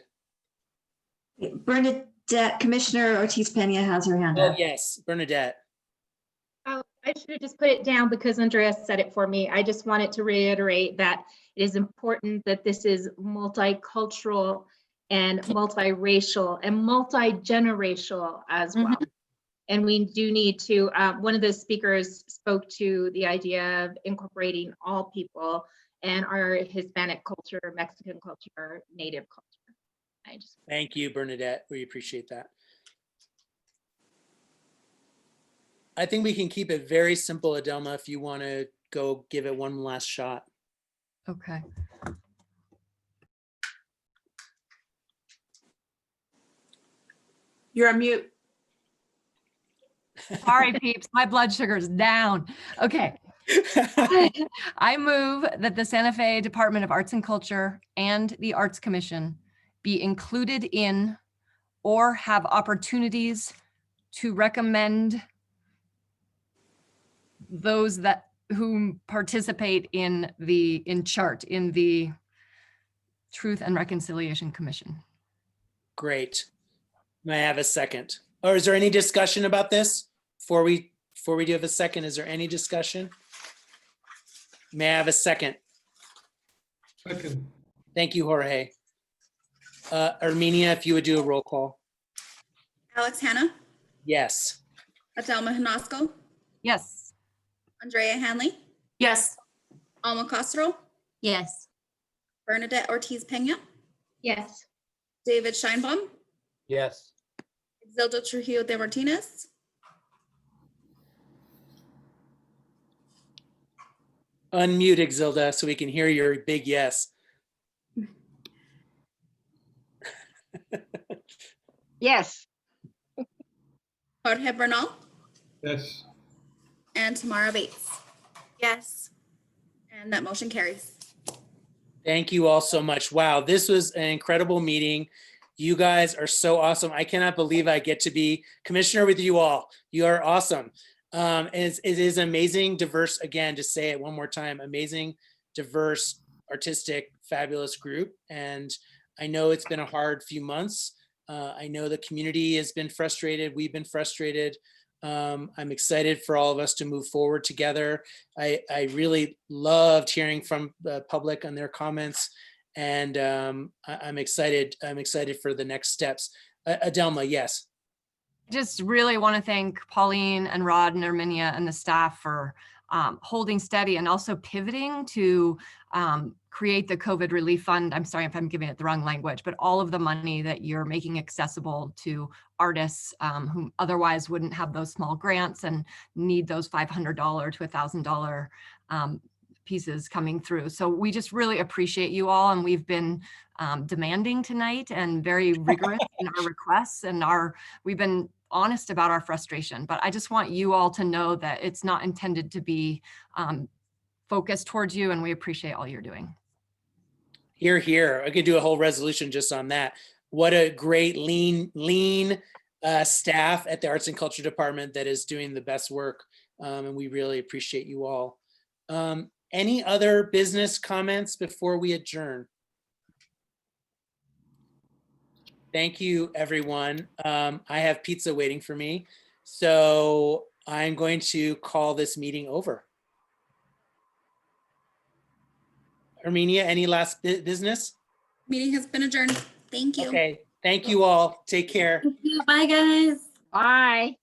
Bernadette, Commissioner Ortiz Pena has her hand Oh, up. yes, Bernadette. Oh, I should have just put it down because Andrea said it for me. I just wanted to reiterate that it is important that this is multicultural and multiracial and multi-generational as well. And we do need to, one of the speakers spoke to the idea of incorporating all people and our Hispanic culture, Mexican culture, Native culture. Thank you, Bernadette. We appreciate that. I think we can keep it very simple, Adelma, if you want to go give it one last shot. Okay. You're on mute. Sorry, peeps, my blood sugar's down. Okay. I move that the Santa Fe Department of Arts and Culture and the Arts Commission be included in or have opportunities to recommend those who participate in the Truth and Reconciliation Commission. Great. May I have a second? Or is there any discussion about this? Before we do have a second, is there any discussion? May I have a second? Second. Thank you, Jorge. Armenia, if you would do a roll call. Alex Hanna, Yes. Adelma Hnosco, Yes. Andrea Hanley, Yes. Alma Castro, Yes. Bernadette Ortiz Pena, Yes. David Scheinbaum, Yes. Zilda Trujillo de Martinez, Unmute, Exilda, so we can hear your big yes. Yes. Jorge Bernal, Yes. and Tamara Bates. Yes. And that motion carries. Thank you all so much. Wow, this was an incredible meeting. You guys are so awesome. I cannot believe I get to be commissioner with you all. You are awesome. And it is amazing, diverse, again, to say it one more time, amazing, diverse, artistic, fabulous group. And I know it's been a hard few months. I know the community has been frustrated. We've been frustrated. I'm excited for all of us to move forward together. I really loved hearing from the public on their comments, and I'm excited. I'm excited for the next steps. Adelma, yes. just really want to thank Pauline and Rod and Erminia and the staff for holding steady and also pivoting to create the COVID relief fund. I'm sorry if I'm giving it the wrong language, but all of the money that you're making accessible to artists who otherwise wouldn't have those small grants and need those $500 to $1,000 pieces coming through. So we just really appreciate you all, and we've been demanding tonight and very rigorous in our requests, and we've been honest about our frustration. But I just want you all to know that it's not intended to be focused towards you, and we appreciate all you're doing. Here, here. I could do a whole resolution just on that. What a great lean staff at the Arts and Culture Department that is doing the best work. And we really appreciate you all. Any other business comments before we adjourn? Thank you, everyone. I have pizza waiting for me. So I'm going to call this meeting over. Armenia, any last business? Meeting has been adjourned. Thank you. Okay, thank you all. Take care. Bye, guys. Bye.